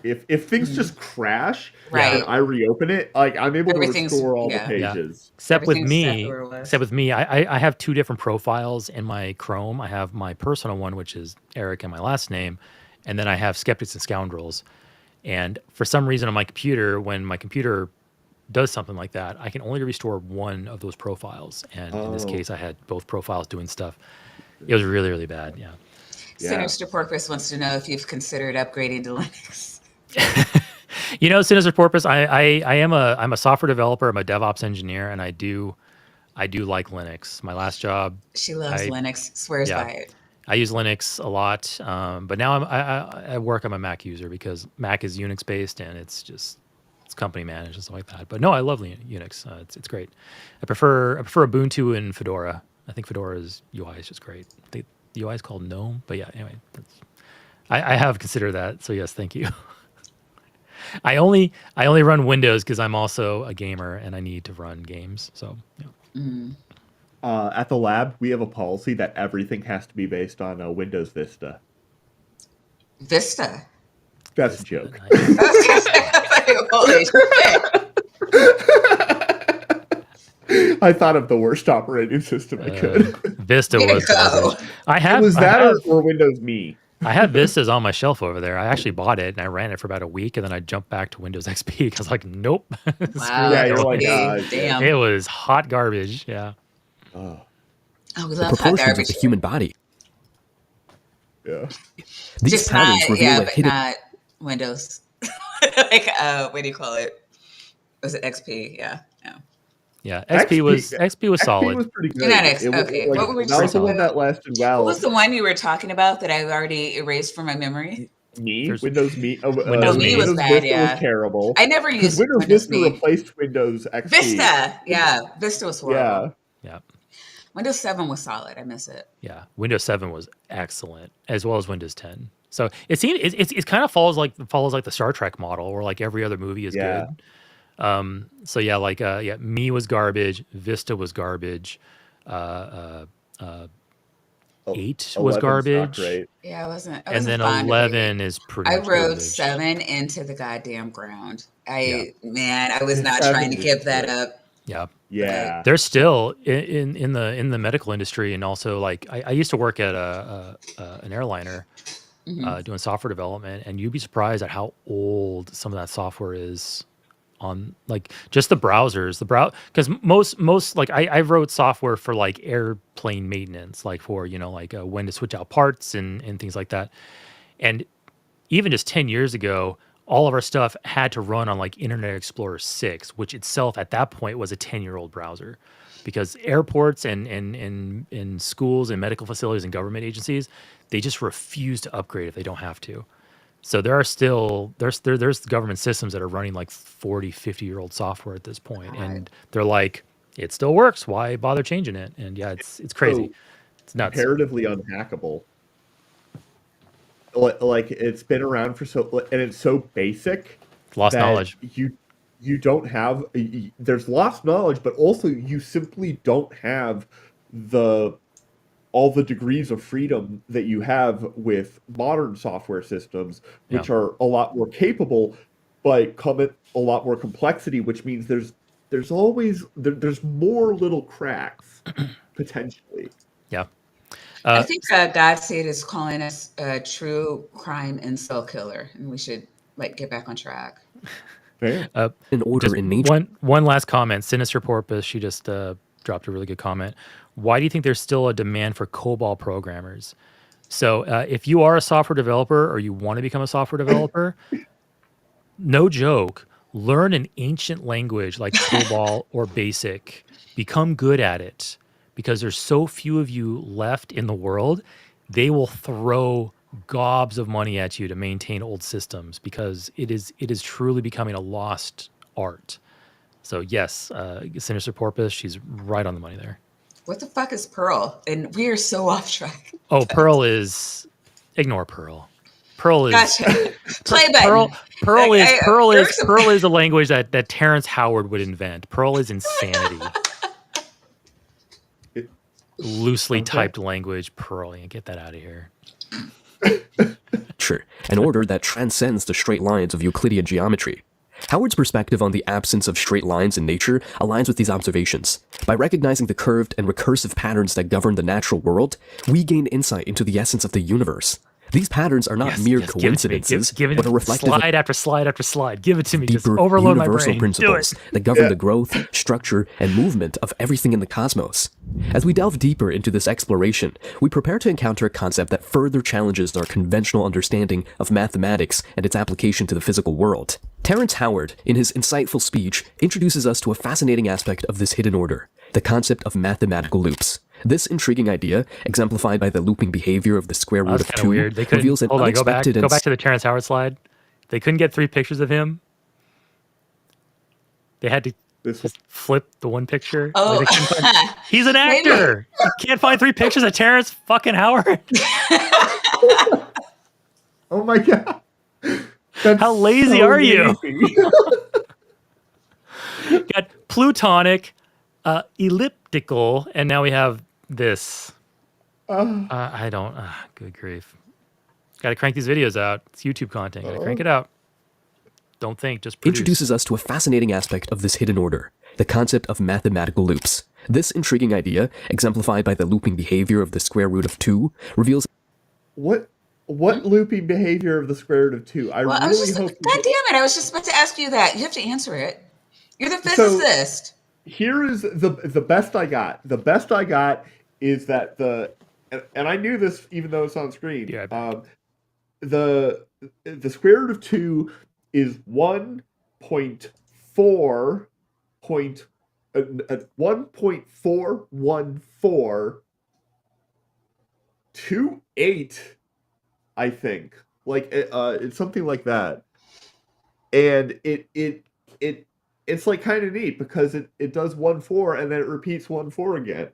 if things just crash and I reopen it, like I'm able to restore all the pages. Except with me, I have two different profiles in my Chrome. I have my personal one, which is Eric and my last name, and then I have Skeptics and Scoundrels. And for some reason on my computer, when my computer does something like that, I can only restore one of those profiles. And in this case, I had both profiles doing stuff. It was really, really bad. Yeah. Sinister Porpoise wants to know if you've considered upgrading to Linux. Sinister Porpoise, I'm a software developer. I'm a DevOps engineer, and I do like Linux. My last job, she loves Linux, swears by it. I use Linux a lot, but now at work I'm a Mac user because Mac is Unix based, and it's company managed and stuff like that. But no, I love Unix. It's great. I prefer Ubuntu and Fedora. I think Fedora's UI is just great. The UI is called GNOME, but yeah. Anyway, I have considered that. So yes, thank you. I only run Windows because I'm also a gamer and I need to run games. So yeah. At the lab, we have a policy that everything has to be based on Windows Vista. Vista. That's a joke. Holy shit. I thought of the worst operating system I could. Vista was garbage. Or Windows Me. I have Vistas on my shelf over there. I actually bought it and I ran it for about a week, and then I jumped back to Windows XP because I was like, nope. Wow. Yeah, you're like, damn. It was hot garbage. Yeah. Oh, we The love hot proportions garbage. of the human body. Yeah. These Just patterns not, reveal a but hidden. not Windows. Like, what do you call it? Was it XP? Yeah. Yeah, XP was solid. XP was pretty good. You're not okay. What were we that was the one that lasted well. What was the one you were talking about that I already erased from my memory? Windows Me. Windows Me was bad. Vista was terrible. I never used Windows Vista replaced Windows XP. Vista. Yeah, Vista was horrible. Yeah. Windows 7 was solid. I miss it. Yeah, Windows 7 was excellent, as well as Windows 10. So it seems it kind of follows like the Star Trek model, where like every other movie is good. So yeah, Me was garbage, Vista was garbage, 8 was garbage. Yeah, I wasn't. And then 11 is pretty. I much wrote garbage. 7 into the goddamn ground. I was not trying to give that up. Yeah. Yeah. There's still in the medical industry, and also like I used to work at an airliner doing software development, and you'd be surprised at how old some of that software is on like just the browsers, because most like I wrote software for like airplane maintenance, like for when to switch out parts and things like that. And even just 10 years ago, all of our stuff had to run on like Internet Explorer 6, which itself at that point was a 10-year-old browser, because airports and schools and medical facilities and government agencies, they just refuse to upgrade if they don't have to. So there are still there's government systems that are running like 40, 50-year-old software at this point, and they're like, it still works. Why bother changing it? And yeah, it's crazy. It's nuts. Comparatively unhackable. Like it's been around for and it's so basic. Lost knowledge. You don't have. There's lost knowledge, but also you simply don't have all the degrees of freedom that you have with modern software systems, which are a lot more capable, but come at a lot more complexity, which means there's always more little cracks potentially. Yeah. I think Godseed is calling us a true crime incel killer, and we should get back on track. Fair. In order in nature. One last comment. Sinister Porpoise, she just dropped a really good comment. Why do you think there's still a demand for COBOL programmers? So if you are a software developer or you want to become a software developer, no joke, learn an ancient language like COBOL or BASIC. Become good at it, because there's so few of you left in the world they will throw gobs of money at you to maintain old systems because it is truly becoming a lost art. So yes, Sinister Porpoise, she's right on the money there. What the fuck is Pearl? And we are so off track. Oh, Pearl is ignore Pearl. Pearl is Gotcha. Play button. Pearl is a language that Terrence Howard would invent. Pearl is insanity. Loosely typed language, Pearl. You get that out of here. An order that transcends the straight lines of Euclidean geometry. Howard's perspective on the absence of straight lines in nature aligns with these observations. By recognizing the curved and recursive patterns that govern the natural world, we gain insight into the essence of the universe. These patterns are not mere coincidences, but are reflective of slide after slide after slide. Give it to me. Just deeper overload my universal brain. principles that govern the growth, structure, and movement of everything in the cosmos. As we delve deeper into this exploration, we prepare to encounter a concept that further challenges our conventional understanding of mathematics and its application to the physical world. Terrence Howard, in his insightful speech, introduces us to a fascinating aspect of this hidden order, the concept of mathematical loops. This intriguing idea, exemplified by the looping behavior of the square root of 2, weird. reveals an unexpected go back to the Terrence Howard slide. They couldn't get 3 pictures of him. They had to just flip the one picture. Oh, he's an actor. You can't find 3 pictures of Terrence fucking Howard. Oh my god! How lazy are you? Got Platonic, elliptical, and now we have this. I don't. Good grief! Got to crank these videos out. It's YouTube content. Got to crank it out. Don't think, just produce. Introduces us to a fascinating aspect of this hidden order, the concept of mathematical loops. This intriguing idea, exemplified by the looping behavior of the square root of 2, reveals what looping behavior of the square root of 2? God damn it! I was just about to ask you that. You have to answer it. You're the physicist. So, here is the best I got. The best I got is that and I knew this even though it's on screen. Yeah. The square root of 2 is 1.41428, I think. Like it's something like that. And it's like kind of neat because it does 1-4 and then it repeats 1-4 again.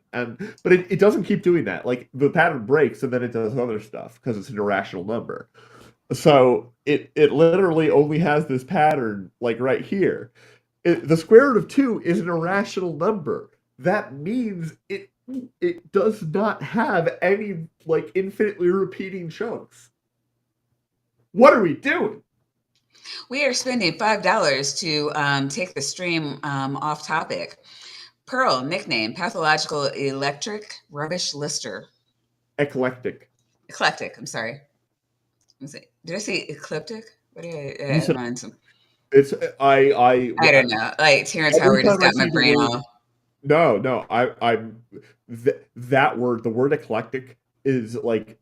But it doesn't keep doing that. Like the pattern breaks and then it does other stuff because it's an irrational number. So it literally only has this pattern like right here. The square root of 2 is an irrational number. That means it does not have any like infinitely repeating chunks. What are we doing? We are spending $5 to take the stream off topic. Pearl, nickname, pathological electric rubbish lister. Eclectic, I'm sorry. Did I say ecliptic? What did I remind some? It's I don't know. Like Terrence Howard has got my brain off. No, that word, the word eclectic, is like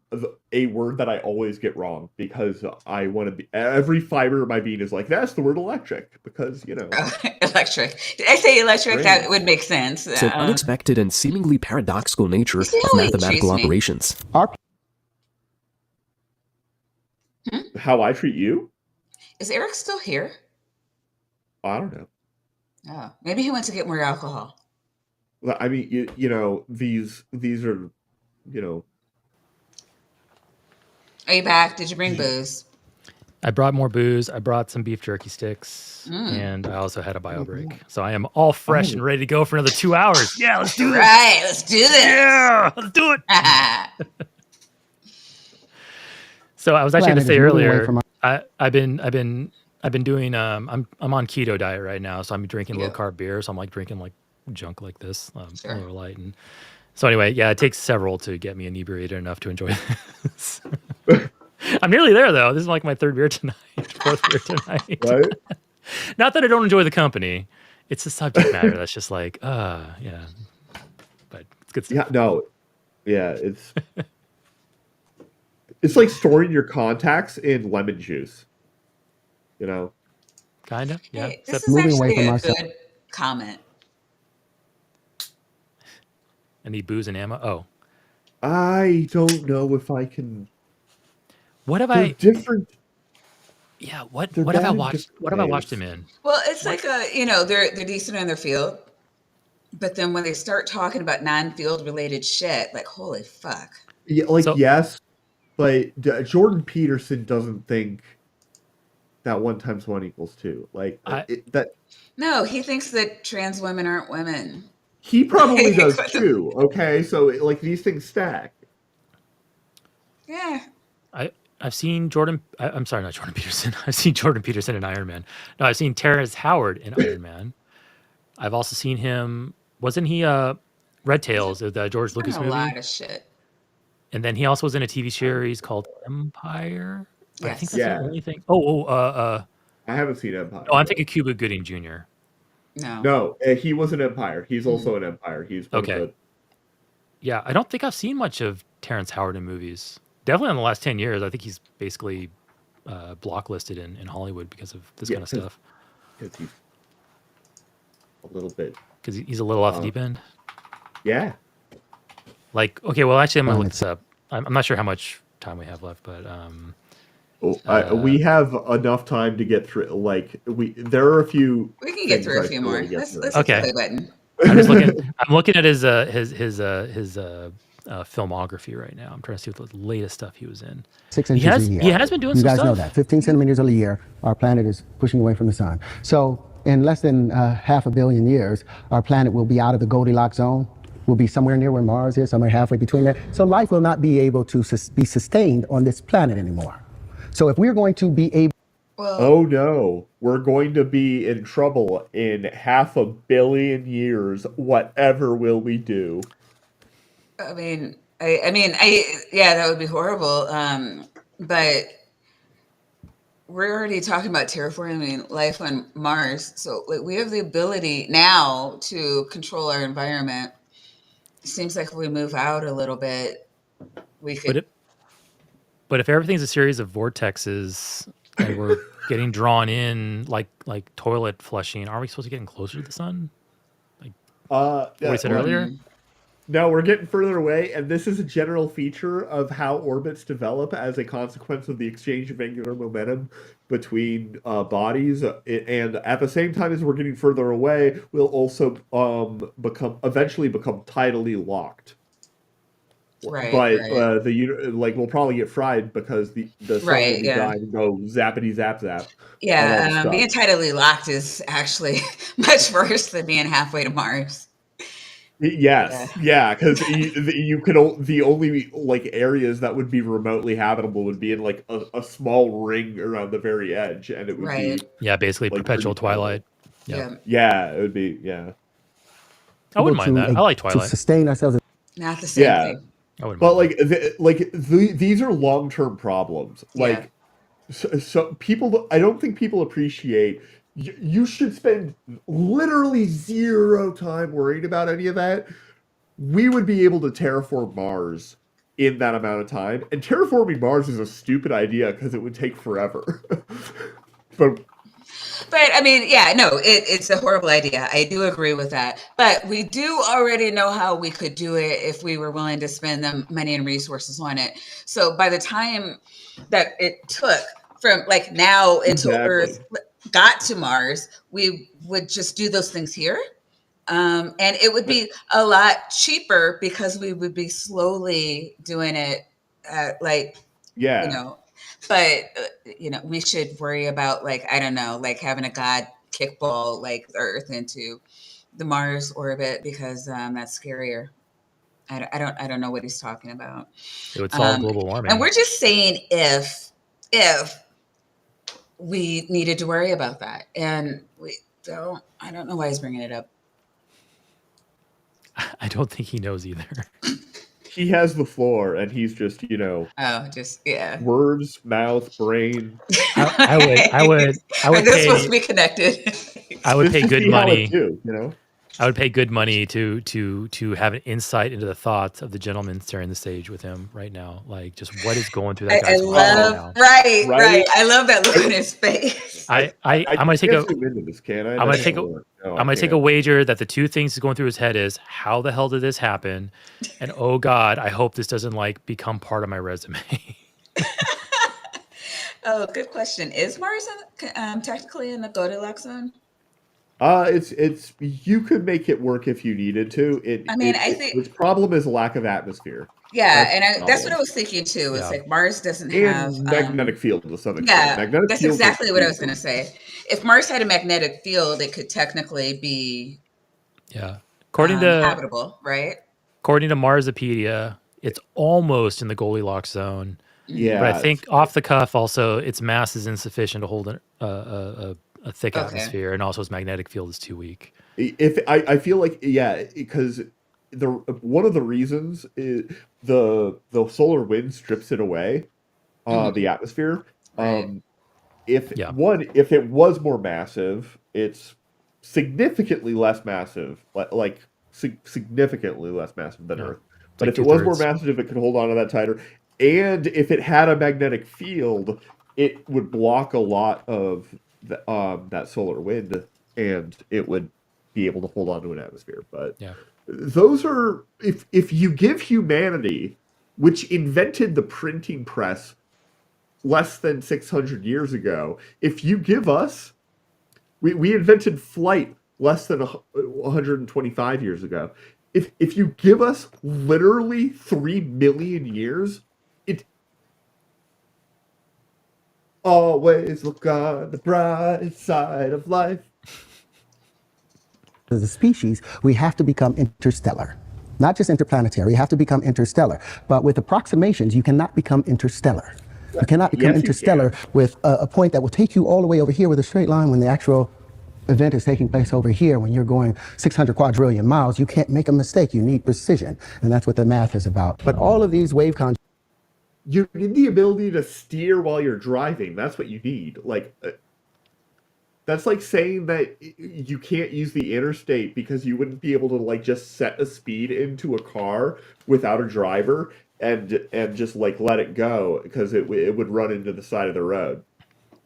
a word that I always get wrong because I want to be. Every fiber of my being is like, that's the word electric because electric. Did I say electric? Brain. That would make sense. It's an unexpected and seemingly paradoxical nature of mathematical operations. How I treat you? Is Eric still here? I don't know. Oh, maybe he went to get more alcohol. I mean, these are, Are you back? Did you bring booze? I brought more booze. I brought some beef jerky sticks, and I also had a bio break. So I am all fresh and ready to go for another 2 hours. Yeah, let's do this. Right, let's do this. Yeah, let's do it. So I was actually going to say earlier, I've been doing I'm on keto diet right now, so I'm drinking low carb beer. So I'm like drinking like junk like this, lower light, and so anyway, yeah, it takes several to get me inebriated enough to enjoy this. I'm nearly there though. This is like my 3rd beer tonight, 4th beer tonight. Right? Not that I don't enjoy the company, it's the subject matter that's just like, yeah, but it's good stuff. Yeah, no, yeah, it's like storing your contacts in lemon juice. Kind of, yeah. Hey, this is actually a good comment. I need booze and ammo. Oh, I don't know if I can. What have They're I? different. Yeah. What They're what have I bad in watched? different What have I watched ways. him in? Well, it's like they're decent in their field, but then when they start talking about non-field related shit, like holy fuck. Yeah, like So yes, but Jordan Peterson doesn't think that 1 × 1 = 2. Like I that. No, he thinks that trans women aren't women. He probably Like, does what the- too. Okay, so like these things stack. yeah. I've seen Jordan. I'm sorry, not Jordan Peterson. I've seen Jordan Peterson in Iron Man. No, I've seen Terrence Howard in Iron Man. I've also seen him. Wasn't he Red Tails, the George He's done Lucas a movie? lot of shit. And then he also was in a TV series called Empire. But I think Yes. that's the only thing. I haven't seen Empire. Oh, I'm thinking Cuba Gooding Jr. No. No, he was an Empire. He's also an Empire. He's one of the. Yeah, I don't think I've seen much of Terrence Howard in movies. Definitely in the last 10 years. I think he's basically blocklisted in Hollywood because of this kind of stuff. Because he's a little bit. Because he's a little off the deep end. Yeah. Like, okay, well, actually, I'm going to look this up. I'm not sure how much time we have left, but... we have enough time to get through. Like, there are a few... We can get through a few more. Let's hit the play button. I'm just looking. I'm looking at his filmography right now. I'm trying to see what the latest stuff he was in. 6 inches a year. He has been doing you some guys stuff. know that 15 centimeters a year, our planet is pushing away from the sun. So in less than 500 million years, our planet will be out of the Goldilocks zone. We'll be somewhere near where Mars is, somewhere halfway between there. So life will not be able to be sustained on this planet anymore. So if we're going to be able... Oh no, we're going to be in trouble in 500 million years. Whatever will we do? I mean, yeah, that would be horrible. But we're already talking about terraforming life on Mars. So like, we have the ability now to control our environment. It seems like if we move out a little bit, we could. But if everything's a series of vortexes and we're getting drawn in like toilet flushing, are we supposed to be getting closer to the sun? Like what we said earlier? No, we're getting further away, and this is a general feature of how orbits develop as a consequence of the exchange of angular momentum between bodies. And at the same time as we're getting further away, we'll also eventually become tidally locked. Right, but we'll probably get fried because the sun will be dying and go zappity zap zap. Yeah, being tidally locked is actually much worse than being halfway to Mars. Yes, yeah, because you could the only like areas that would be remotely habitable would be in like a small ring around the very edge, and it would be basically like perpetual twilight. Yeah, it would be I wouldn't mind that. I like Twilight. To sustain ourselves. Not the same thing. But these are long-term problems. Like, so people, I don't think people appreciate. You should spend literally 0 time worried about any of that. We would be able to terraform Mars in that amount of time, and terraforming Mars is a stupid idea because it would take forever. But I mean, yeah, no, it's a horrible idea. I do agree with that. But we do already know how we could do it if we were willing to spend the money and resources on it. So by the time that it took from like now until Earth got to Mars, we would just do those things here. And it would be a lot cheaper because we would be slowly doing it but we should worry about I don't know, having a god kickball the Earth into the Mars orbit because that's scarier. I don't know what he's talking about. It would solve global warming. And we're just saying if we needed to worry about that, and we don't. I don't know why he's bringing it up. I don't think he knows either. He has the floor, and he's just, words, mouth, brain. I would. They're supposed to be connected. I would pay good money. I would pay good money to have an insight into the thoughts of the gentleman staring the stage with him right now. Like, just what is going through that guy's mind right now. Right. I love that look on his face. I'm gonna take a. Into this, can I? I'm gonna take a. I'm going to take a wager that the two things going through his head is, how the hell did this happen? And oh God, I hope this doesn't like become part of my resume. Oh, good question. Is Mars technically in the Goldilocks zone? It's you could make it work if you needed to. I think its problem is lack of atmosphere. That's what I was thinking too. It's like Mars doesn't have magnetic field to some extent. Yeah, magnetic that's exactly what I was going to say. If Mars had a magnetic field, it could technically be according to habitable, right? According to Marsopedia, it's almost in the Goldilocks zone. Yeah, but I think off the cuff, also its mass is insufficient to hold a thick atmosphere, and also its magnetic field is too weak. If I feel like because one of the reasons is the solar wind strips it away, the atmosphere. Right. If it was more massive, it's significantly less massive, like significantly less massive than Earth. But if it was more massive, it could hold on to that tighter. And if it had a magnetic field, it would block a lot of that solar wind, and it would be able to hold on to an atmosphere. But those are if you give humanity, which invented the printing press less than 600 years ago, if you give us, we invented flight less than 125 years ago. If you give us literally 3 million years, it always look on the bright side of life. As a species, we have to become interstellar. Not just interplanetary, you have to become interstellar. But with approximations, you cannot become interstellar. You cannot become interstellar with a point that will take you all the way over here with a straight line when the actual event is taking place over here. When you're going 600 quadrillion miles, you can't make a mistake. You need precision. And that's what the math is about. But all of these wave you need the ability to steer while you're driving. That's what you need. That's like saying that you can't use the interstate because you wouldn't be able to just set a speed into a car without a driver and just let it go because it would run into the side of the road.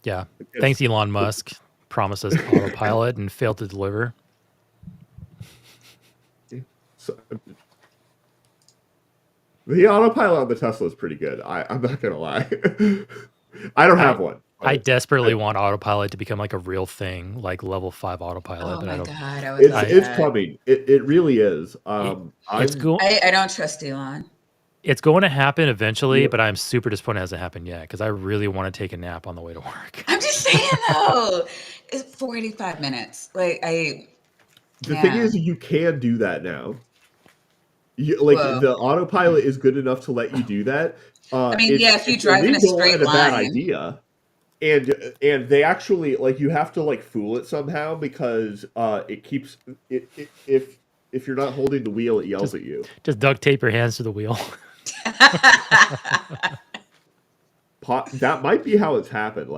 Yeah. Thanks, Elon Musk. Promised us autopilot and failed to deliver. So, the autopilot on the Tesla is pretty good. I'm not gonna lie. I don't have one. I desperately want autopilot to become a real thing, like level 5 autopilot. Oh my God, it's coming. It really is. I don't trust Elon. It's going to happen eventually, but I'm super disappointed it hasn't happened yet because I really want to take a nap on the way to work. I'm just saying though, it's 45 minutes. The thing is, you can do that now. The autopilot is good enough to let you do that. If you drive in a straight line, a bad idea. And they actually you have to fool it somehow because it keeps if you're not holding the wheel, it yells at you. Just duct tape your hands to the wheel. That might be how it's happened.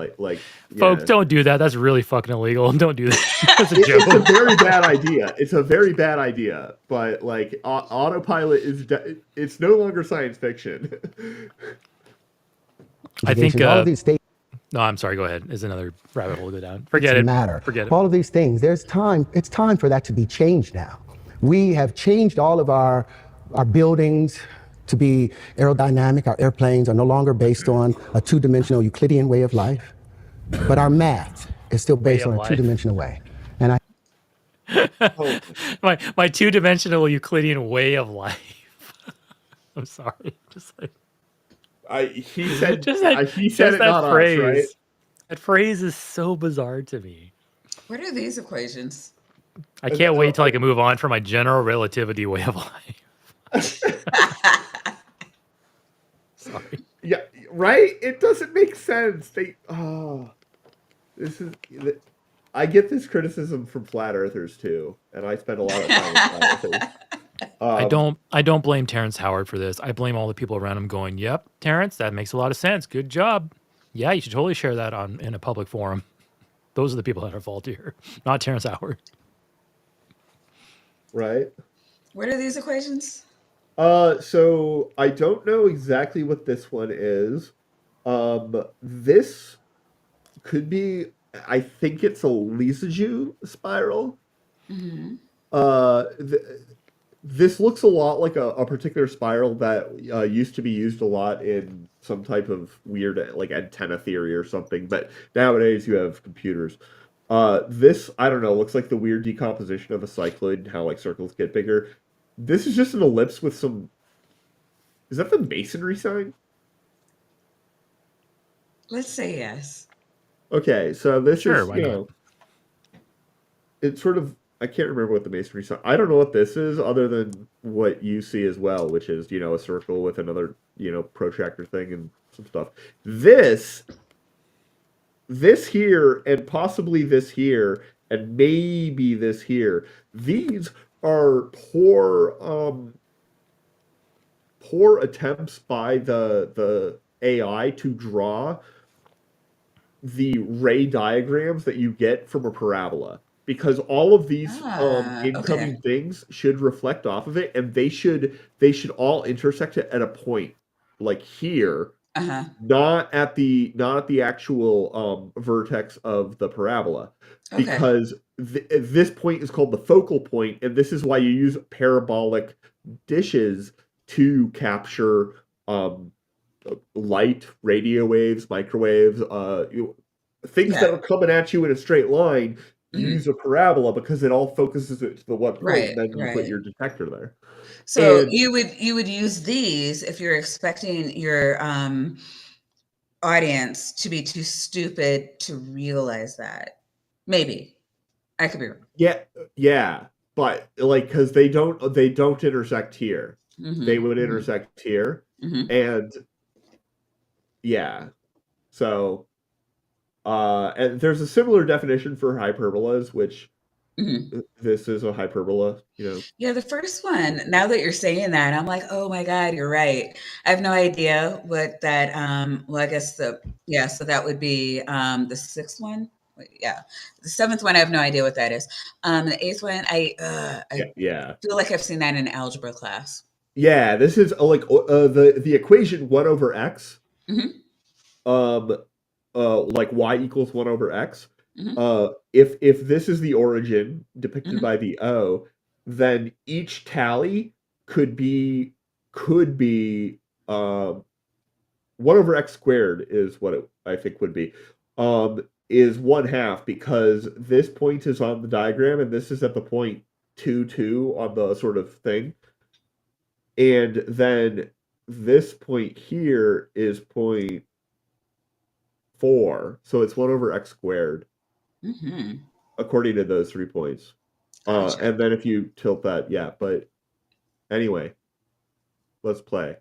Folks, don't do that. That's really fucking illegal. Don't do that. That's a joke. It's a very bad idea. It's a very bad idea. But autopilot it's no longer science fiction. I think all of these states. No, I'm sorry. Go ahead. There's another rabbit hole to go down. Forget it. Forget it. All of these things. There's time. It's time for that to be changed now. We have changed all of our buildings to be aerodynamic. Our airplanes are no longer based on a two-dimensional Euclidean way of life, but our math is still based on a two-dimensional way. And my two-dimensional Euclidean way of life. I'm sorry. He said that not phrase. Us, right? That phrase is so bizarre to me. What are these equations? I can't wait till I can move on from my general relativity way of life. Sorry. Yeah, right? It doesn't make sense. I get this criticism from flat earthers too, and I spend a lot of time with flat earthers. I don't blame Terrence Howard for this. I blame all the people around him going, "Yep, Terrence, that makes a lot of sense. Good job. Yeah, you should totally share that in a public forum." Those are the people that are at fault here, not Terrence Howard. Right. What are these equations? So I don't know exactly what this one is. This could be, I think it's a Lissajous spiral. This looks a lot like a particular spiral that used to be used a lot in some type of weird like antenna theory or something, but nowadays you have computers. This, I don't know, looks like the weird decomposition of a cycloid and how like circles get bigger. This is just an ellipse with some... Is that the masonry sign? Let's say yes. Okay, so this Sure, is, why not? it's sort of... I can't remember what the masonry sign... I don't know what this is other than what you see as well, which is, a circle with another, protractor thing and some stuff. This here, and possibly this here, and maybe this here, these are poor attempts by the AI to draw the ray diagrams that you get from a parabola, because all of these incoming things should reflect off of it, and they should all intersect at a point like here, not at the actual vertex of the parabola, because this point is called the focal point, and this is why you use parabolic dishes to capture light, radio waves, microwaves, things that are coming at you in a straight line. Use a parabola because it all focuses it to the one point, and then you put your detector there. So you would use these if you're expecting your audience to be too stupid to realize that. Maybe I could be wrong. Yeah, but like, because they don't intersect here. They would intersect here, and so and there's a similar definition for hyperbolas, which this is a hyperbola, Yeah, the first one, now that you're saying that, I'm like, oh my God, you're right. I have no idea what that, well, I guess so that would be the sixth one. Yeah. The seventh one, I have no idea what that is. The eighth one, I feel like I've seen that in algebra class. Yeah, this is like the equation 1 over x. Like y equals 1 over x. If this is the origin depicted by the O, then each tally could be 1 over x squared is what it, I think, would be, is 1/2, because this point is on the diagram and this is at the point 2, 2 on the sort of thing. And then this point here is point 4, so it's 1 over x squared, according to those 3 points. Gotcha. And then if you tilt that, but anyway, let's play.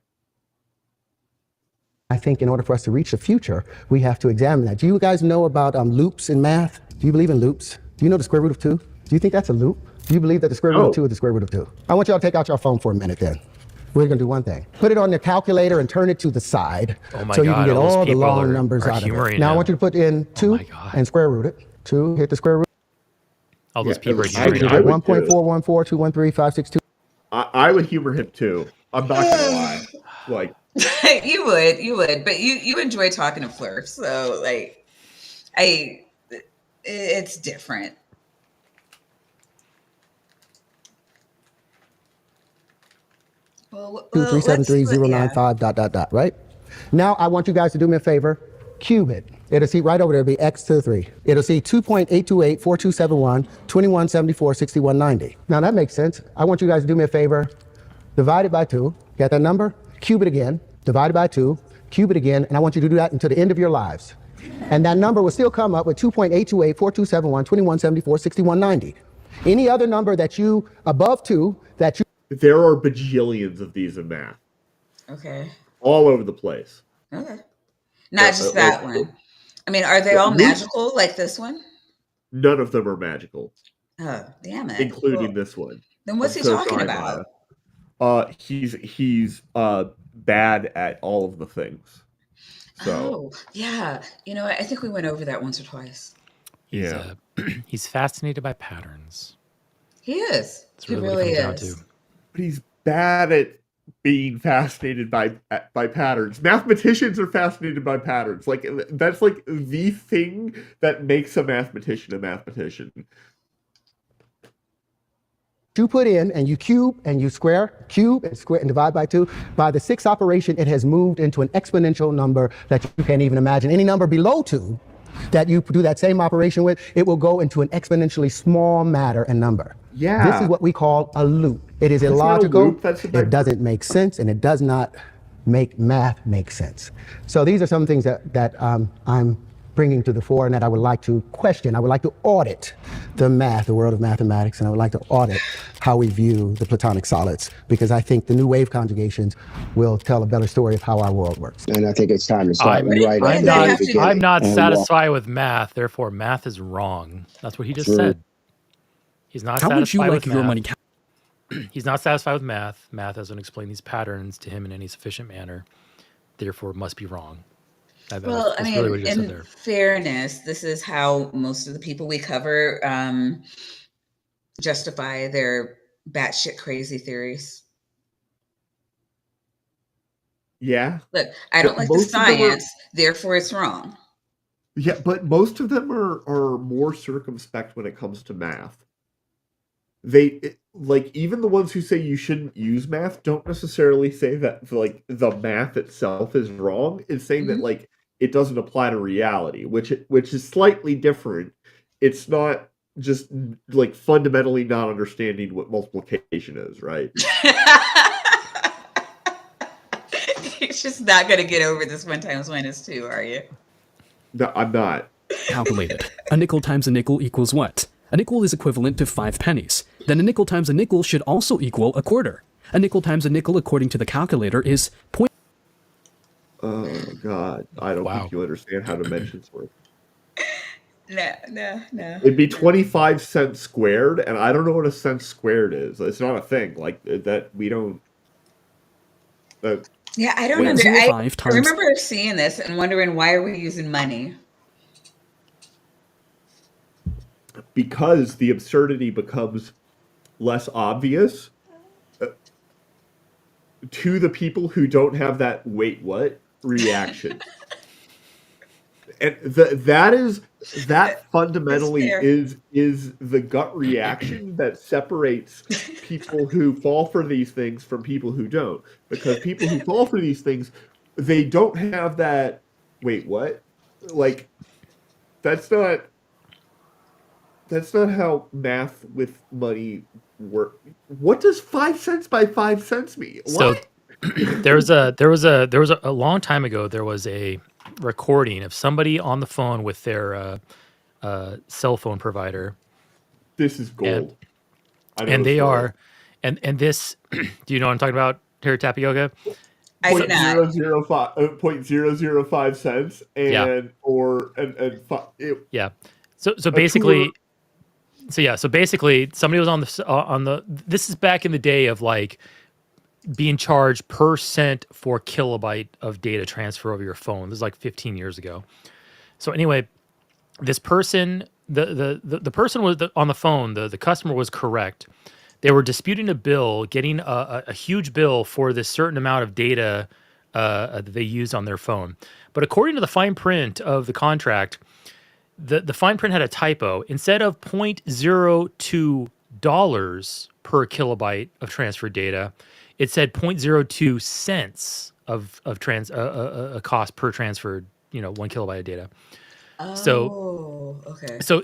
I think in order for us to reach the future, we have to examine that. Do you guys know about loops in math? Do you believe in loops? Do you know the square root of 2? Do you think that's a loop? Do you believe that the square root of 2 is the square root of 2? I want y'all to take out your phone for a minute then. We're going to do one thing. Put it on the calculator and turn it to the side, so you can get all the long numbers out of it. Now I want you to put in 2 and square root it. 2, hit the square root. All those people are humoring him. 1.414213562. I would humor him too. I'm not going to lie. Like, you would, but you enjoy talking to Fleur, so like, it's different. Well, 2373095 ... right? Now I want you guys to do me a favor. Cube it. It'll see right over there. It'll be x to the 3. It'll see 2.8284271 Now that makes sense. I want you guys to do me a favor. Divide it by 2. Get that number? Cube it again. Divide it by 2. Cube it again. And I want you to do that until the end of your lives. And that number will still come up with 2.8284271 Any other number that you above 2 that you... There are bajillions of these in math. Okay. All over the place. Okay. Not just that one. I mean, are they all magical like this one? None of them are magical. Oh, damn it. Including this one. Then what's he talking about? He's bad at all of the things. So. Oh, yeah. You know, I think we went over that once or twice. Yeah. He's fascinated by patterns. He is. He really is. But he's bad at being fascinated by patterns. Mathematicians are fascinated by patterns. Like, that's like the thing that makes a mathematician a mathematician. you put in and you cube and you square and divide by 2, by the 6th operation, it has moved into an exponential number that you can't even imagine. Any number below 2 that you do that same operation with, it will go into an exponentially small matter and number. Yeah. This is what we call a loop. It is illogical, it doesn't make sense, and it does not make math make sense. So these are some things that I'm bringing to the fore and that I would like to question. I would like to audit the world of mathematics, and I would like to audit how we view the Platonic solids, because I think the new wave conjugations will tell a better story of how our world works. And I think it's time to start I'm not satisfied with math, therefore math is wrong. That's what he just said. He's not How would you satisfied like with your math. money? He's not satisfied with math. Math doesn't explain these patterns to him in any sufficient manner, therefore it must be wrong. Well, I mean, in fairness, this is how most of the people we cover justify their batshit crazy theories. Yeah. Look, I don't like the science, therefore it's wrong. Yeah, but most of them are more circumspect when it comes to math. Even the ones who say you shouldn't use math don't necessarily say that the math itself is wrong. It's saying that it doesn't apply to reality, which is slightly different. It's not just fundamentally not understanding what multiplication is, right? You're just not going to get over this 1 × 1 = 2, are you? No, I'm not. Calculated. A nickel times a nickel equals what? A nickel is equivalent to 5 pennies. Then a nickel times a nickel should also equal a quarter. A nickel times a nickel, according to the calculator, is point. Oh, God. I don't think you understand how dimensions work. No. It'd be 25 cents squared, and I don't know what a cent squared is. It's not a thing. That we don't... Yeah, I don't understand. I remember seeing this and wondering, why are we using money? Because the absurdity becomes less obvious to the people who don't have that "wait, what" reaction. And that fundamentally is the gut reaction that separates people who fall for these things from people who don't. Because people who fall for these things, they don't have that "wait, what?" That's not how math with money work. What does 5 cents by 5 cents mean? What? So there was a long time ago, there was a recording of somebody on the phone with their cell phone provider. This is gold. And they are, and this, do you know what I'm talking about here, Tapioca? I do not. 0.005 cents yeah. So basically, so basically, somebody was on the. This is back in the day of being charged per cent for kilobyte of data transfer over your phone. This is 15 years ago. So anyway, this person, the person was on the phone. The customer was correct. They were disputing a bill, getting a huge bill for this certain amount of data that they used on their phone. But according to the fine print of the contract, the fine print had a typo. Instead of $0.02 per kilobyte of transfer data, it said 0.02 cents of a cost per transferred 1 kilobyte of data. Oh, okay. So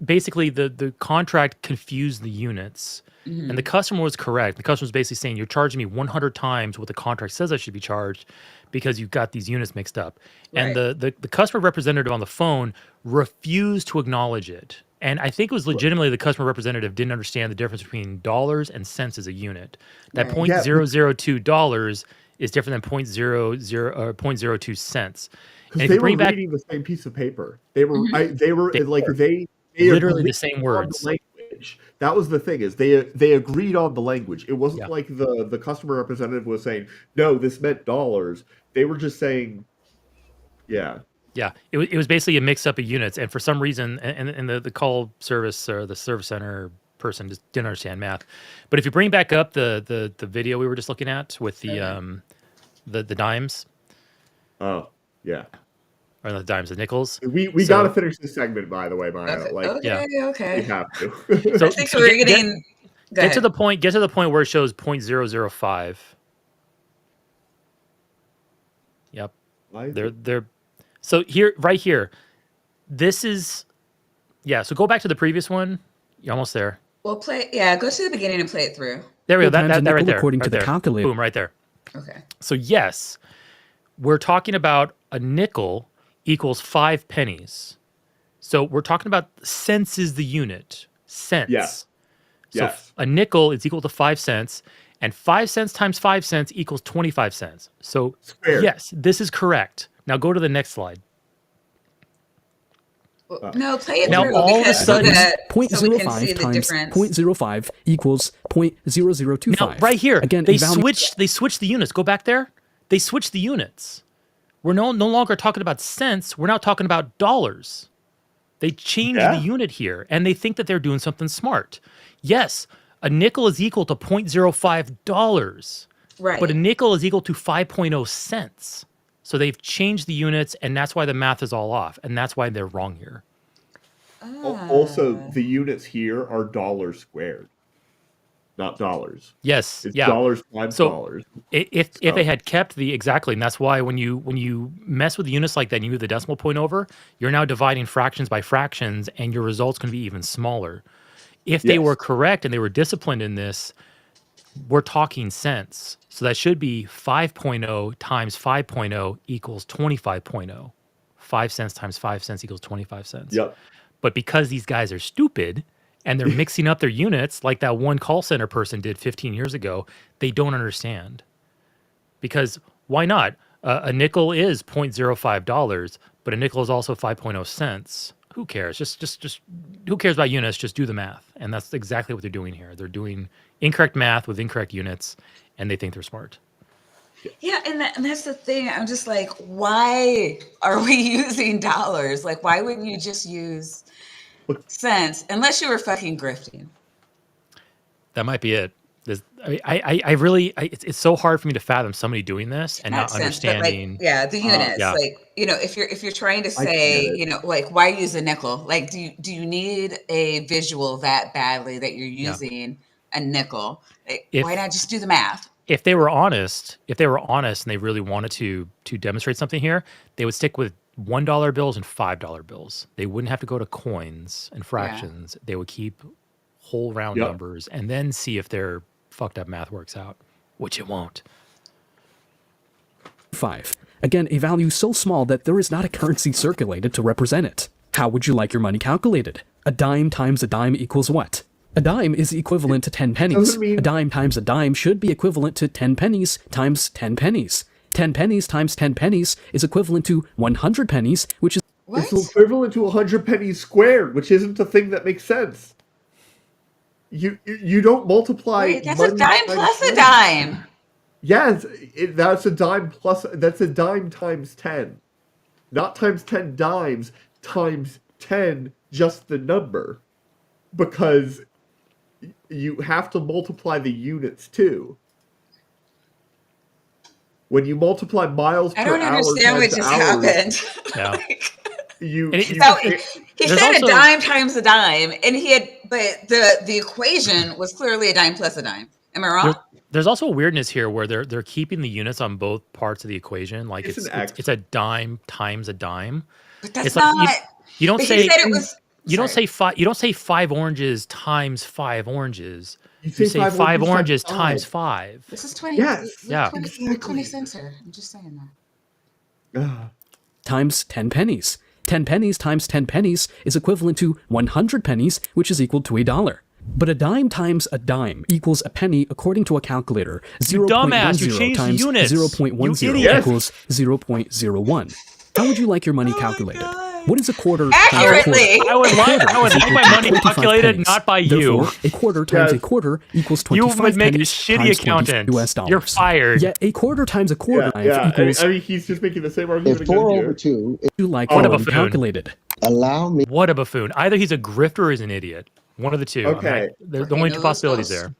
basically the contract confused the units, and the customer was correct. The customer was basically saying, you're charging me 100 times what the contract says I should be charged because you've got these units mixed up. Right. And the customer representative on the phone refused to acknowledge it. And I think it was legitimately the customer representative didn't understand the difference between dollars and cents as a unit. That $0.002 is different than 0.02 cents. Because they were reading the same piece of paper. They were they literally the same words. Language. That was the thing, is they agreed on the language. It wasn't like the customer representative was saying, no, this meant dollars. They were just saying, yeah. Yeah, it was basically a mix-up of units, and for some reason, and the call service or the service center person just didn't understand math. But if you bring back up the video we were just looking at with the dimes. Oh, yeah. or not the dimes, the nickels. We So- got to finish this segment, by the way, Maya. Okay, Like, Yeah. okay. we have to. So, I think we're getting. Go get to ahead. the point. Get to the point where it shows 0.005. Yep. Why is They're so here, right here. This is, yeah. So go back to the previous one. You're almost there. We'll play. Yeah, go to the beginning and play it through. There we go. Times a That right nickel there. according right to the there. calculator. Boom, right there. Okay. So yes, we're talking about a nickel equals 5 pennies. So we're talking about cents is the unit. Cents. Yes. So Yes. a nickel is equal to 5 cents, and 5 cents times 5 cents equals 25 cents. So Squared. yes, this is correct. Now go to the next slide. Well, no, play it Now through all of a because sudden- so we can see 0.05 the times difference. 0.05 equals 0.0025. Now right here, Again, they evaluate- switched the units. Go back there. They switched the units. We're no longer talking about cents. We're now talking about dollars. They changed Yeah. the unit here, and they think that they're doing something smart. Yes, a nickel is equal to $0.05, Right. but a nickel is equal to 5.0 cents. So they've changed the units, and that's why the math is all off, and that's why they're wrong here. Also, the units here are dollars squared, not dollars. Yes, It's yeah. dollars times So- dollars. If they had kept the exactly, and that's why when you mess with units like that, and you move the decimal point over, you're now dividing fractions by fractions, and your results can be even smaller. If they Yes. were correct and they were disciplined in this, we're talking cents. So that should be 5.0 times 5.0 equals 25.0. 5 cents times 5 cents equals 25 cents. Yep. But because these guys are stupid and they're mixing up their units like that one call center person did 15 years ago, they don't understand. Because why not? A nickel is $0.05, but a nickel is also 5.0 cents. Who cares? Just who cares about units? Just do the math. And that's exactly what they're doing here. They're doing incorrect math with incorrect units, and they think they're smart. Yeah, and that's the thing. I'm just like, why are we using dollars? Like, why wouldn't you just use cents? Unless you were fucking grifting. That might be it. I really, it's so hard for me to fathom somebody doing this and not Cents, but, understanding. like, yeah, the units. yeah. Like, if you're trying to I say, get it. like, why use a nickel? Like, do you need a visual that badly that you're using a nickel? Like, why not just do the math? If they were honest, and they really wanted to demonstrate something here, they would stick with $1 bills and $5 bills. They wouldn't have to go to coins and fractions. They would keep whole round Yep. numbers and then see if their fucked up math works out, which it won't. 5. Again, a value so small that there is not a currency circulated to represent it. How would you like your money calculated? A dime times a dime equals what? A dime is equivalent to 10 pennies. Doesn't mean- A dime times a dime should be equivalent to 10 pennies times 10 pennies. 10 pennies times 10 pennies is equivalent to 100 pennies, which is What? It's equivalent to 100 pennies squared, which isn't a thing that makes sense. You don't multiply. Wait, that's a money dime times plus a 10. dime. Yes, that's a dime plus. That's a dime times 10, not times 10 dimes times 10. Just the number, because you have to multiply the units too. When you multiply miles I per don't hour understand what times just hours, happened. Yeah. you, And you So it- he There's said also- a dime times a dime, and but the equation was clearly a dime plus a dime. Am I wrong? There's also weirdness here where they're keeping the units on both parts of the equation. Like It's it's an X. it's a dime times a dime. But that's It's like not. you don't but say he said it was. you don't sorry. say five. You don't say 5 oranges times 5 oranges. You You say say 5 oranges oranges times times five. 5. This is 20. Yes. this is Yeah. 20, Exactly. 20 cents here. I'm just saying that. Ugh. times 10 pennies. 10 pennies times 10 pennies is equivalent to 100 pennies, which is equal to $1. But a dime times a dime equals a penny according to a calculator. You dumbass, you 0.10 changed the times units. 0.10 You idiot. equals 0.01. How would you like your money calculated? What is a quarter Accurately. I would like my money 25 calculated, pennies. not by you. Therefore, a quarter times Yes. a quarter equals You 25 would make a pennies shitty times 20 accountant. US dollars. You're fired. Yet a quarter times a quarter Yeah. equals I mean, he's just making the same argument If again 4 here. over 2, you like What your a money buffoon. calculated. allow me. What a buffoon. Either he's a grifter or he's an idiot. One of the two. Okay. There's Okay, only two no, possibilities those- there.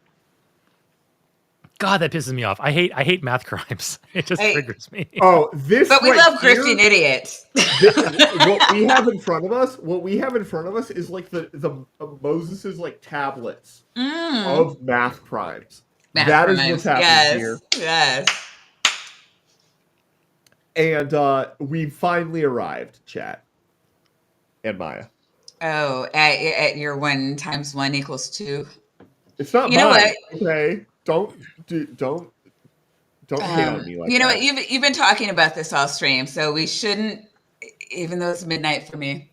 God, that pisses me off. I hate math crimes. It just triggers me. Oh, this. But we right love here, grifting idiots. what we have in front of us is like the Moses's like tablets of math crimes. That is what's happening here. Yes. And we finally arrived, chat and Maya. Oh, at your 1 × 1 = 2. It's not You know mine. what? Okay, don't hate on me like you know that. what? You've been talking about this all stream, so we shouldn't, even though it's midnight for me,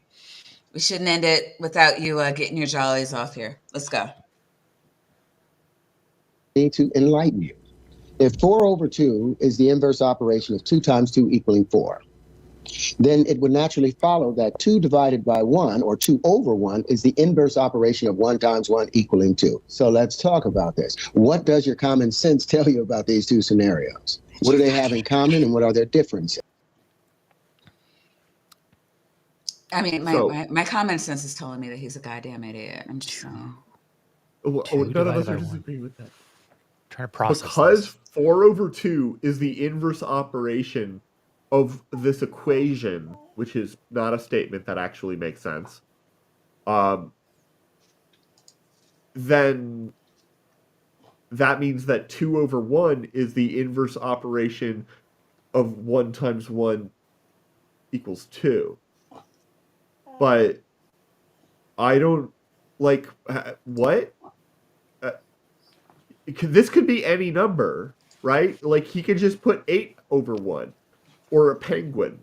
we shouldn't end it without you getting your jollies off here. Let's go. Need to enlighten you. If 4/2 is the inverse operation of 2 × 2 = 4, then it would naturally follow that 2 divided by 1, or 2/1, is the inverse operation of 1 × 1 = 2. So let's talk about this. What does your common sense tell you about these two scenarios? What do they have in common, and what are their differences? I mean, my common sense is telling me that he's a goddamn idiot. I'm just saying. None of us are disagreeing with that. Trying to process because this. 4/2 is the inverse operation of this equation, which is not a statement that actually makes sense. Then that means that 2/1 is the inverse operation of 1 × 1 = 2. But I don't like what? This could be any number, right? Like he could just put 8/1 or a penguin,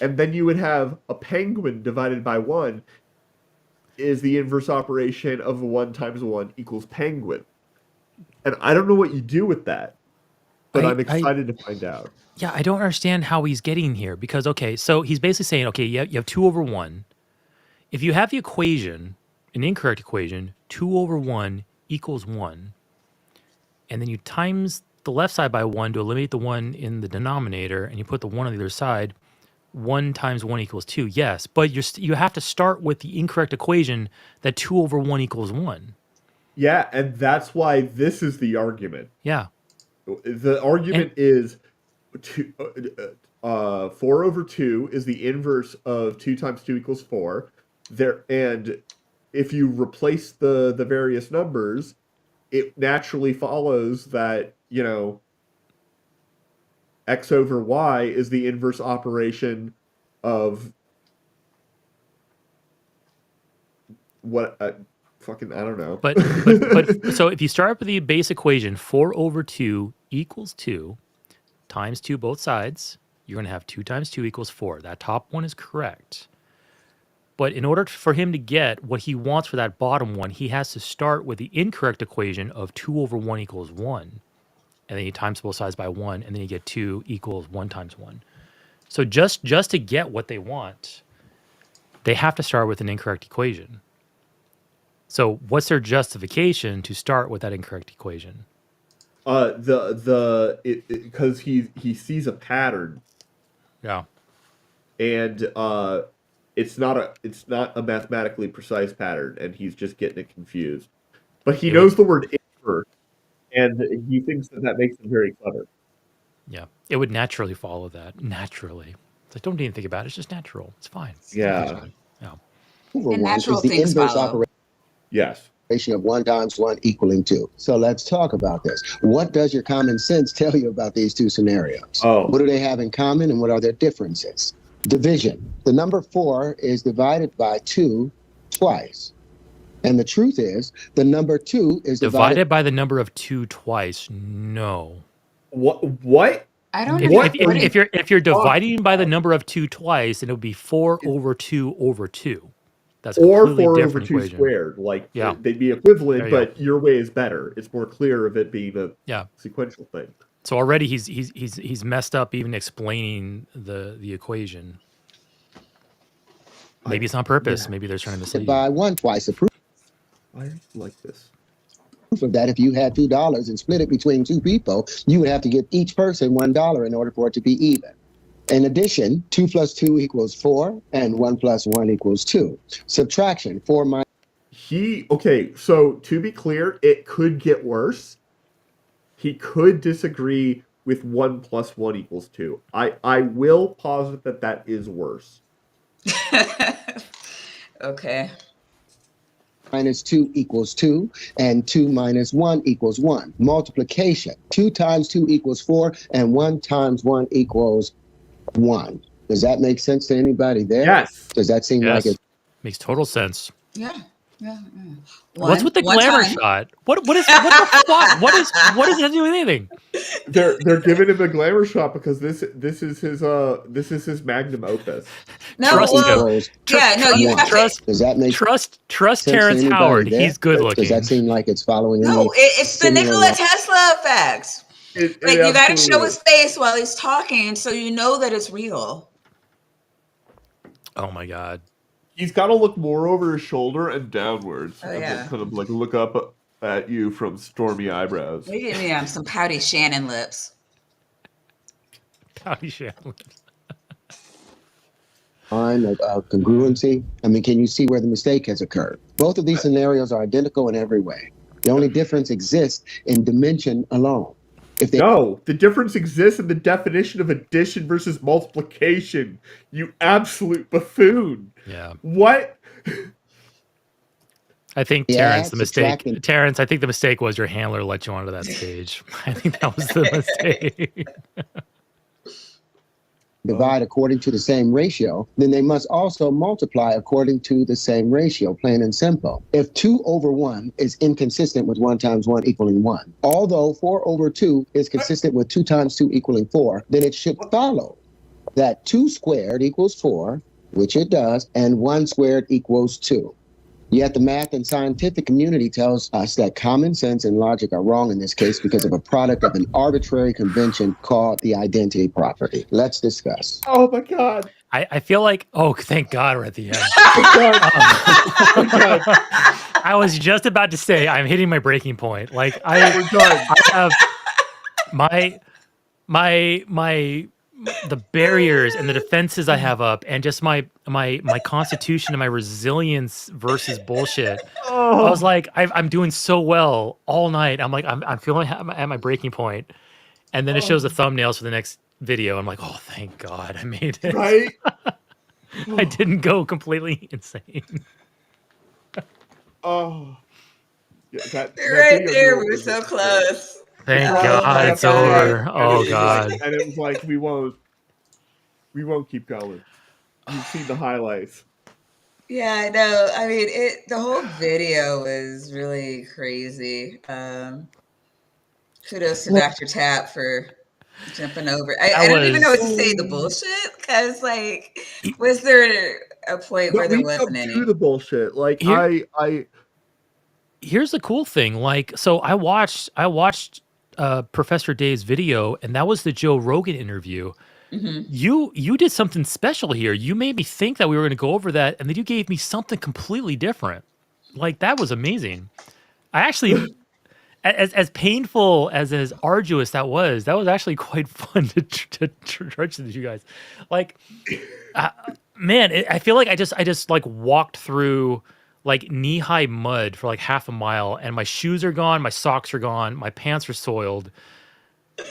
and then you would have a penguin divided by 1 is the inverse operation of 1 × 1 = penguin. And I don't know what you do with that, but I'm excited to find out. Yeah, I don't understand how he's getting here because, okay, so he's basically saying, okay, you have 2/1. If you have the equation, an incorrect equation, 2/1 = 1, and then you times the left side by 1 to eliminate the 1 in the denominator, and you put the 1 on the other side, 1 × 1 = 2, yes, but you have to start with the incorrect equation that 2/1 = 1. Yeah, and that's why this is the argument. Yeah. The argument is 4/2 is the inverse of 2 × 2 = 4. And if you replace the various numbers, it naturally follows that, x/y is the inverse operation of what I don't know. But so if you start with the base equation, 4/2 = 2 times 2 both sides, you're going to have 2 × 2 = 4. That top one is correct. But in order for him to get what he wants for that bottom one, he has to start with the incorrect equation of 2/1 = 1. And then you times both sides by 1, and then you get 2 = 1 × 1. So just to get what they want, they have to start with an incorrect equation. So what's their justification to start with that incorrect equation? Because he sees a pattern. Yeah. And it's not a mathematically precise pattern, and he's just getting it confused. But he knows the word invert, and he thinks that makes him very clever. Yeah, it would naturally follow that. Naturally. It's like, don't even think about it. It's just natural. It's fine. Yeah. Yeah. And natural things follow. Yes. Of 1 × 1 = 2. So let's talk about this. What does your common sense tell you about these two scenarios? What do they have in common, and what are their differences? Division. The number 4 is divided by 2 twice. And the truth is, the number 2 is divided by the number of 2 twice. No. What? I don't know. If you're dividing by the number of 2 twice, then it would be 4/2/2. That's or completely 4/2 equation. squared. Like they'd be equivalent, but your way is better. It's more clear of it being a sequential thing. So already he's messed up even explaining the equation. Maybe it's on purpose. Yeah. Maybe they're trying to mislead you. By 1 twice. I like this. Proof of that, if you had $2 and split it between 2 people, you would have to give each person $1 in order for it to be even. In addition, 2 + 2 = 4, and 1 + 1 = 2. Subtraction, 4 minus... Okay, so to be clear, it could get worse. he could disagree with 1 + 1 = 2. I will posit that is worse. Okay. Minus 2 = 2, and 2 minus 1 = 1. Multiplication. 2 times 2 = 4, and 1 times 1 = 1. Does that make sense to anybody there? Yes. Does that seem like it? Makes total sense. Yeah. What's with the glamour shot? What the fuck? What does that do with anything? They're giving him a glamour shot because this is his magnum opus. No, Trust you have to Does that make trust sense to Terrence anybody Howard. there? He's good looking. Does that seem like it's following? No, it's the Nikola Tesla effect. You got to show his face while he's talking, so you know that it's real. Oh my god. He's got to look more over his shoulder and downwards. Oh, and yeah. then kind of like look up at you from stormy eyebrows. We give me some pouty Shannon lips. Pouty Shannon lips. Of congruency. I mean, can you see where the mistake has occurred? Both of these scenarios are identical in every way. The only difference exists in dimension alone. No, the difference exists in the definition of addition versus multiplication. You absolute buffoon. Yeah. What? I think Terrence, Terrence, I think the mistake was your handler let you onto that stage. I think that was the mistake. Divide according to the same ratio, then they must also multiply according to the same ratio, plain and simple. If 2/1 is inconsistent with 1 times 1 = 1, although 4/2 is consistent with 2 times 2 = 4, then it should follow that 2 squared = 4, which it does, and 1 squared = 2. Yet the math and scientific community tells us that common sense and logic are wrong in this case because of a product of an arbitrary convention called the identity property. Let's discuss. Oh my God. I feel like, oh, thank God we're at the end. I was just about to say I'm hitting my breaking point. Like I have the barriers and the defenses I have up, and just my constitution and my resilience versus bullshit. I was like, I'm doing so well all night. I'm like, I'm feeling at my breaking point, and then it shows the thumbnails for the next video. I'm like, oh, thank God, I made it. Right? I didn't go completely insane. Oh, yeah, right there. We're so close. Thank God it's over. Oh God. And it was like we won't keep going. You've seen the highlights. Yeah, I know. I mean, the whole video was really crazy. Kudos to Dr. Tap for jumping over. I don't even know what to say. The bullshit, because like, was there a point where there wasn't any? The bullshit. Like Here's the cool thing. Like, so I watched Professor Dave's video, and that was the Joe Rogan interview. Mm-hmm. You did something special here. You made me think that we were going to go over that, and then you gave me something completely different. Like, that was amazing. I actually, as painful as arduous that was actually quite fun to trudge with you guys. Like, man, I feel like I just like walked through like knee-high mud for like half a mile, and my shoes are gone, my socks are gone, my pants are soiled.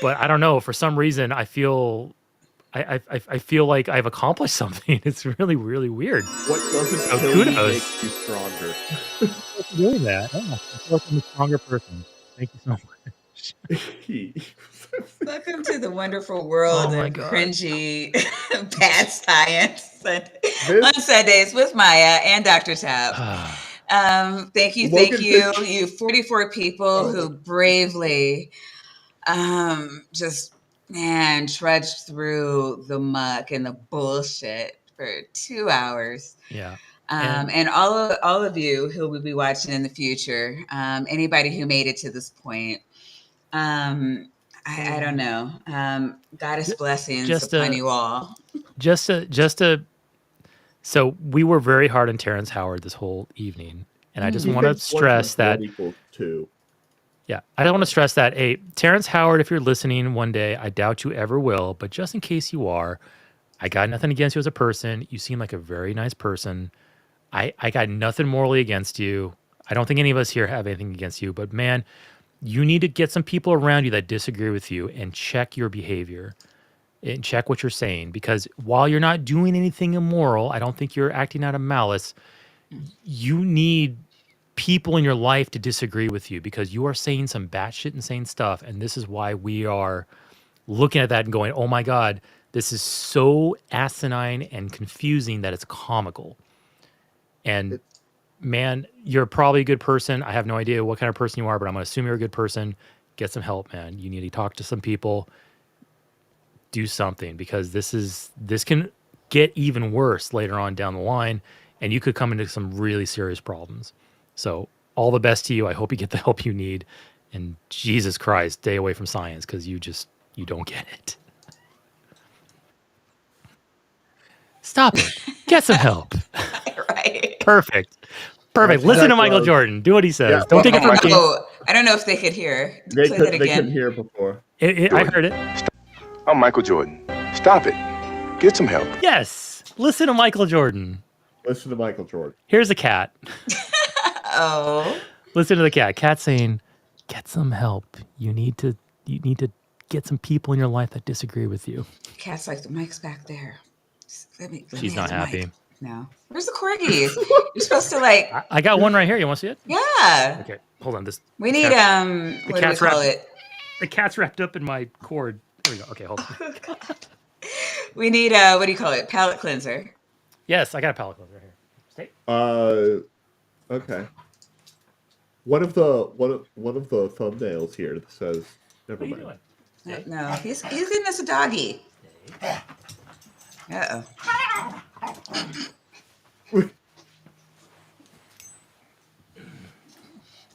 But I don't know, for some reason I feel like I've accomplished something. It's really, really weird. What doesn't kill you makes you stronger. Doing that. Yeah, I feel like I'm a stronger person. Thank you so much. Welcome to the wonderful world of cringy bad science on Sundays with Maya and Dr. Tap. Thank you, you 44 people who bravely just trudged through the muck and the bullshit for 2 hours. Yeah. And all of you who will be watching in the future, anybody who made it to this point, I don't know. Goddess blessings upon you all. So we were very hard on Terrence Howard this whole evening, and I just want to stress that. Yeah, I don't want to stress that. Hey, Terrence Howard, if you're listening one day, I doubt you ever will, but just in case you are, I got nothing against you as a person. You seem like a very nice person. I got nothing morally against you. I don't think any of us here have anything against you, but man, you need to get some people around you that disagree with you and check your behavior and check what you're saying. Because while you're not doing anything immoral, I don't think you're acting out of malice. You need people in your life to disagree with you because you are saying some batshit insane stuff. And this is why we are looking at that and going, oh my God, this is so asinine and confusing that it's comical. And man, you're probably a good person. I have no idea what kind of person you are, but I'm going to assume you're a good person. Get some help, man. You need to talk to some people. Do something, because this can get even worse later on down the line, and you could come into some really serious problems. So all the best to you. I hope you get the help you need. And Jesus Christ, stay away from science because you don't get it. Stop it. Get some help. Right. Perfect. Listen to Michael Jordan. Do what he says. Don't take it from me. I don't know if they could hear. They Play that again. They couldn't hear before. I heard it. I'm Michael Jordan. Stop it. Get some help. Yes. Listen to Michael Jordan. Listen to Michael Jordan. Here's a cat. Oh. Listen to the cat. Cat saying, "Get some help. You need to get some people in your life that disagree with you." Cat's like, the mic's back there. She's not happy. Mic. No. Where's the corgis? You're supposed to like. I got one right here. You want to see it? Yeah. Okay. Hold on. We need what do we call it? The cat's wrapped up in my cord. There we go. Okay, hold on. We need what do you call it? Palate cleanser. Yes, I got a palate cleanser right here. Stay. Okay. One of the thumbnails here that says, never mind. What are you doing? No, he's giving us a doggy. Uh-oh.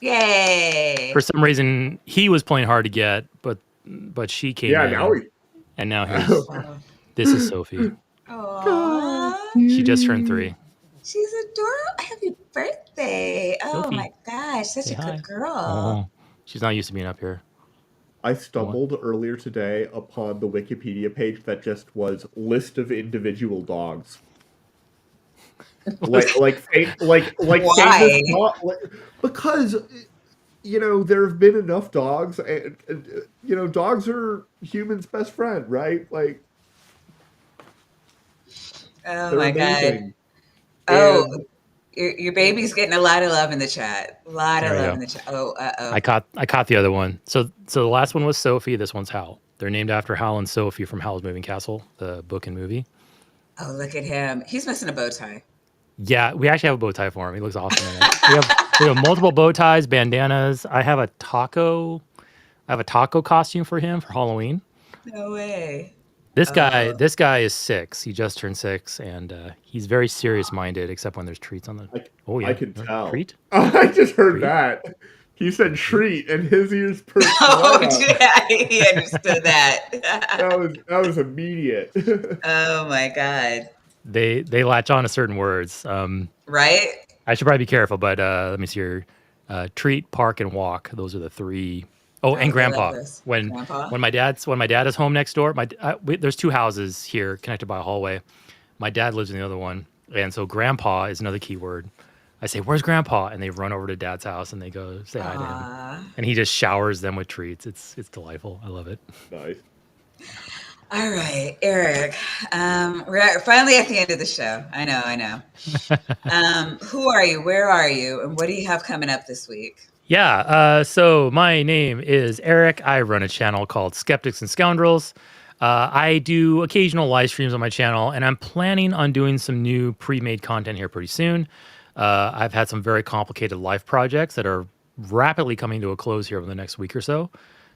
Yay! For some reason, he was playing hard to get, but she came in. And now he's. This is Sophie. Aww. She just turned 3. She's adorable. Happy birthday. Oh Sophie. my gosh, such Say a hi. good girl. Oh, she's not used to being up here. I stumbled earlier today upon the Wikipedia page that just was list of individual dogs. like Why? Because there have been enough dogs, and dogs are humans' best friend, right? Like, Oh my amazing. God. Oh, And your baby's getting a lot of love in the chat. A lot of There you love go. in the chat. Oh, uh-oh. I caught the other one. So the last one was Sophie. This one's Hal. They're named after Hal and Sophie from Howl's Moving Castle, the book and movie. Oh, look at him. He's missing a bow tie. Yeah, we actually have a bow tie for him. He looks awesome in it. We have multiple bow ties, bandanas. I have a taco costume for him for Halloween. No way. This guy is 6. He just turned 6, and he's very serious-minded, except when there's treats on the. I can tell. Treat? I just heard Treat? that. He said treat, and his ears perked Oh, right up. yeah, he understood that. That was immediate. Oh my God. They latch on to certain words. Right? I should probably be careful, but let me see here. Treat, park, and walk. Those are the 3. Oh, and I grandpa. love this. When Grandpa? my dad is home next door. There's 2 houses here connected by a hallway. My dad lives in the other one, and so grandpa is another key word. I say, "Where's grandpa?" And they run over to dad's house and they go say hi to him. And he just showers them with treats. It's delightful. I love it. Nice. All right, Eric. We're finally at the end of the show. I know. Who are you? Where are you? And what do you have coming up this week? Yeah, so my name is Eric. I run a channel called Skeptics and Scoundrels. I do occasional live streams on my channel, and I'm planning on doing some new pre-made content here pretty soon. I've had some very complicated life projects that are rapidly coming to a close here over the next week or so.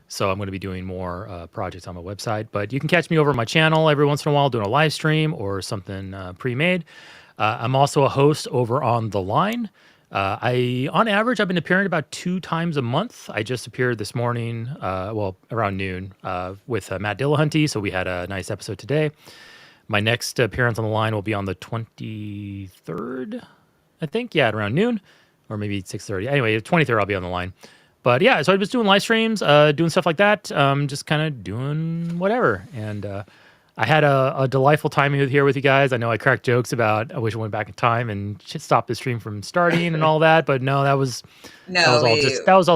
So I'm going to be doing more projects on my website. But you can catch me over on my channel every once in a while doing a live stream or something pre-made. I'm also a host over on The Line. On average, I've been appearing about 2 times a month. I just appeared this morning, around noon, with Matt Dillahunty. So we had a nice episode today. My next appearance on The Line will be on the 23rd, I think. Yeah, at around noon, or maybe 6:30. Anyway, the 23rd, I'll be on The Line. But yeah, so I was doing live streams, doing stuff like that, just kind of doing whatever. And I had a delightful time here with you guys. I know I cracked jokes about I wish I went back in time and stopped the stream from starting and all that, but no, that was all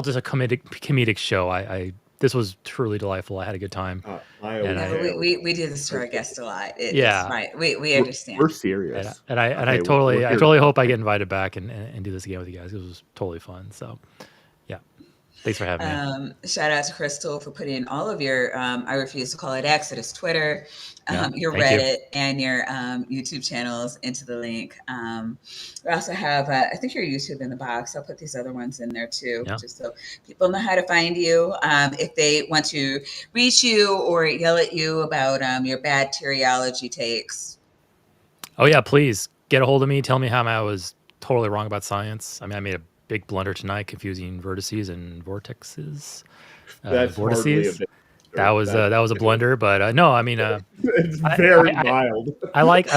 just a comedic show. This was truly delightful. I had a good time. We do this to our guests a lot. Yeah, it's fine. We understand. We're serious, I totally hope I get invited back and do this again with you guys. It was totally fun. So, yeah, thanks for having me. Shout out to Crystal for putting all of your I refuse to call it X, it is Twitter, your Reddit and your YouTube channels into the link. We also have I think your YouTube in the box. I'll put these other ones in there too, just so people know how to find you if they want to reach you or yell at you about your bad teleology takes. Oh yeah, please get a hold of me. Tell me how I was totally wrong about science. I mean, I made a big blunder tonight, confusing vertices and vortexes. That's vortices. That was a blunder, but no, I mean, it's very mild. I like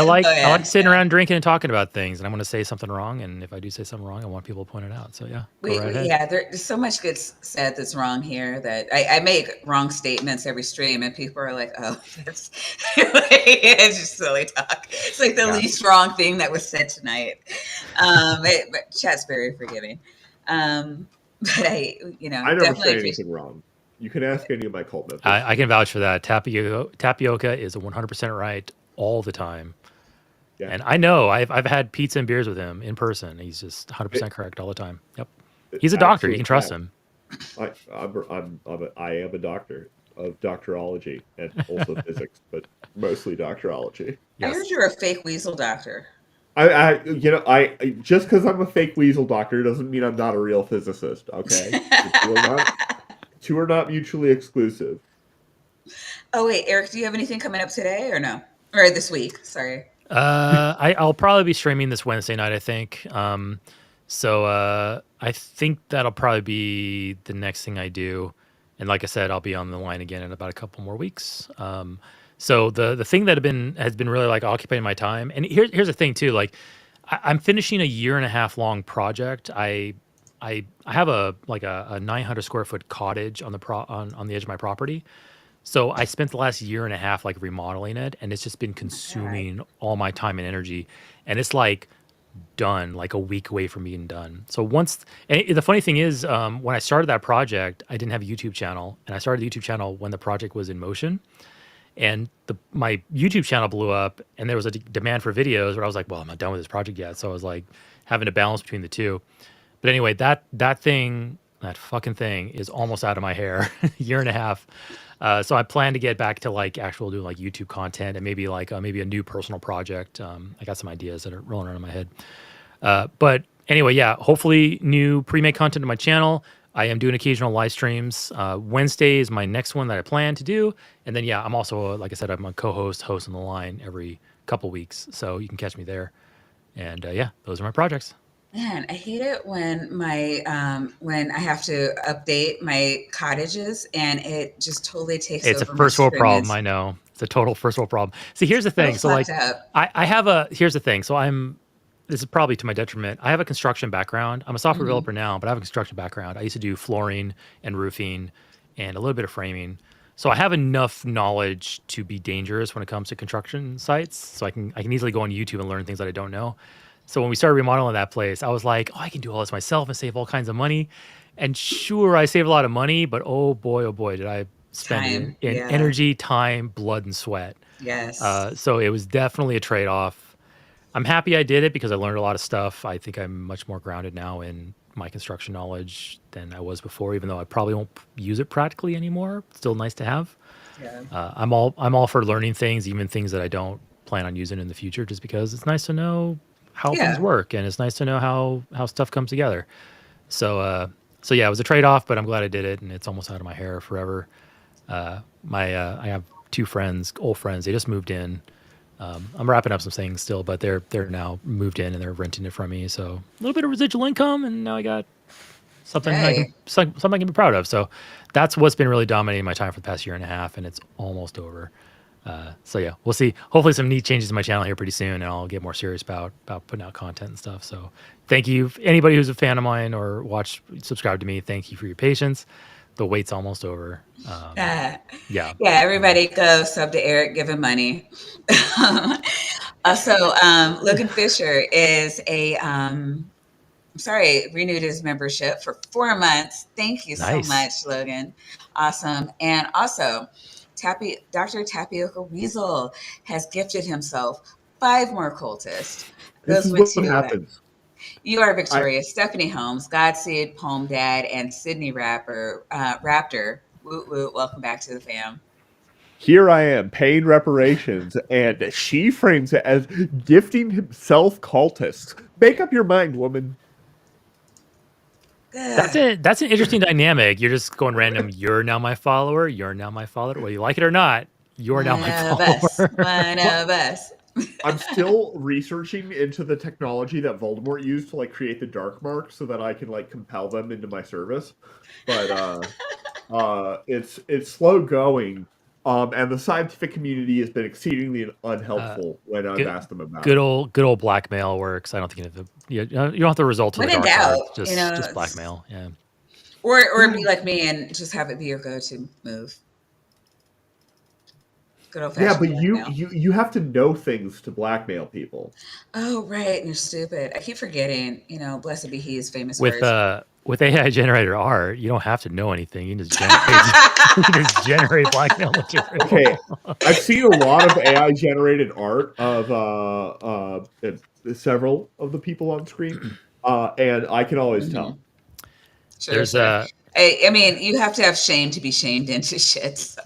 sitting around drinking and talking about things, and I'm going to say something wrong, and if I do say something wrong, I want people to point it out. So yeah, there's so much good said that's wrong here that I make wrong statements every stream, and people are like, "Oh, that's it's just silly talk." It's like the least wrong thing that was said tonight. But chat's very forgiving. But I never say anything wrong. You can ask any of my cult members. I can vouch for that. Tapioca is 100% right all the time. Yeah. And I know I've had pizza and beers with him in person. He's just 100% correct all the time. Yep. He's a doctor. You can trust him. I am a doctor of doctorology and also physics, but mostly doctorology. Yes. I heard you're a fake weasel doctor. I just because I'm a fake weasel doctor doesn't mean I'm not a real physicist. Okay. Two are not mutually exclusive. Oh wait, Eric, do you have anything coming up today or no? Or this week? Sorry. I'll probably be streaming this Wednesday night, I think. So I think that'll probably be the next thing I do. And like I said, I'll be on the line again in about a couple more weeks. So the thing that has been really like occupying my time. And here's the thing too. Like I'm finishing a 1.5 year long project. I have a 900 square foot cottage on the edge of my property. So I spent the last 1.5 years like remodeling it, and it's just been consuming all my time and energy. And it's like done, like a week away from being done. So the funny thing is, when I started that project, I didn't have a YouTube channel, and I started the YouTube channel when the project was in motion. And my YouTube channel blew up, and there was a demand for videos where I was like, well, I'm not done with this project yet. So I was like having to balance between the two. But anyway, that fucking thing is almost out of my hair, 1.5 years. So I plan to get back to like actual doing like YouTube content and maybe a new personal project. I got some ideas that are rolling around in my head. But anyway, yeah, hopefully new pre-made content on my channel. I am doing occasional live streams. Wednesday is my next one that I plan to do. And then, yeah, I'm also, like I said, I'm a host on the line every couple weeks. So you can catch me there. And yeah, those are my projects. Man, I hate it when when I have to update my cottages and it just totally takes over. It's a first world problem. I know it's a total first world problem. See, here's the thing. So like, here's the thing. So this is probably to my detriment. I have a construction background. I'm a software developer now, but I have a construction background. I used to do flooring and roofing and a little bit of framing. So I have enough knowledge to be dangerous when it comes to construction sites. So I can easily go on YouTube and learn things that I don't know. So when we started remodeling that place, I was like, I can do all this myself and save all kinds of money. And sure, I saved a lot of money, but oh boy, did I spend in energy, time, blood, and sweat. Yes. So it was definitely a trade-off. I'm happy I did it because I learned a lot of stuff. I think I'm much more grounded now in my construction knowledge than I was before, even though I probably won't use it practically anymore. It's still nice to have. Yeah. I'm all for learning things, even things that I don't plan on using in the future, just because it's nice to know how things work, and it's nice to know how stuff comes together. So yeah, it was a trade-off, but I'm glad I did it, and it's almost out of my hair forever. I have 2 friends, old friends. They just moved in. I'm wrapping up some things still, but they're now moved in and they're renting it from me. So a little bit of residual income, and now I got something I can be proud of. So that's what's been really dominating my time for the past 1.5 years, and it's almost over. So yeah, we'll see. Hopefully some neat changes to my channel here pretty soon, and I'll get more serious about putting out content and stuff. So thank you. Anybody who's a fan of mine or subscribe to me, thank you for your patience. The wait's almost over. Yeah. Yeah. Yeah, everybody go sub to Eric, give him money. Also, Logan Fisher is renewed his membership for 4 months. Thank you so Nice. much, Logan. Awesome. And also, Dr. Tapioca Weasel has gifted himself 5 more cultists. This Those is went what to happens. You Are Victorious, Stephanie Holmes, Godseed, Poem Dad, and Sydney Raptor. Woot woot, welcome back to the fam. Here I am paying reparations, and she frames it as gifting himself cultists. Make up your mind, woman. That's an interesting dynamic. You're just going random. You're now my follower. You're now my follower. Whether you like it or not, you're now my follower. One of us. I'm still researching into the technology that Voldemort used to create the dark mark so that I can compel them into my service. But it's slow going. And the scientific community has been exceedingly unhelpful when I've asked them about good old blackmail works. I don't think you don't have the result of the dark art. Just blackmail. Yeah. Or be like me and just have it be your go-to move. Good old-fashioned blackmail. you have to know things to blackmail people. Oh right, and you're stupid. I keep forgetting. Blessed be He is famous words. With AI generator art, you don't have to know anything. You just generate blackmail material. Okay, I've seen a lot of AI generated art of several of the people on screen, and I can always tell. Sure. I mean, you have to have shame to be shamed into shit. So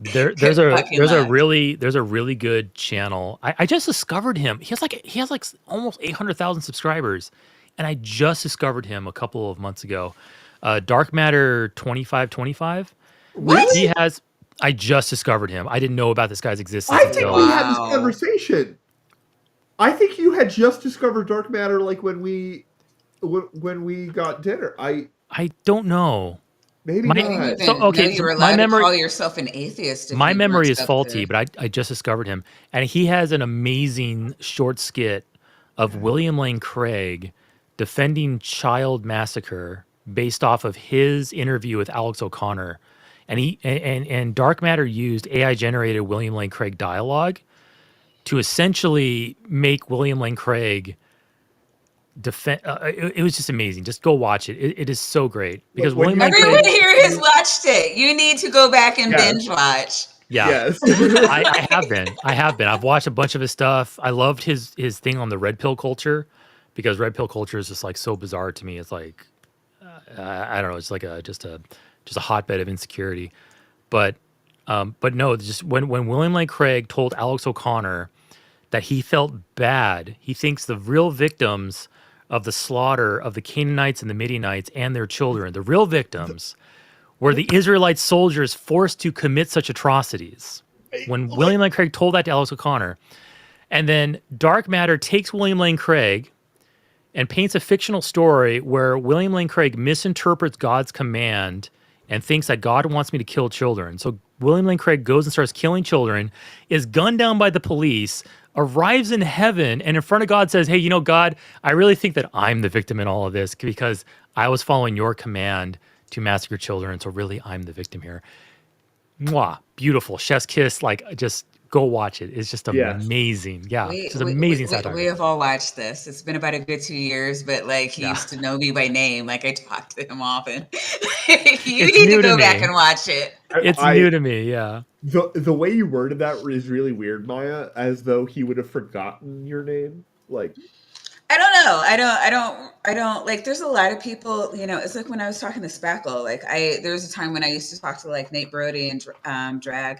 there's a really good channel. I just discovered him. He has like almost 800,000 subscribers. And I just discovered him a couple of months ago. Dark Matter 2525. What? I just discovered him. I didn't know about this guy's existence. I think we had this conversation. I think you had just discovered Dark Matter when we got dinner. I don't know. Maybe not. You were allowed to call yourself an atheist. My memory is faulty, but I just discovered him. And he has an amazing short skit of William Lane Craig defending child massacre based off of his interview with Alex O'Connor. And Dark Matter used AI generated William Lane Craig dialogue to essentially make William Lane Craig defend. It was just amazing. Just go watch it. It is so great because everyone here has watched it. You need to go back and binge watch. Yeah, yes. I have been. I've watched a bunch of his stuff. I loved his thing on the red pill culture. Because red pill culture is just so bizarre to me. It's I don't know. It's just a hotbed of insecurity. But no, just when William Lane Craig told Alex O'Connor that he felt bad, he thinks the real victims of the slaughter of the Canaanites and the Midianites and their children, the real victims, were the Israelite soldiers forced to commit such atrocities. When William Lane Craig told that to Alex O'Connor, and then Dark Matter takes William Lane Craig and paints a fictional story where William Lane Craig misinterprets God's command and thinks that God wants me to kill children. So William Lane Craig goes and starts killing children, is gunned down by the police, arrives in heaven, and in front of God says, hey, God, I really think that I'm the victim in all of this because I was following your command to massacre children. So really, I'm the victim here. Mwah, beautiful. Chef's kiss, just go watch it. It's just amazing. Yeah, it's just amazing satire. We have all watched this. It's been about a good 2 years, but he used to know me by name. I talked to him often. You need to go back and watch it. It's new to me. Yeah. The way you worded that is really weird, Maya, as though he would have forgotten your name. I don't know. I don't there's a lot of people, it's when I was talking to Spackle, there was a time when I used to talk to Nate Brody and Drag.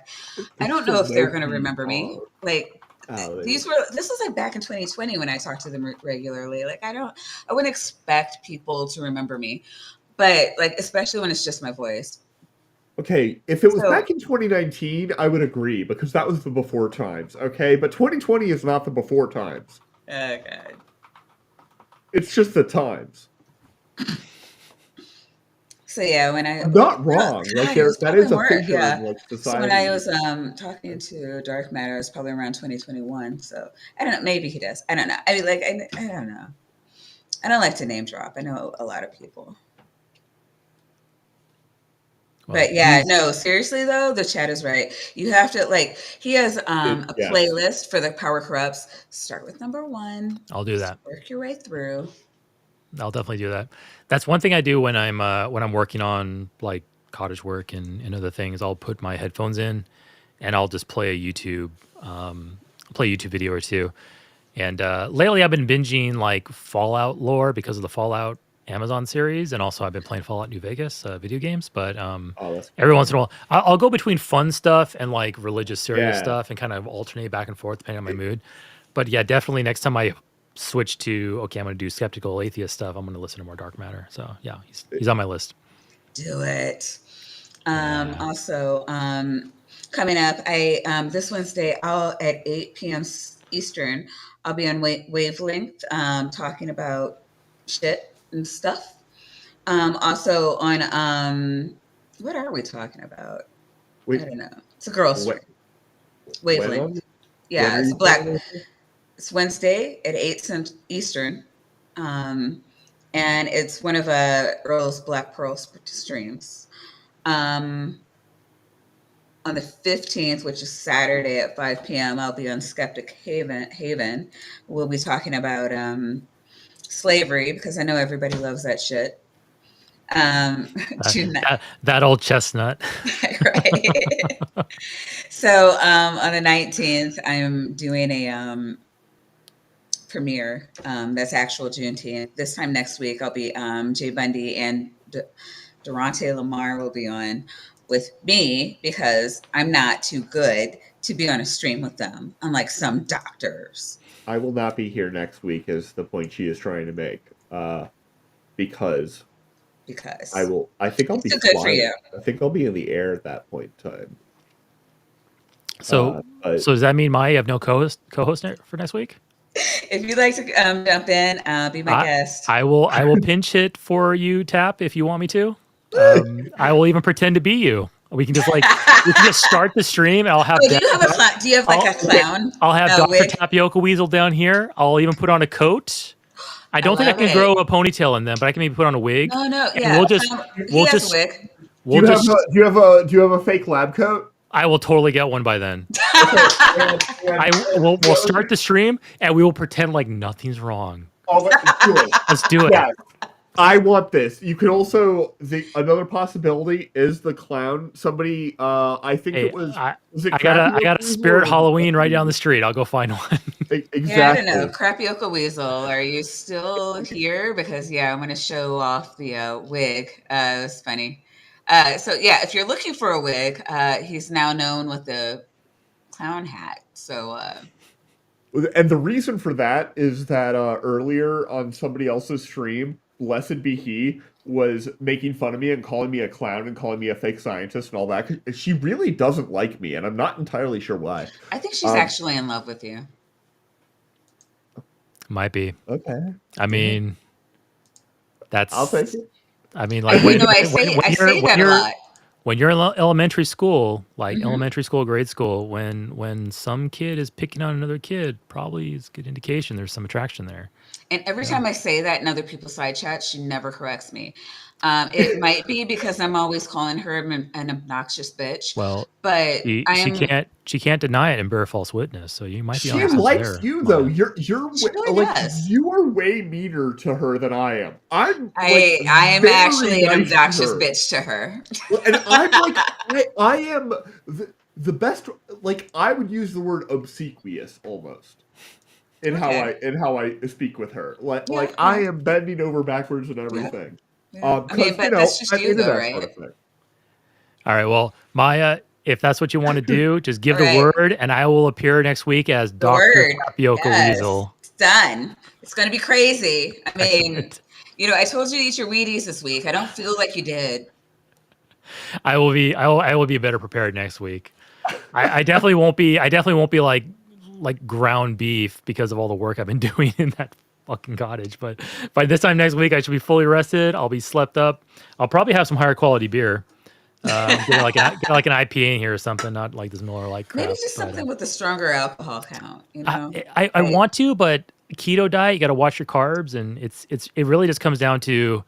I don't know if they're going to remember me. This was back in 2020 when I talked to them regularly. I wouldn't expect people to remember me, but especially when it's just my voice. Okay, if it was back in 2019, I would agree because that was the before times. Okay, but 2020 is not the before times. Okay. It's just the times. So when I'm not wrong. That is a figure in society. So when I was talking to Dark Matter, it was probably around 2021. So I don't know. Maybe he does. I don't know. I mean, I don't know. I don't like to name drop. I know a lot of people. But yeah, no, seriously though, the chat is right. You have to he has a playlist for the power corrupts. Start with number 1. I'll do that. Work your way through. I'll definitely do that. That's one thing I do when I'm working on like cottage work and other things. I'll put my headphones in and I'll just play a YouTube video or two. And lately I've been binging like Fallout lore because of the Fallout Amazon series, and also I've been playing Fallout New Vegas video games. But every once in a while, I'll go between fun stuff and like religious, serious stuff, and kind of alternate back and forth depending on my mood. But yeah, definitely next time I switch to I'm going to do skeptical atheist stuff, I'm going to listen to more dark matter. So yeah, he's on my list. Do it. Also, coming up, I this Wednesday, at 8 p.m. Eastern, I'll be on Wavelength talking about shit and stuff. Also on what are we talking about? I don't know. It's a girl stream. Wavelength. Yeah, it's black. It's Wednesday at 8 Eastern, and it's one of Earl's Black Pearl streams. On the 15th, which is Saturday at 5 p.m., I'll be on Skeptic Haven. We'll be talking about slavery, because I know everybody loves that shit. That old chestnut. Right. So on the 19th, I'm doing a premiere that's actual Juneteenth. This time next week, I'll be Jay Bundy and Durante Lamar will be on with me, because I'm not too good to be on a stream with them, unlike some doctors. I will not be here next week, is the point she is trying to make. Because I think I'll be too good for you. I think I'll be in the air at that point in time. So does that mean you have no co-host for next week? If you'd like to jump in, be my guest. I will pinch hit for you, Tap, if you want me to. I will even pretend to be you. We can just start the stream. I'll have. Do you have like a clown? I'll have Dr. Tapioca Weasel down here. I'll even put on a coat. I don't think I can grow a ponytail in them, but I can maybe put on a wig. No, yeah. We'll just a wig. Do you have a fake lab coat? I will totally get one by then. We'll start the stream and we will pretend like nothing's wrong. Oh, let's do it. Let's do it. Yeah. I want this. You could also another possibility is the clown. Somebody, I think it was. I got a spirit Halloween right down the street. I'll go find one. Exactly. Yeah, I don't know. Crapioca Weasel, are you still here? Because I'm going to show off the wig. It's funny. So yeah, if you're looking for a wig, he's now known with the clown hat. So. And the reason for that is that earlier on somebody else's stream, blessed be he, was making fun of me and calling me a clown and calling me a fake scientist and all that. She really doesn't like me, and I'm not entirely sure why. I think she's actually in love with you. Might be. Okay. I mean, that's. I'll take it. I mean, like I say that a lot. When you're in elementary school, elementary school, grade school, when some kid is picking on another kid, probably is a good indication there's some attraction there. And every time I say that in other people's side chats, she never corrects me. It might be because I'm always calling her an obnoxious bitch. Well, but she can't deny it and bear false witness. So you might be. She likes you though. You are way meaner to her than I am. I am actually an obnoxious bitch to her. And I'm I am the best. Like, I would use the word obsequious almost. In how I speak with her, I am bending over backwards and everything. Yeah. But that's just you, though, right? Sort of thing. All right, well, Maya, if that's what you want to do, just give the word, and I will appear next week as Dr. Tapioca Weasel. It's done. It's going to be crazy. I mean, I told you to eat your Wheaties this week. I don't feel like you did. I will be better prepared next week. I definitely won't be. Like ground beef because of all the work I've been doing in that fucking cottage. But by this time next week, I should be fully rested. I'll be slept up. I'll probably have some higher quality beer. Get like an IPA in here or something, not like this Miller Lite crap. Maybe just something with a stronger alcohol count. I want to, but keto diet, you got to watch your carbs, and it really just comes down to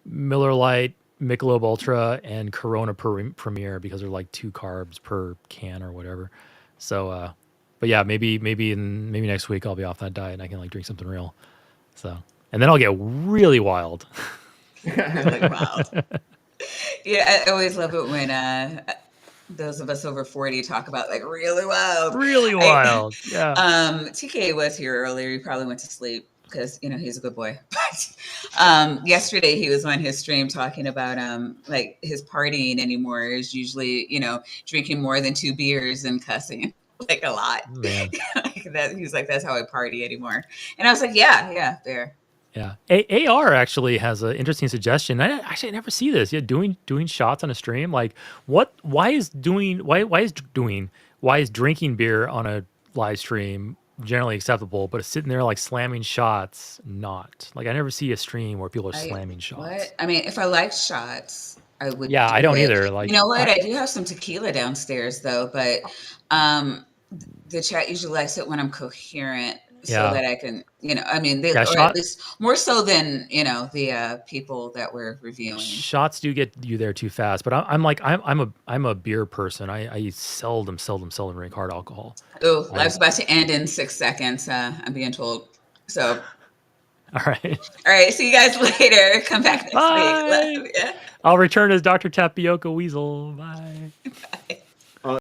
Miller Lite, Michelob Ultra and Corona Premier because they're like 2 carbs per can or whatever. So, but yeah, maybe next week I'll be off that diet and I can like drink something real. So, and then I'll get really wild. Really wild. Yeah, I always love it when those of us over 40 talk about like really wild. Yeah. TK was here earlier. He probably went to sleep because he's a good boy. But yesterday he was on his stream talking about like his partying anymore is usually drinking more than 2 beers and cussing like a lot. Man. Like that, he's like, that's how I party anymore. And I was like, yeah, fair. Yeah, AR actually has an interesting suggestion. I never see this. Yeah, doing shots on a stream. Like, why is drinking beer on a live stream generally acceptable, but sitting there like slamming shots not? Like, I never see a stream where people are slamming shots. What? I mean, if I liked shots, I would. Yeah, I don't either. Like, you know what? I do have some tequila downstairs though, but the chat usually likes it when I'm coherent. So that I can, I mean, or at least more so than, the people that we're reviewing. Shots do get you there too fast, but I'm a beer person. I seldom drink hard alcohol. Oh, life's about to end in 6 seconds. I'm being told. So. All right. See you guys later. Come back next week. I'll return as Dr. Tapioca Weasel. Bye. Bye.